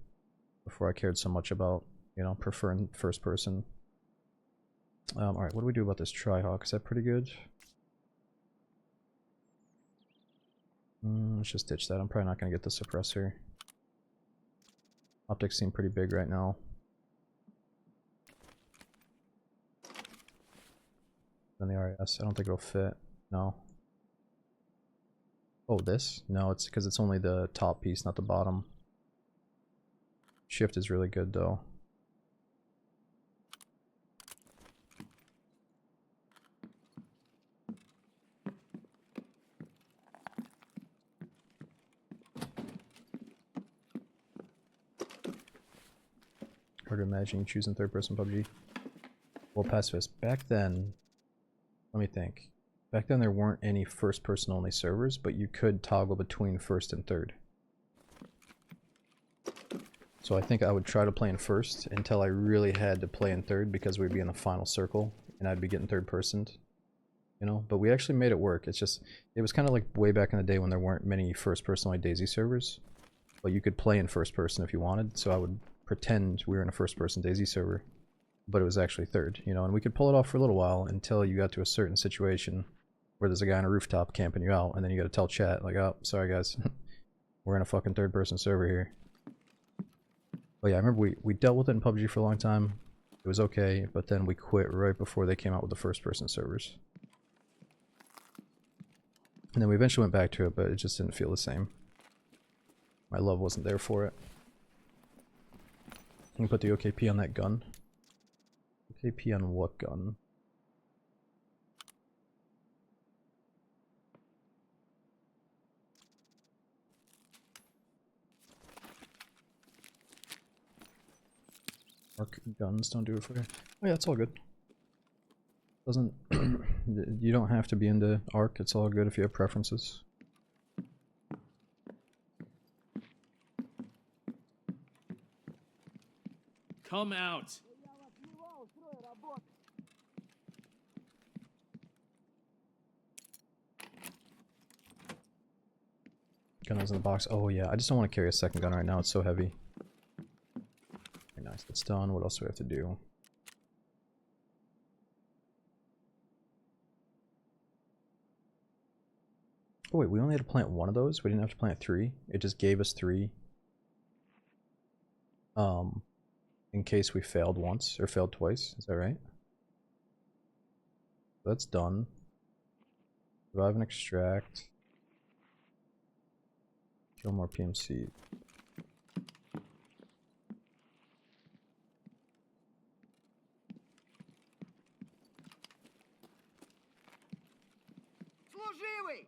before I cared so much about, you know, preferring first person. Alright, what do we do about this Tri-Hawk? Is that pretty good? Let's just ditch that. I'm probably not going to get the suppressor. Optics seem pretty big right now. Then the RAS, I don't think it'll fit. No. Oh, this? No, it's because it's only the top piece, not the bottom. Shift is really good though. Hard to imagine you choosing third person PUBG. Well, pacifist. Back then, let me think. Back then there weren't any first person only servers, but you could toggle between first and third. So I think I would try to play in first until I really had to play in third because we'd be in the final circle and I'd be getting third personed. You know, but we actually made it work. It's just, it was kind of like way back in the day when there weren't many first person only DayZ servers, but you could play in first person if you wanted. So I would pretend we were in a first person DayZ server, but it was actually third, you know, and we could pull it off for a little while until you got to a certain situation where there's a guy on a rooftop camping you out, and then you got to tell chat like, oh, sorry guys, we're in a fucking third person server here. But yeah, I remember we dealt with it in PUBG for a long time. It was okay, but then we quit right before they came out with the first person servers. And then we eventually went back to it, but it just didn't feel the same. My love wasn't there for it. Can you put the OKP on that gun? OKP on what gun? Arc guns don't do it for you. Oh yeah, it's all good. Doesn't you don't have to be into arc, it's all good if you have preferences. Come out. Gun is in the box. Oh yeah, I just don't want to carry a second gun right now, it's so heavy. Very nice, that's done. What else do we have to do? Oh wait, we only had to plant one of those? We didn't have to plant three? It just gave us three. In case we failed once, or failed twice, is that right? That's done. Survive and extract. Kill more PMC. Служивый!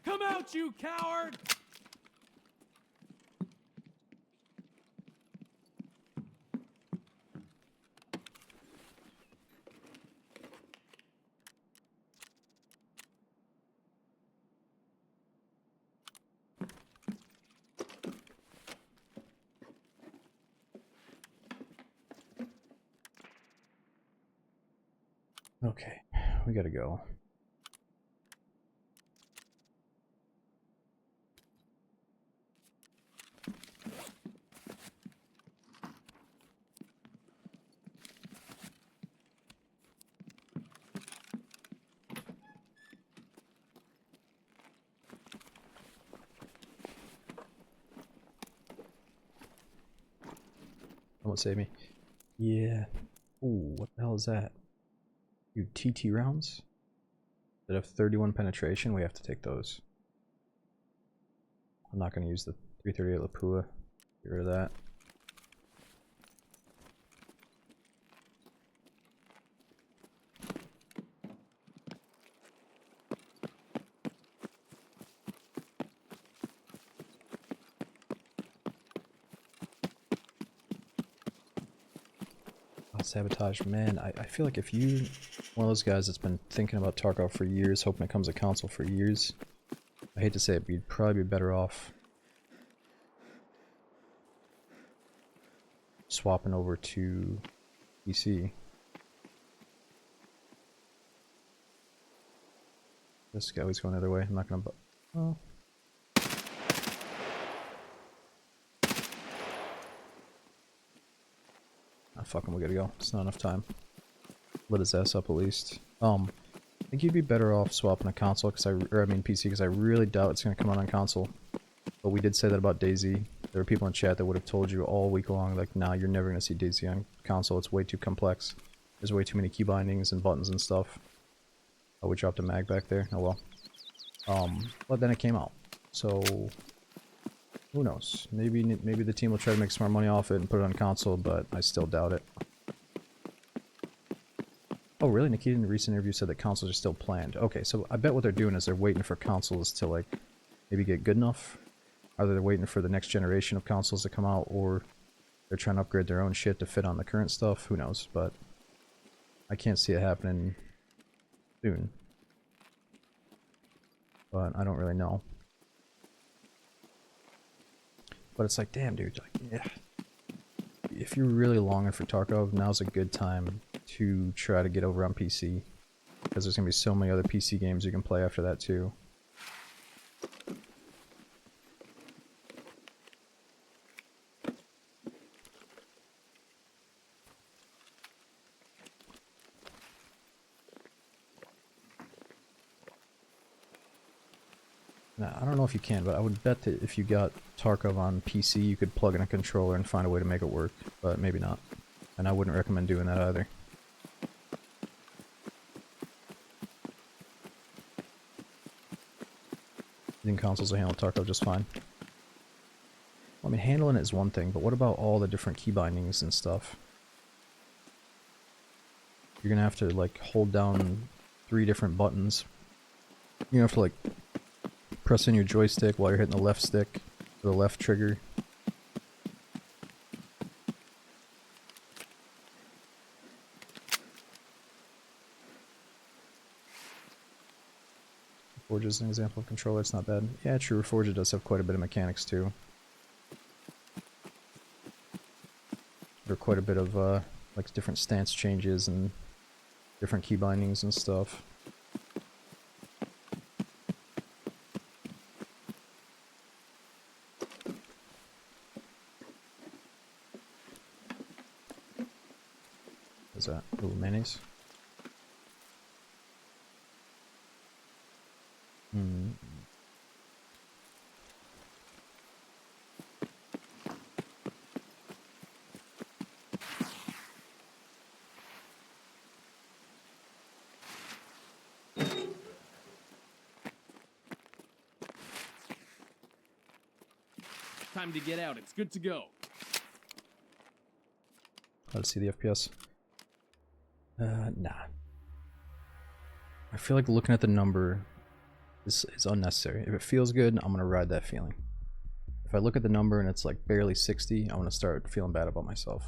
Come out, you coward! Okay, we gotta go. Someone save me. Yeah. Ooh, what the hell is that? You TT rounds that have 31 penetration, we have to take those. I'm not going to use the 338 Lapua. Get rid of that. Sabotage, man, I feel like if you one of those guys that's been thinking about Tarkov for years, hoping it comes a console for years, I hate to say it, but you'd probably be better off swapping over to PC. This guy was going the other way. I'm not gonna. Oh. Ah, fuck him. We gotta go. It's not enough time. Let his ass up at least. I think you'd be better off swapping a console, PC, because I really doubt it's gonna come out on console. But we did say that about DayZ. There were people in chat that would have told you all week long, like, nah, you're never gonna see DayZ on console. It's way too complex. There's way too many key bindings and buttons and stuff. Oh, we dropped a mag back there. Oh well. But then it came out. So who knows? Maybe the team will try to make some more money off it and put it on console, but I still doubt it. Oh really? Nikita in a recent interview said that consoles are still planned. Okay, so I bet what they're doing is they're waiting for consoles to, like, maybe get good enough. Either they're waiting for the next generation of consoles to come out, or they're trying to upgrade their own shit to fit on the current stuff. Who knows? But I can't see it happening soon. But I don't really know. But it's like, damn, dude. Like, yeah. If you're really longing for Tarkov, now's a good time to try to get over on PC. Because there's going to be so many other PC games you can play after that, too. Now, I don't know if you can, but I would bet that if you got Tarkov on PC, you could plug in a controller and find a way to make it work, but maybe not. And I wouldn't recommend doing that either. I think consoles will handle Tarkov just fine. Well, I mean, handling it is one thing, but what about all the different key bindings and stuff? You're gonna have to, like, hold down 3 different buttons. You have to, like, press in your joystick while you're hitting the left stick, or the left trigger. Reforge is an example of controller, it's not bad. Yeah, true, Reforge does have quite a bit of mechanics too. There are quite a bit of, like, different stance changes and different key bindings and stuff. What's that? Ooh, mayonnaise? Hmm. Time to get out. It's good to go. Let's see the FPS. Nah. I feel like looking at the number is unnecessary. If it feels good, I'm gonna ride that feeling. If I look at the number and it's like barely 60, I'm gonna start feeling bad about myself.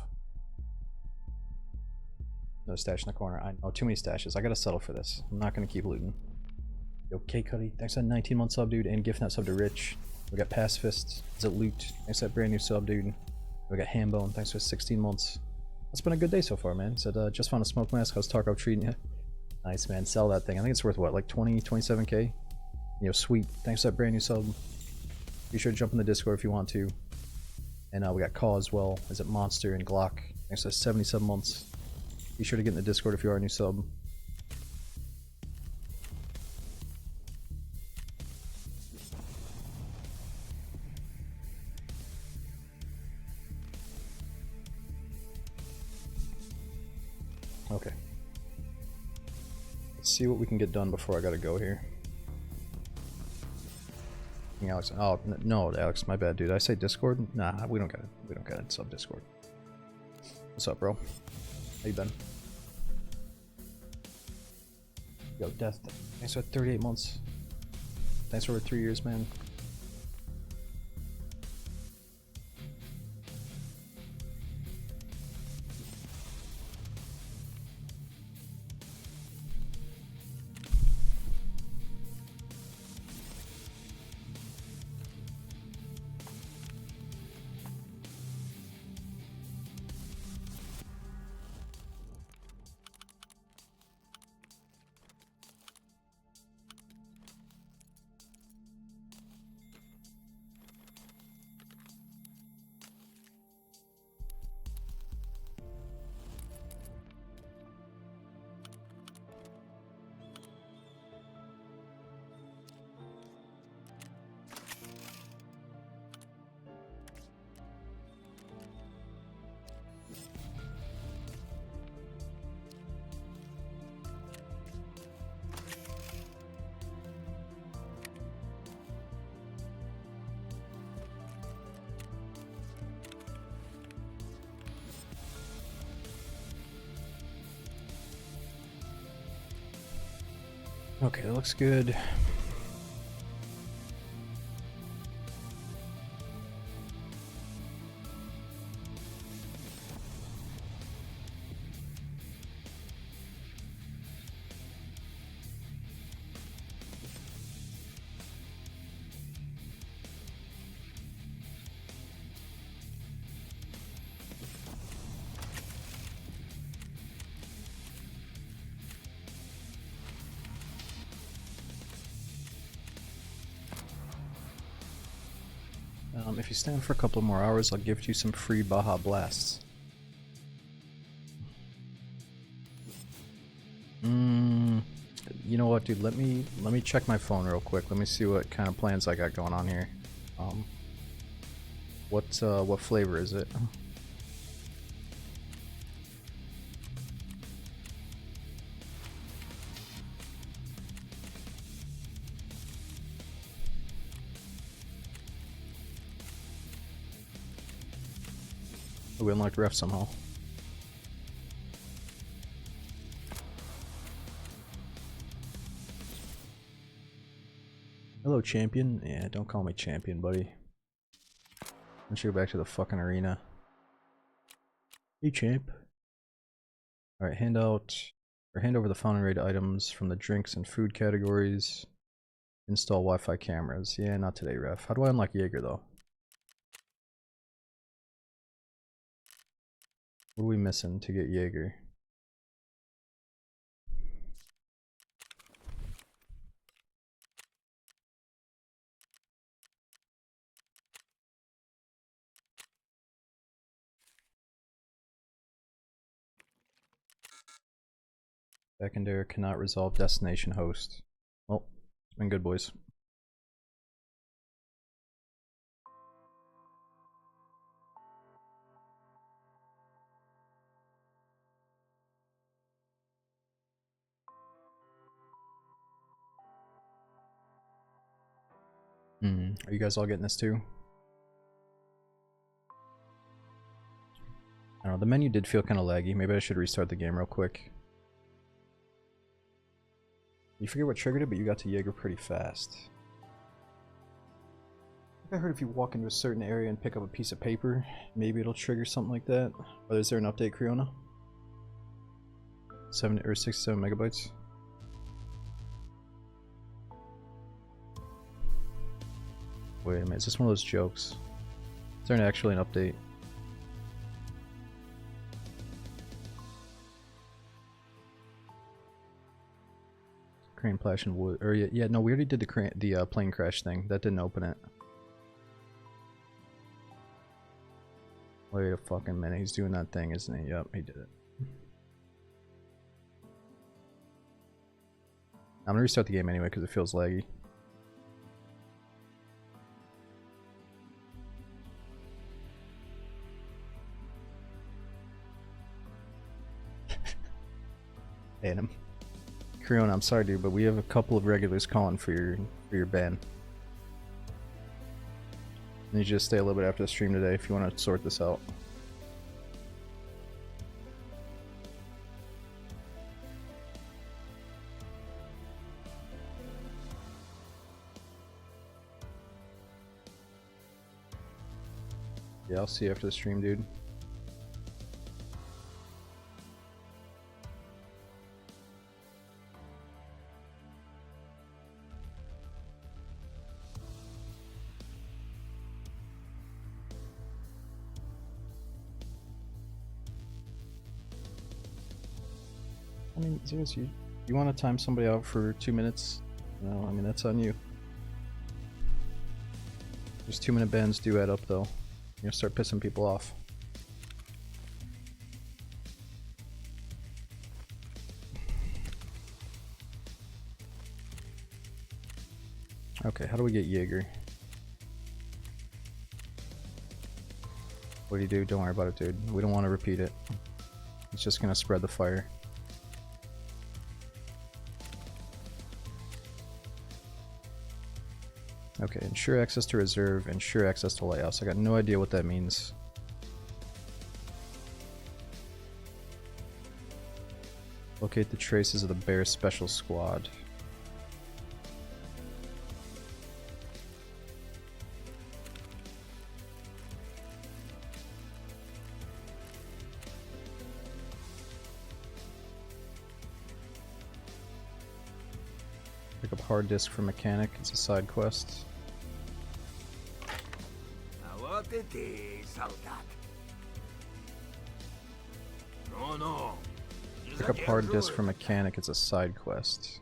No stash in the corner. I know, too many stashes. I gotta settle for this. I'm not gonna keep looting. Yo, K-Cuddy, thanks for that 19-month sub, dude, and gift that sub to Rich. We got Pacifist. Is it Loot? Thanks for that brand new sub, dude. We got Hambone. Thanks for 16 months. It's been a good day so far, man. Said, just found a smoke mask. How's Tarkov treating you? Nice, man. Sell that thing. I think it's worth, what, like 20, 27k? You know, sweet. Thanks for that brand new sub. Be sure to jump in the Discord if you want to. And we got Caw as well. Is it Monster and Glock? Thanks for 77 months. Be sure to get in the Discord if you are a new sub. Okay. Let's see what we can get done before I gotta go here. Alex, oh no, Alex, my bad, dude. I say Discord? Nah, we don't got it. We don't got it. Sub Discord. What's up, bro? How you been? Yo, Death. Thanks for 38 months. Thanks for over 3 years, man. Okay, that looks good. If you stand for a couple more hours, I'll gift you some free Baja Blasts. You know what, dude? Let me check my phone real quick. Let me see what kind of plans I got going on here. What flavor is it? We unlocked ref somehow. Hello, champion. Yeah, don't call me champion, buddy. Let's go back to the fucking arena. Hey, champ. Alright, hand over the fountain raid items from the drinks and food categories. Install Wi-Fi cameras. Yeah, not today, ref. How do I unlock Jaeger, though? What are we missing to get Jaeger? Secondary cannot resolve destination host. Well, it's been good, boys. Are you guys all getting this too? I don't know, the menu did feel kind of laggy. Maybe I should restart the game real quick. You forget what triggered it, but you got to Jaeger pretty fast. I think I heard if you walk into a certain area and pick up a piece of paper, maybe it'll trigger something like that. Or is there an update, Creona? 67 megabytes? Wait a minute, is this one of those jokes? Is there actually an update? Crane Plash and wood, or yeah, no, we already did the plane crash thing. That didn't open it. Wait a fucking minute, he's doing that thing, isn't he? Yep, he did it. I'm gonna restart the game anyway because it feels laggy. Adam. Creon, I'm sorry, dude, but we have a couple of regulars calling for your ban. I need you to stay a little bit after the stream today if you want to sort this out. Yeah, I'll see you after the stream, dude. I mean, seriously, you want to time somebody out for 2 minutes? No, I mean, that's on you. Those 2-minute bans do add up, though. You're gonna start pissing people off. Okay, how do we get Jaeger? What do you do? Don't worry about it, dude. We don't want to repeat it. It's just gonna spread the fire. Okay, ensure access to reserve, ensure access to lighthouse. I got no idea what that means. Locate the traces of the bear special squad. Pick up hard disk for mechanic. It's a side quest. А вот и ты, солдат. Ну-ну. Pick up hard disk for mechanic. It's a side quest.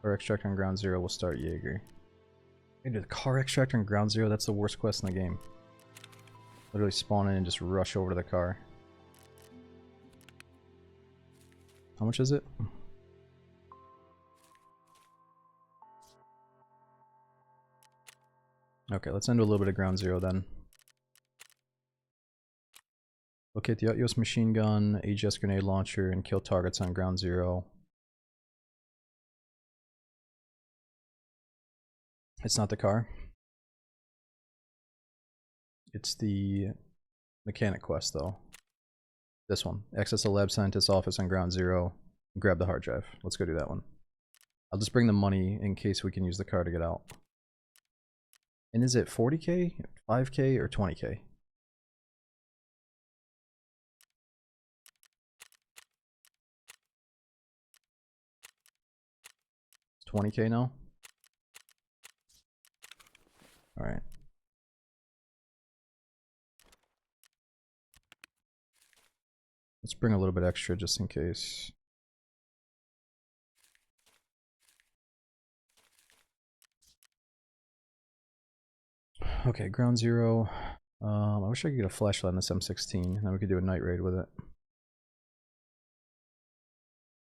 Car extractor on ground zero will start Jaeger. Hey, the car extractor on ground zero, that's the worst quest in the game. Literally spawn in and just rush over to the car. How much is it? Okay, let's end with a little bit of ground zero then. Locate the utmost machine gun, AGS grenade launcher, and kill targets on ground zero. It's not the car. It's the mechanic quest though. This one. Access the lab scientist's office on ground zero. Grab the hard drive. Let's go do that one. I'll just bring the money in case we can use the car to get out. And is it 40k, 5k, or 20k? It's 20k now? Alright. Let's bring a little bit extra just in case. Okay, ground zero. I wish I could get a flashlight on this M16, then we could do a night raid with it. I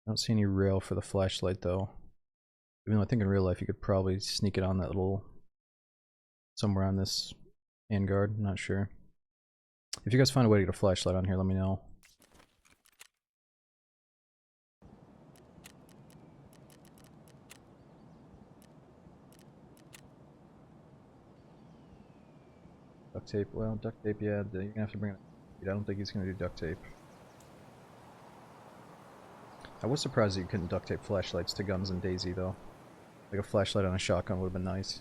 don't see any rail for the flashlight though. Even though I think in real life you could probably sneak it on that little... somewhere on this handguard, I'm not sure. If you guys find a way to get a flashlight on here, let me know. Duct tape, well, duct tape, yeah, you're gonna have to bring it. I don't think he's gonna do duct tape. I was surprised that you couldn't duct tape flashlights to guns in DayZ though. Like a flashlight on a shotgun would have been nice.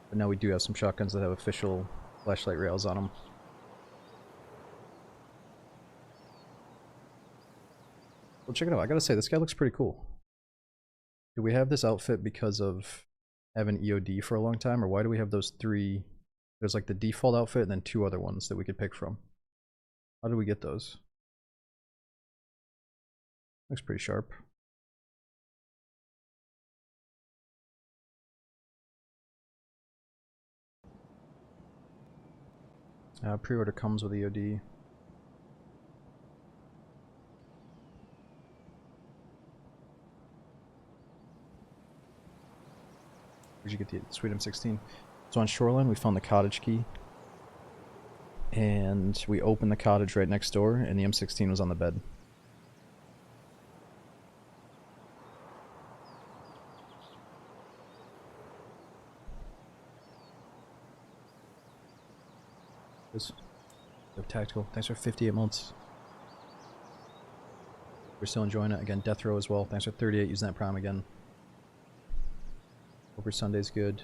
But now we do have some shotguns that have official flashlight rails on them. Well, check it out. I gotta say, this guy looks pretty cool. Do we have this outfit because of having EOD for a long time, or why do we have those three? There's like the default outfit and then two other ones that we could pick from. How did we get those? Looks pretty sharp. Pre-order comes with EOD. Where'd you get the sweet M16? So on Shoreline, we found the cottage key. And we opened the cottage right next door, and the M16 was on the bed. Tactical. Thanks for 58 months. We're still enjoying it. Again, Death Row as well. Thanks for 38 using that Prime again. Hope your Sunday's good.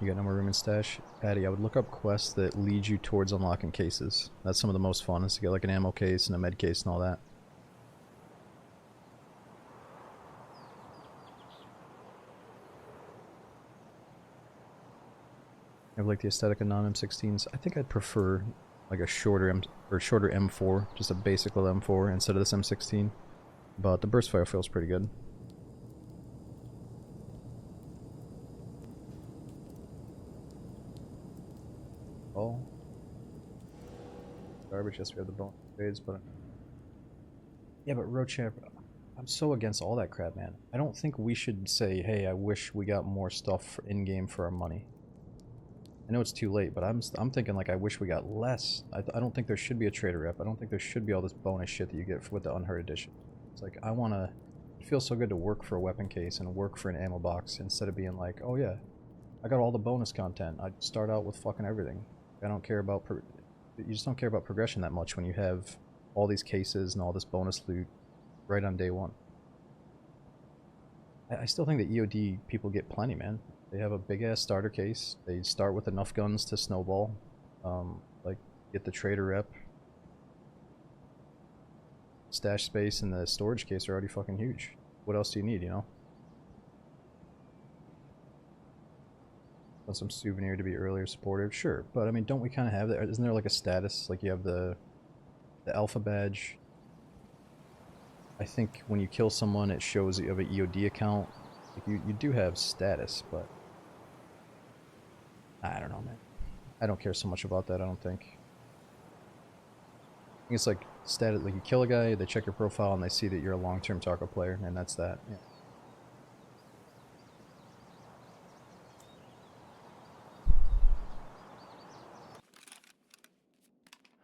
You got no more room in stash? Patty, I would look up quests that lead you towards unlocking cases. That's some of the most fun, is to get like an ammo case and a med case and all that. I like the aesthetic of non-M16s. I think I'd prefer like a shorter M4, just a basic little M4 instead of this M16. But the burst fire feels pretty good. Oh. Garbage, yes, we have the bone trades, but... Yeah, but Rochamp, I'm so against all that crap, man. I don't think we should say, hey, I wish we got more stuff in-game for our money. I know it's too late, but I'm thinking like I wish we got less. I don't think there should be a trader rep. I don't think there should be all this bonus shit that you get with the Unheard Edition. It's like, I want to... It feels so good to work for a weapon case and work for an ammo box instead of being like, oh yeah, I got all the bonus content. I start out with fucking everything. I don't care about... You just don't care about progression that much when you have all these cases and all this bonus loot right on day one. I still think the EOD people get plenty, man. They have a big ass starter case. They start with enough guns to snowball. Like get the trader rep. Stash space and the storage case are already fucking huge. What else do you need, you know? Want some souvenir to be earlier supportive? Sure, but I mean, don't we kind of have that? Isn't there like a status? Like you have the alpha badge. I think when you kill someone, it shows that you have an EOD account. Like you do have status, but I don't know, man. I don't care so much about that. I don't think. I think it's like status. Like you kill a guy, they check your profile, and they see that you're a long-term Tarkov player, and that's that. Yeah.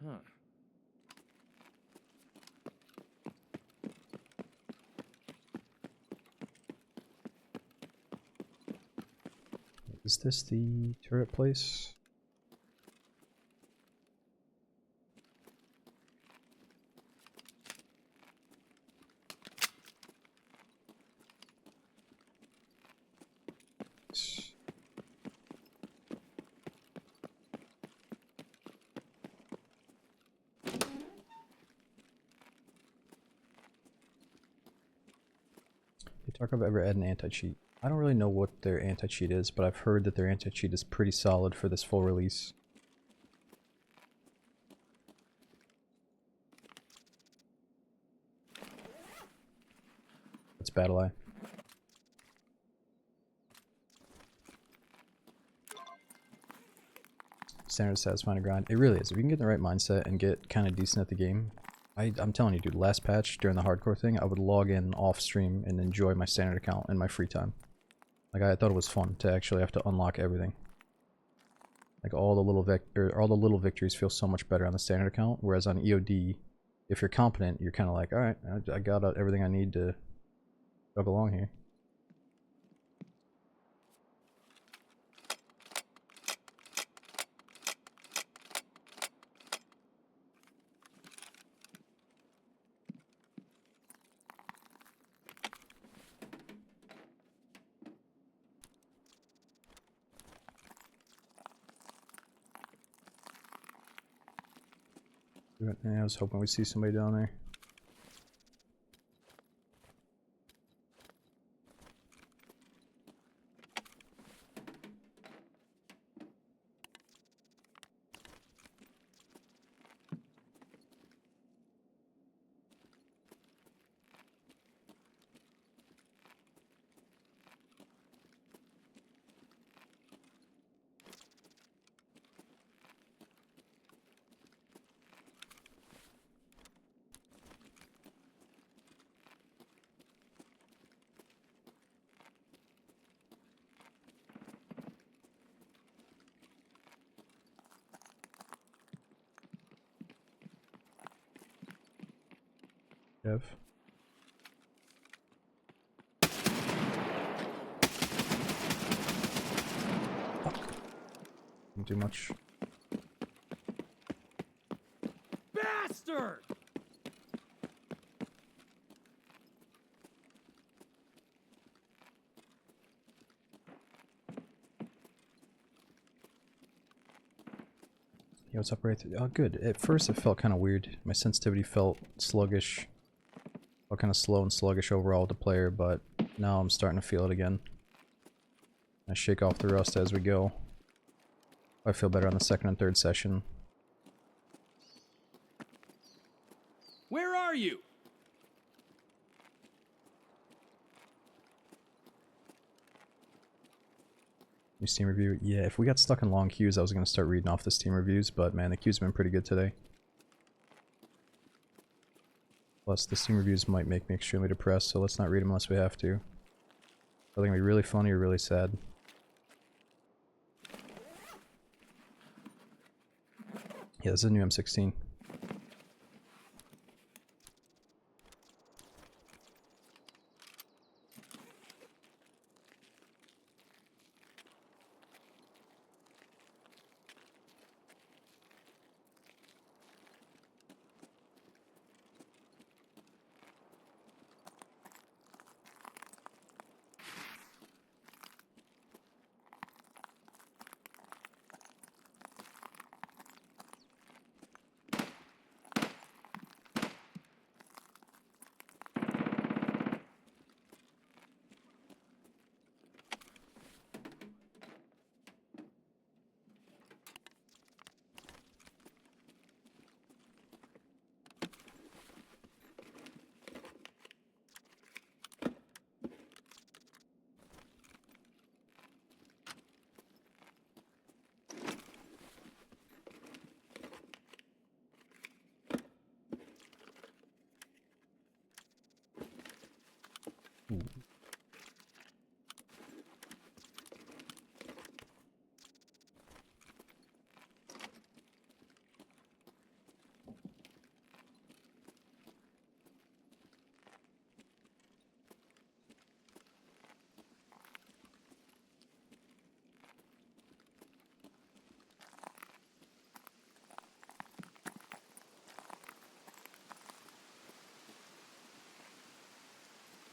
Huh. Is this the turret place? Did Tarkov ever add an anti-cheat? I don't really know what their anti-cheat is, but I've heard that their anti-cheat is pretty solid for this full release. It's Battle Eye. Standard satisfying to grind. It really is. If you can get in the right mindset and get kind of decent at the game, I'm telling you, dude, last patch during the hardcore thing, I would log in off stream and enjoy my standard account in my free time. Like I thought it was fun to actually have to unlock everything. Like all the little victories feel so much better on the standard account, whereas on EOD, if you're competent, you're kind of like, all right, I got everything I need to jog along here. Yeah, I was hoping we'd see somebody down there. Kev. Fuck. Didn't do much. Bastard! Yo, what's up, right? Oh, good. At first, it felt kind of weird. My sensitivity felt sluggish. Felt kind of slow and sluggish overall with the player, but now I'm starting to feel it again. I shake off the rust as we go. I feel better on the second and third session. Where are you? New Steam review? Yeah, if we got stuck in long queues, I was going to start reading off the Steam reviews, but man, the queue's been pretty good today. Plus, the Steam reviews might make me extremely depressed, so let's not read them unless we have to. Are they going to be really funny or really sad? Yeah, this is a new M16.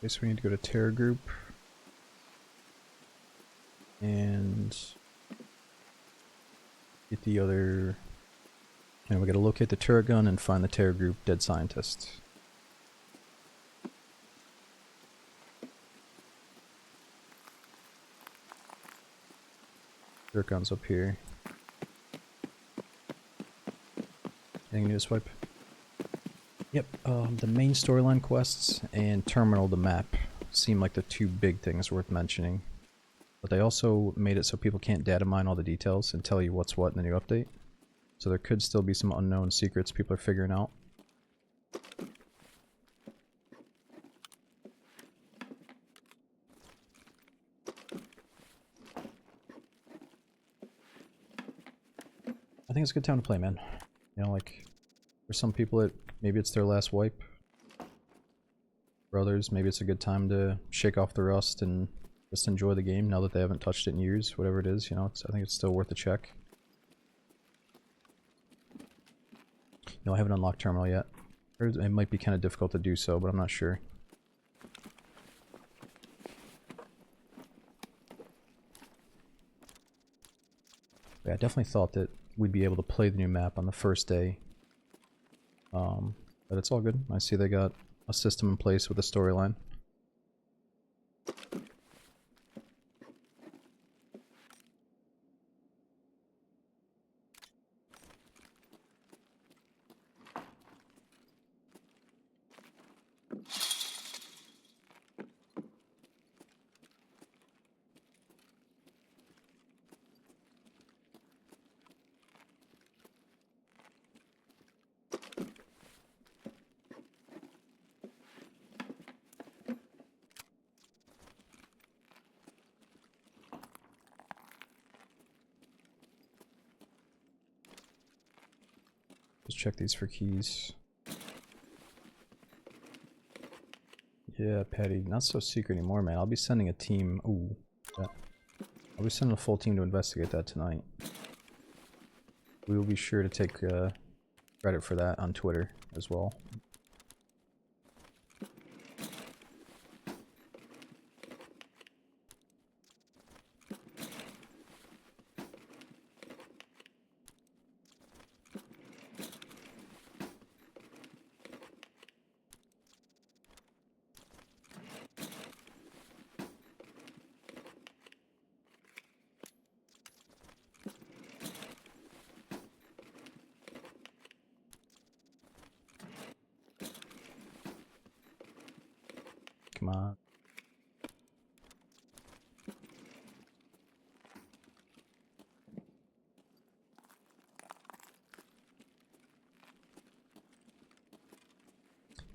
Okay, so we need to go to Terror Group. And get the other... And we gotta locate the turret gun and find the Terror Group dead scientist. Turret gun's up here. Anything new to swipe? Yep, the main storyline quests and Terminal the map seem like the two big things worth mentioning. But they also made it so people can't data mine all the details and tell you what's what in the new update. So there could still be some unknown secrets people are figuring out. I think it's a good time to play, man. You know, like, for some people maybe it's their last wipe. For others, maybe it's a good time to shake off the rust and just enjoy the game now that they haven't touched it in years, whatever it is, you know, I think it's still worth a check. No, I haven't unlocked Terminal yet. It might be kind of difficult to do so, but I'm not sure. Yeah, I definitely thought that we'd be able to play the new map on the first day. But it's all good. I see they got a system in place with a storyline. Let's check these for keys. Yeah, Patty, not so secret anymore, man. I'll be sending a team. Ooh, yeah. I'll be sending a full team to investigate that tonight. We will be sure to take credit for that on Twitter as well. Come on.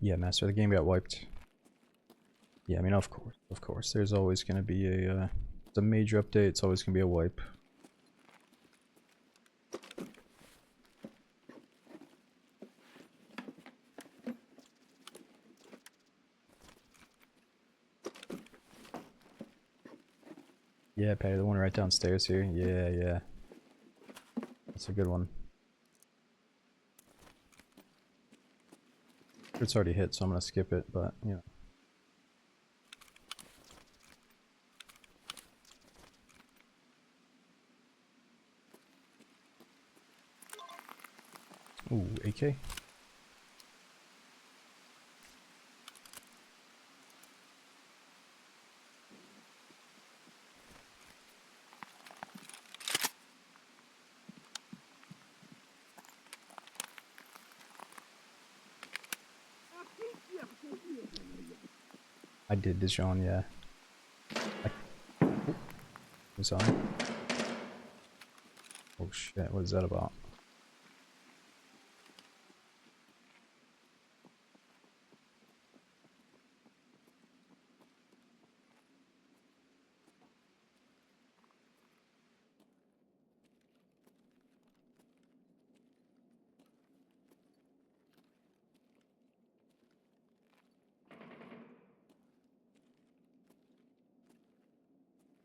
Yeah, Master, the game got wiped. Yeah, I mean, of course. There's always going to be it's a major update, it's always going to be a wipe. Yeah, Patty, the one right downstairs here. Yeah, yeah. That's a good one. It's already hit, so I'm gonna skip it, but, you know. Ooh, AK? I did Dijon, yeah. What's on? Oh shit, what is that about?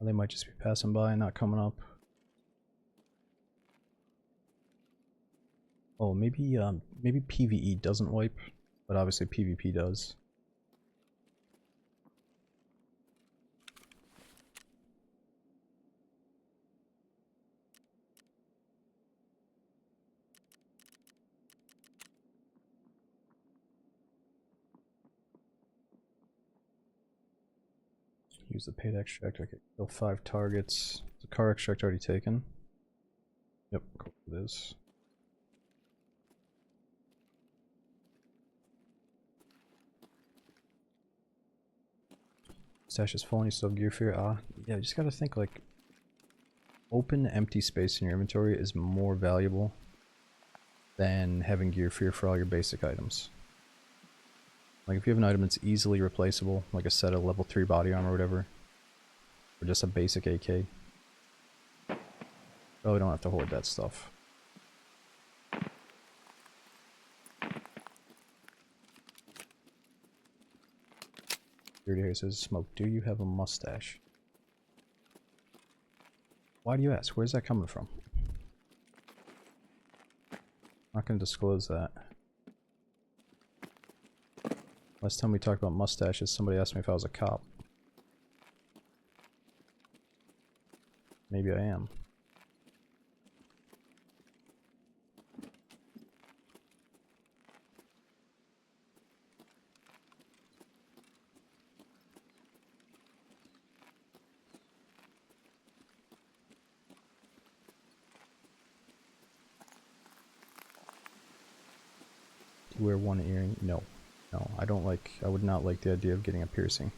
They might just be passing by and not coming up. Oh, maybe maybe PvE doesn't wipe, but obviously PvP does. Use the paid extract. Okay, kill 5 targets. The car extract already taken. Yep, cool it is. Stash is full, you still have gear fear. Yeah, you just gotta think like open empty space in your inventory is more valuable than having gear fear for all your basic items. Like if you have an item that's easily replaceable, like a set of level 3 body armor or whatever, or just a basic AK, probably don't have to hoard that stuff. Here says, Smoke, do you have a mustache? Why do you ask? Where's that coming from? I'm not going to disclose that. Last time we talked about mustaches, somebody asked me if I was a cop. Maybe I am. Do you wear one earring? No. No, I don't like, I would not like the idea of getting a piercing.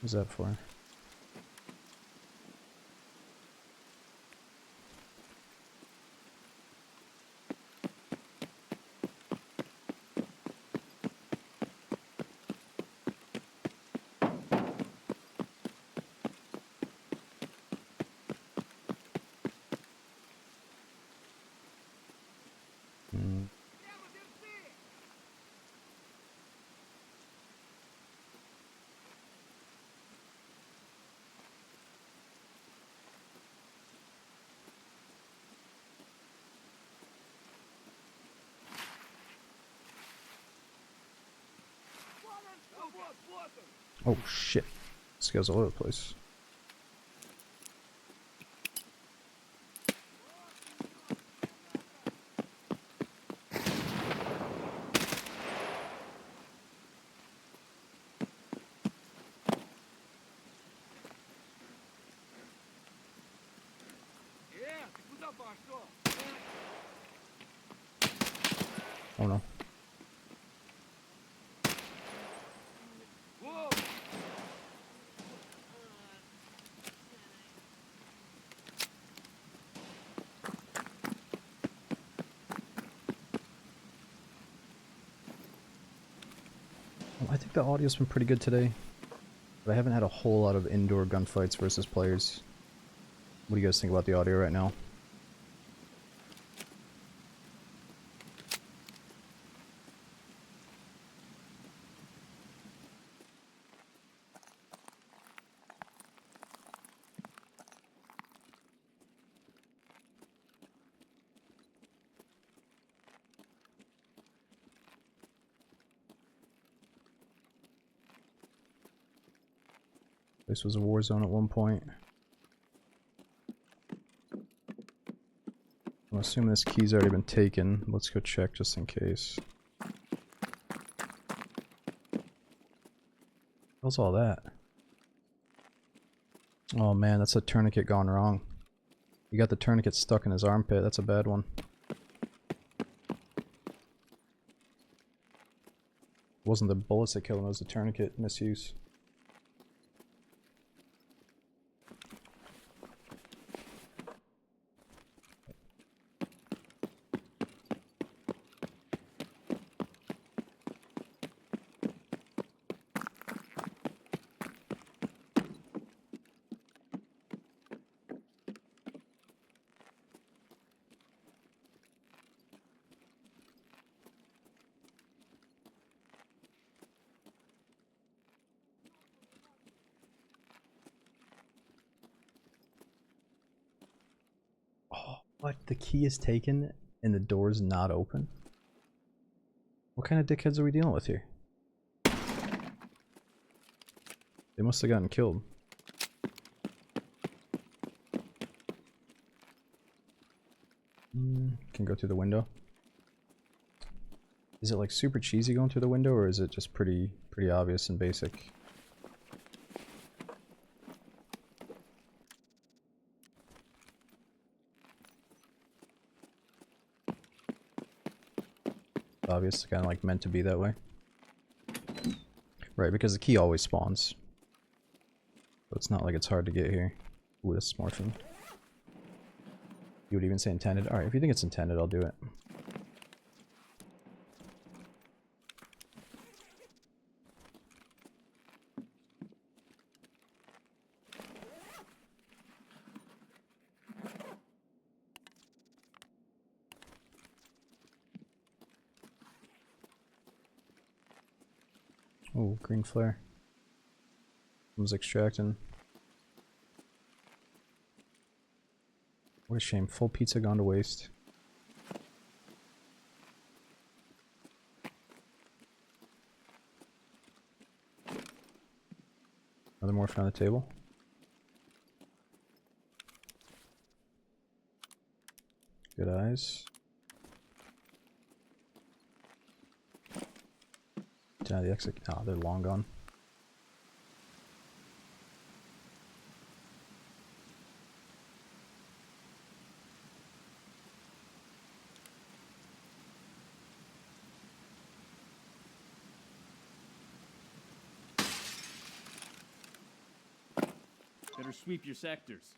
What's that for? Oh shit. This goes all over the place. Ты куда пошел? Oh no. Воу! I think the audio's been pretty good today, but I haven't had a whole lot of indoor gunfights versus players. What do you guys think about the audio right now? This was a war zone at one point. I'm assuming this key's already been taken. Let's go check just in case. What's all that? Oh man, that's a tourniquet gone wrong. You got the tourniquet stuck in his armpit. That's a bad one. It wasn't the bullets that killed him, it was the tourniquet misuse. Oh, what? The key is taken and the door's not open? What kind of dickheads are we dealing with here? They must have gotten killed. Can go through the window. Is it like super cheesy going through the window, or is it just pretty obvious and basic? Obvious, kind of like meant to be that way. Right, because the key always spawns. So it's not like it's hard to get here. Ooh, this is morphine. You would even say intended? Alright, if you think it's intended, I'll do it. Oh, green flare. Someone's extracting. What a shame. Full pizza gone to waste. Another morphine on the table. Good eyes. Down the exit. Oh, they're long gone. Better sweep your sectors.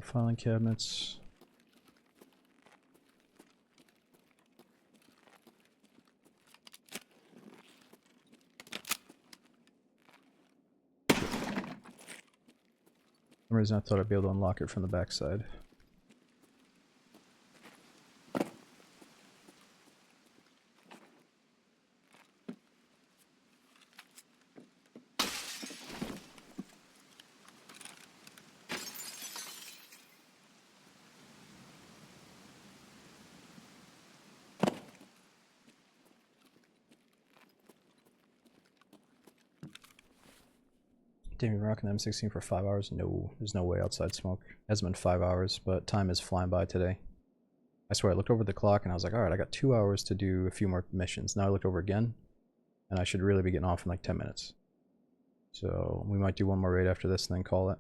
Filing cabinets. For some reason I thought I'd be able to unlock it from the backside. Damn, you're rocking the M16 for 5 hours? No, there's no way outside smoke. It hasn't been 5 hours, but time is flying by today. I swear, I looked over the clock and I was like, alright, I got 2 hours to do a few more missions. Now I looked over again, and I should really be getting off in like 10 minutes. So, we might do one more raid after this and then call it.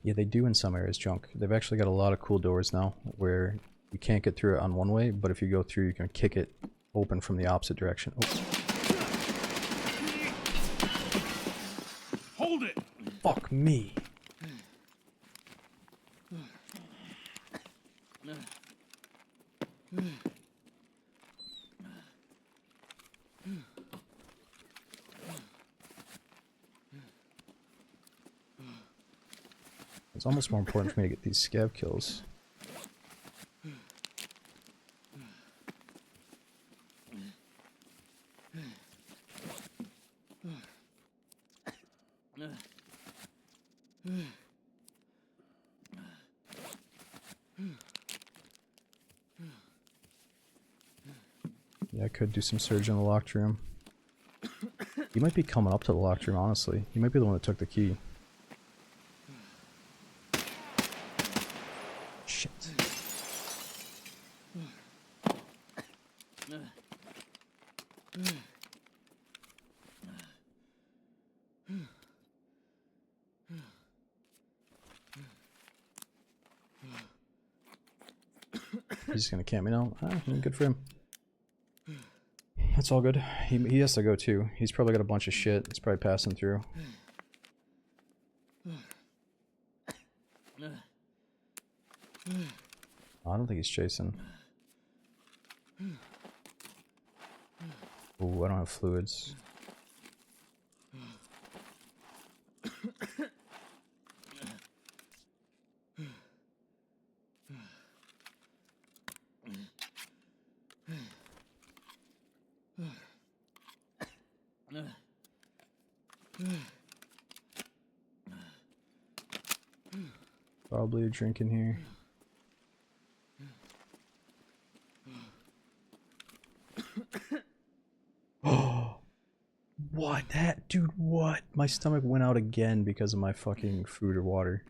Yeah, they do in some areas, Junk. They've actually got a lot of cool doors now where you can't get through it on one way, but if you go through, you can kick it open from the opposite direction. Oh. Hold it! Fuck me. It's almost more important for me to get these scav kills. Yeah, I could do some surge in the locked room. He might be coming up to the locked room, honestly. He might be the one that took the key. Shit. He's just gonna camp me now. Ah, good for him. That's all good. He has to go too. He's probably got a bunch of shit. It's probably passing through. I don't think he's chasing. Ooh, I don't have fluids. Probably a drink in here. Oh, what? That dude, what? My stomach went out again because of my fucking food or water.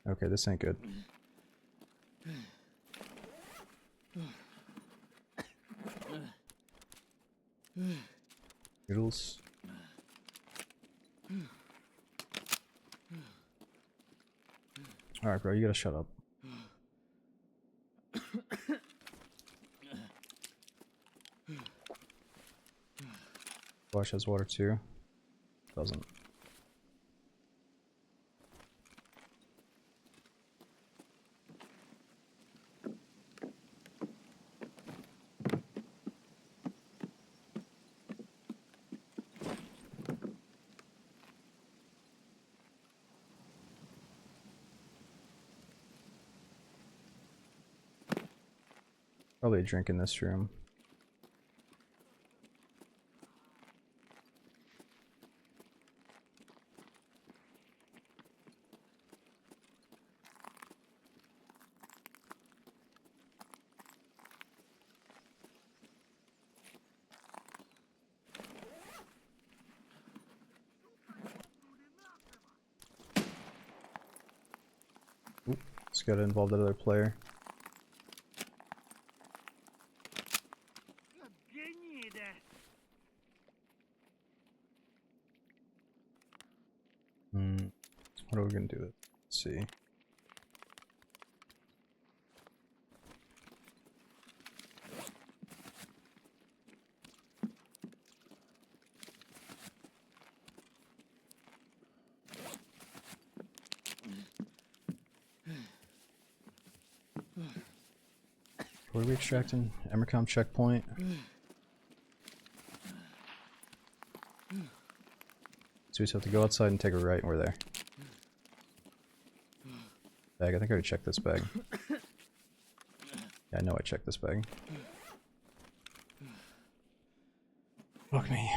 Okay, this ain't good. Noodles. Alright, bro, you gotta shut up. Flash has water too. Doesn't. Probably a drink in this room. Oop, it's gotta involve that other player. What are we gonna do? Let's see. What are we extracting? Emercom checkpoint. So we just have to go outside and take a right and we're there. Bag, I think I already checked this bag. Yeah, I know I checked this bag. Fuck me.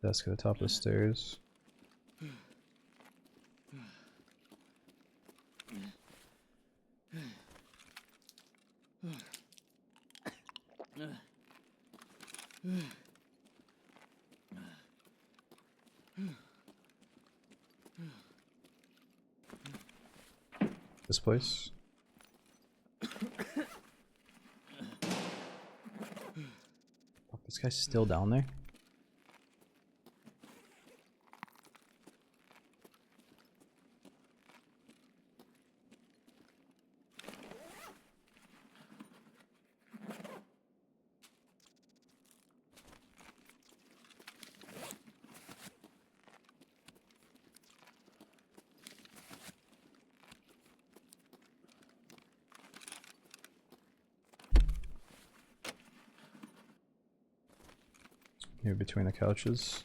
Desk at the top of the stairs. This place. Fuck, this guy's still down there? Here between the couches.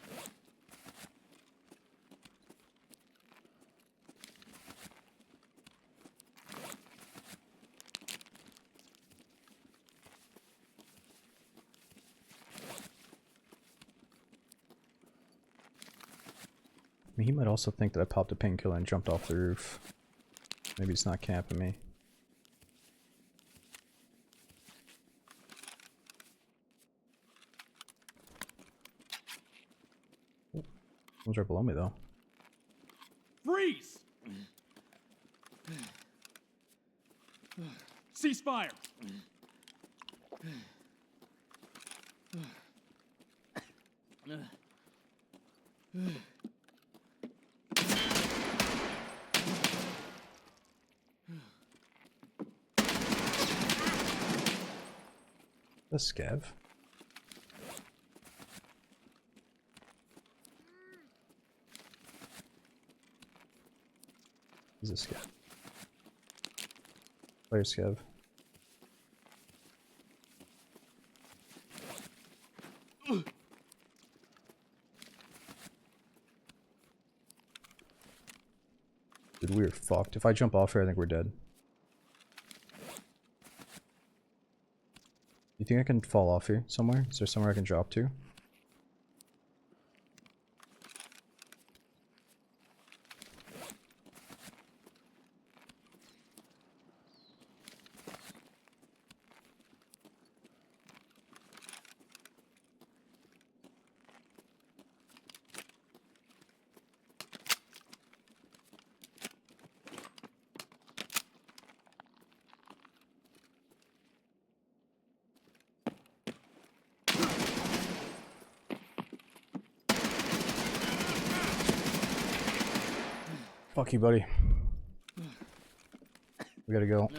I mean, he might also think that I popped a painkiller and jumped off the roof. Maybe he's not camping me. One's right below me though. Freeze! Ceasefire! The scav. Is a scav. Player scav. Dude, we're fucked. If I jump off here, I think we're dead. You think I can fall off here somewhere? Is there somewhere I can drop to? Fuck you, buddy. We gotta go.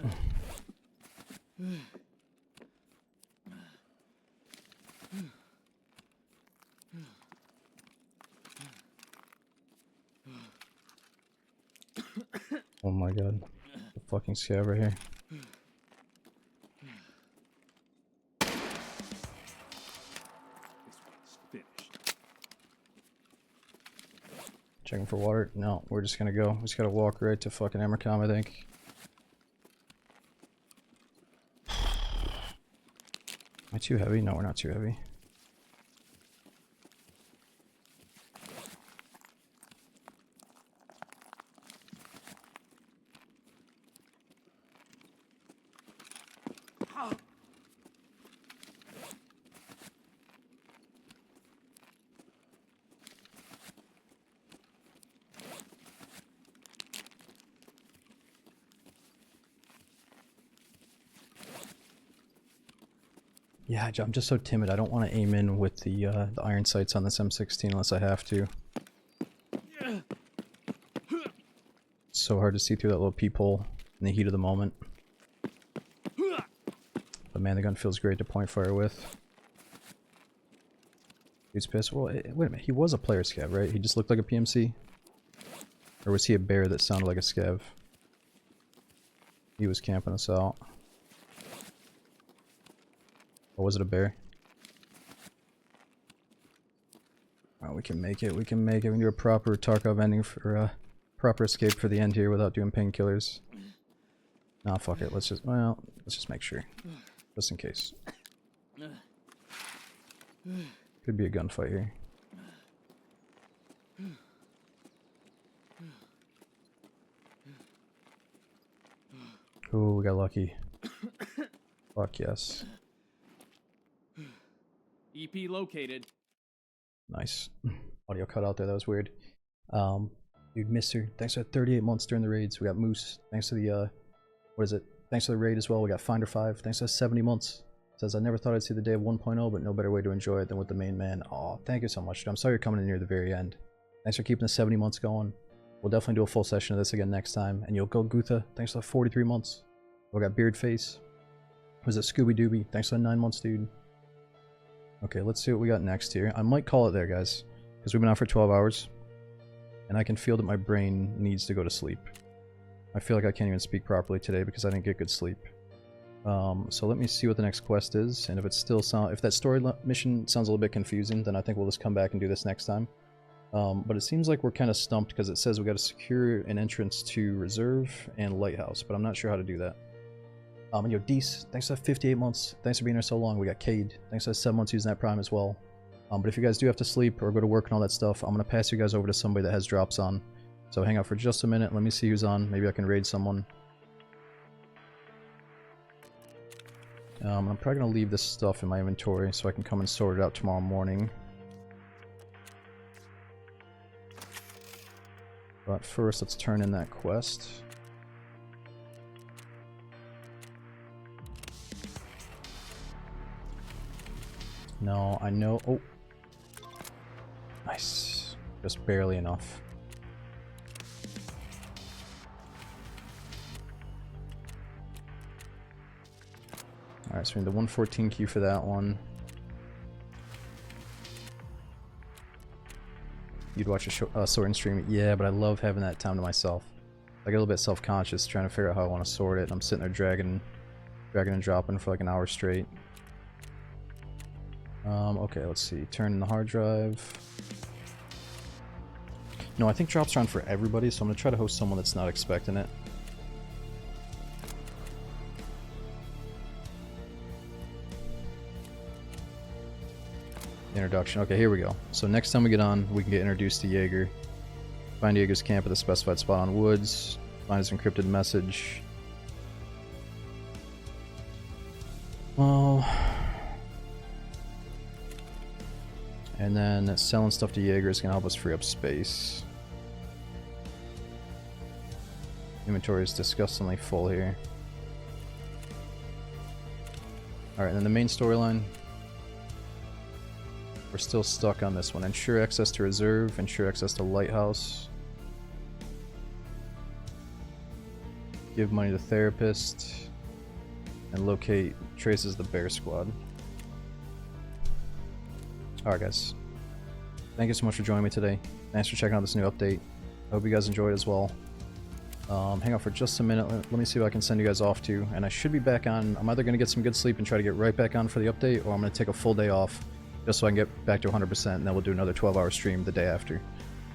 Oh my god. The fucking scav right here. Checking for water? No, we're just gonna go. We just gotta walk right to fucking Emercom, I think. Am I too heavy? No, we're not too heavy. Yeah, I'm just so timid. I don't want to aim in with the iron sights on this M16 unless I have to. It's so hard to see through that little peephole in the heat of the moment. But man, the gun feels great to point fire with. Dude's pissed. Well, wait a minute. He was a player scav, right? He just looked like a PMC? Or was he a bear that sounded like a scav? He was camping us out. Or was it a bear? Oh, we can make it. We can make it. We can do a proper Tarkov ending for proper escape for the end here without doing painkillers. Nah, fuck it. Let's just make sure. Just in case. Could be a gunfight here. Ooh, we got lucky. Fuck yes. EP located. Nice. Audio cut out there, that was weird. Dude, Mister, thanks for 38 months during the raids. We got Moose, thanks to the, what is it? Thanks to the raid as well. We got Finder5, thanks to 70 months. Says, I never thought I'd see the day of 1.0, but no better way to enjoy it than with the main man. Aw, thank you so much. Dude. I'm sorry you're coming in near the very end. Thanks for keeping the 70 months going. We'll definitely do a full session of this again next time. And you'll go Gutha, thanks for the 43 months. We got Beardface. Was it Scooby Dooby? Thanks for the 9 months, dude. Okay, let's see what we got next here. I might call it there, guys, because we've been out for 12 hours, and I can feel that my brain needs to go to sleep. I feel like I can't even speak properly today because I didn't get good sleep. So let me see what the next quest is, and if it's still if that story mission sounds a little bit confusing, then I think we'll just come back and do this next time. But it seems like we're kind of stumped because it says we got to secure an entrance to Reserve and Lighthouse, but I'm not sure how to do that. And yo, Deece, thanks for 58 months. Thanks for being here so long. We got Cade. Thanks for 7 months using that Prime as well. But if you guys do have to sleep or go to work and all that stuff, I'm going to pass you guys over to somebody that has drops on. So hang out for just a minute. Let me see who's on. Maybe I can raid someone. I'm probably going to leave this stuff in my inventory so I can come and sort it out tomorrow morning. But first, let's turn in that quest. No, I know. Oh. Nice. Just barely enough. Alright, so we need the 114 key for that one. You'd watch a sorting stream. Yeah, but I love having that time to myself. I get a little bit self-conscious trying to figure out how I want to sort it. And I'm sitting there dragging and dropping for like an hour straight. Okay, let's see. Turn in the hard drive. No, I think drops are on for everybody, so I'm going to try to host someone that's not expecting it. Introduction. Okay, here we go. So next time we get on, we can get introduced to Jaeger. Find Jaeger's camp at the specified spot on Woods. Find his encrypted message. Oh. And then selling stuff to Jaeger is going to help us free up space. Inventory is disgustingly full here. Alright, and then the main storyline. We're still stuck on this one. Ensure access to reserve, ensure access to lighthouse. Give money to therapist. And locate traces of the bear squad. Alright guys. Thank you so much for joining me today. Thanks for checking out this new update. I hope you guys enjoyed as well. Hang out for just a minute. Let me see what I can send you guys off to. And I should be back on. I'm either going to get some good sleep and try to get right back on for the update, or I'm going to take a full day off just so I can get back to 100%, and then we'll do another 12-hour stream the day after.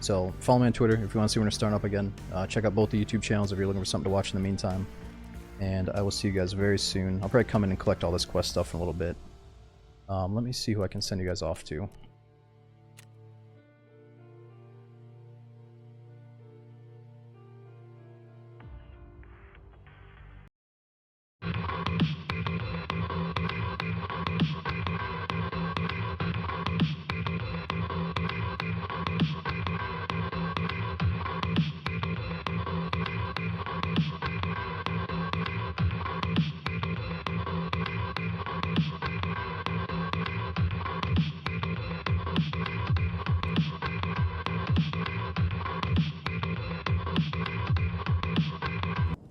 So follow me on Twitter if you want to see when we're starting up again. Check out both the YouTube channels if you're looking for something to watch in the meantime. And I will see you guys very soon. I'll probably come in and collect all this quest stuff in a little bit. Let me see who I can send you guys off to.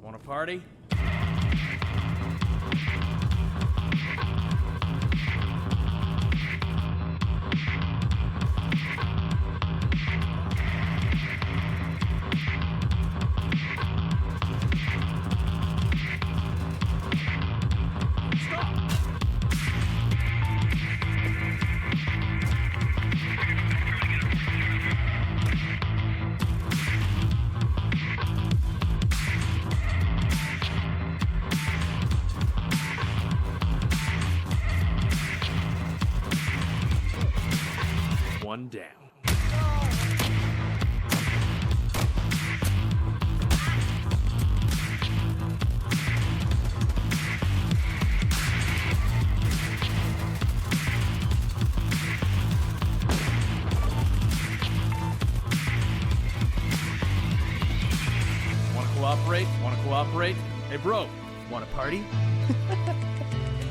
Want a party? One down. Wanna cooperate? Wanna cooperate? Hey bro, wanna party?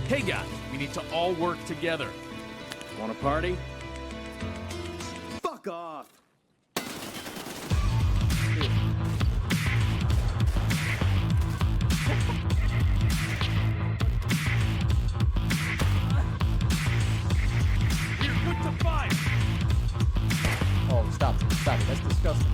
Hey guys, we need to all work together. Wanna party? Fuck off! You're good to fire! Oh, stop it. Stop it. That's disgusting.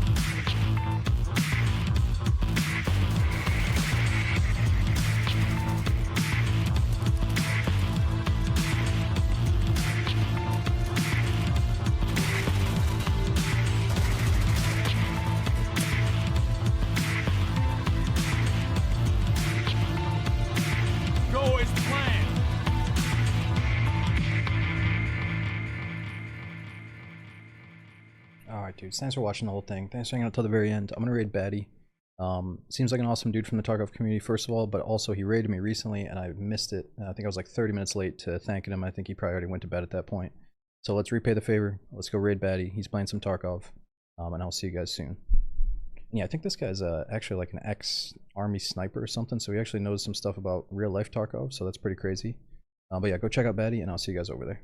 Go as planned! Alright dudes, thanks for watching the whole thing. Thanks for hanging out till the very end. I'm gonna raid Batty. Seems like an awesome dude from the Tarkov community, first of all, but also he raided me recently and I missed it. I think I was like 30 minutes late to thanking him. I think he probably already went to bed at that point. So let's repay the favor. Let's go raid Batty. He's playing some Tarkov. And I'll see you guys soon. And yeah, I think this guy's actually like an ex-army sniper or something, so he actually knows some stuff about real-life Tarkov, so that's pretty crazy. But yeah, go check out Batty, and I'll see you guys over there.